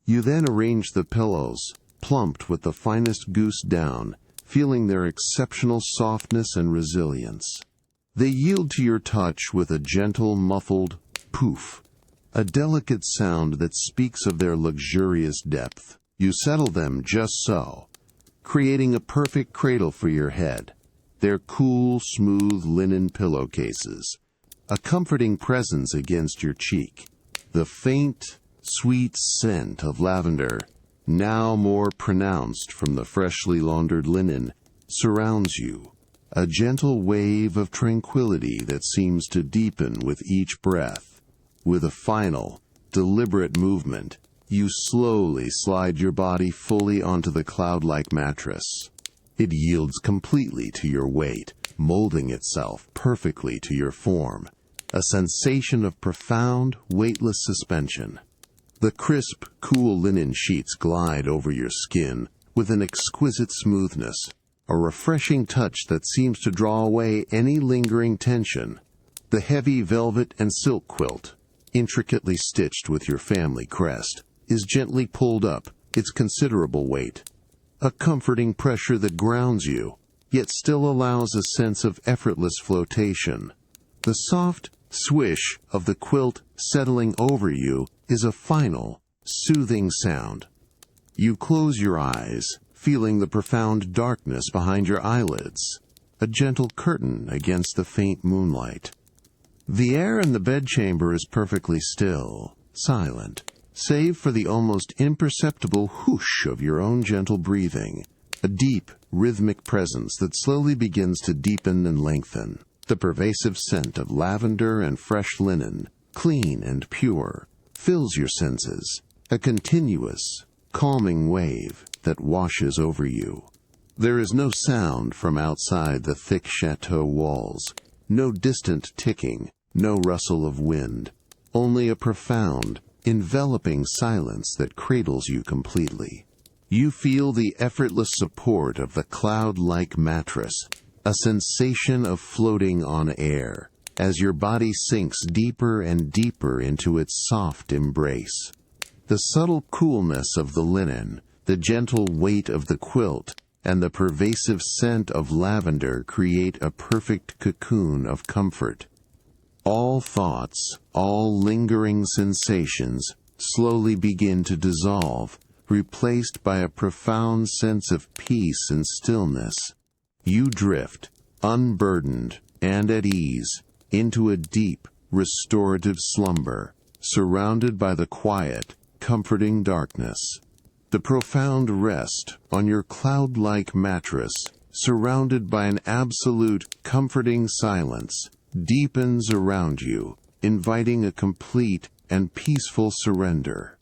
Speaker 1: You then arrange the pillows, plumped with the finest goose down, feeling their exceptional softness and resilience. They yield to your touch with a gentle, muffled poof, a delicate sound that speaks of their luxurious depth. You settle them just so, creating a perfect cradle for your head. Their cool, smooth linen pillowcases, a comforting presence against your cheek. The faint, sweet scent of lavender, now more pronounced from the freshly laundered linen, surrounds you, a gentle wave of tranquility that seems to deepen with each breath. With a final, deliberate movement, you slowly slide your body fully onto the cloud-like mattress. It yields completely to your weight, molding itself perfectly to your form, a sensation of profound, weightless suspension. The crisp, cool linen sheets glide over your skin with an exquisite smoothness, a refreshing touch that seems to draw away any lingering tension. The heavy velvet and silk quilt, intricately stitched with your family crest, is gently pulled up, its considerable weight, a comforting pressure that grounds you, yet still allows a sense of effortless flotation. The soft swish of the quilt settling over you is a final, soothing sound. You close your eyes, feeling the profound darkness behind your eyelids, a gentle curtain against the faint moonlight. The air in the bedchamber is perfectly still, silent, save for the almost imperceptible whoosh of your own gentle breathing, a deep, rhythmic presence that slowly begins to deepen and lengthen. The pervasive scent of lavender and fresh linen, clean and pure, fills your senses, a continuous, calming wave that washes over you. There is no sound from outside the thick chateau walls, no distant ticking, no rustle of wind, only a profound, enveloping silence that cradles you completely. You feel the effortless support of the cloud-like mattress, a sensation of floating on air, as your body sinks deeper and deeper into its soft embrace. The subtle coolness of the linen, the gentle weight of the quilt, and the pervasive scent of lavender create a perfect cocoon of comfort. All thoughts, all lingering sensations, slowly begin to dissolve, replaced by a profound sense of peace and stillness. You drift, unburdened and at ease, into a deep, restorative slumber, surrounded by the quiet, comforting darkness. The profound rest on your cloud-like mattress, surrounded by an absolute, comforting silence, deepens around you, inviting a complete and peaceful surrender.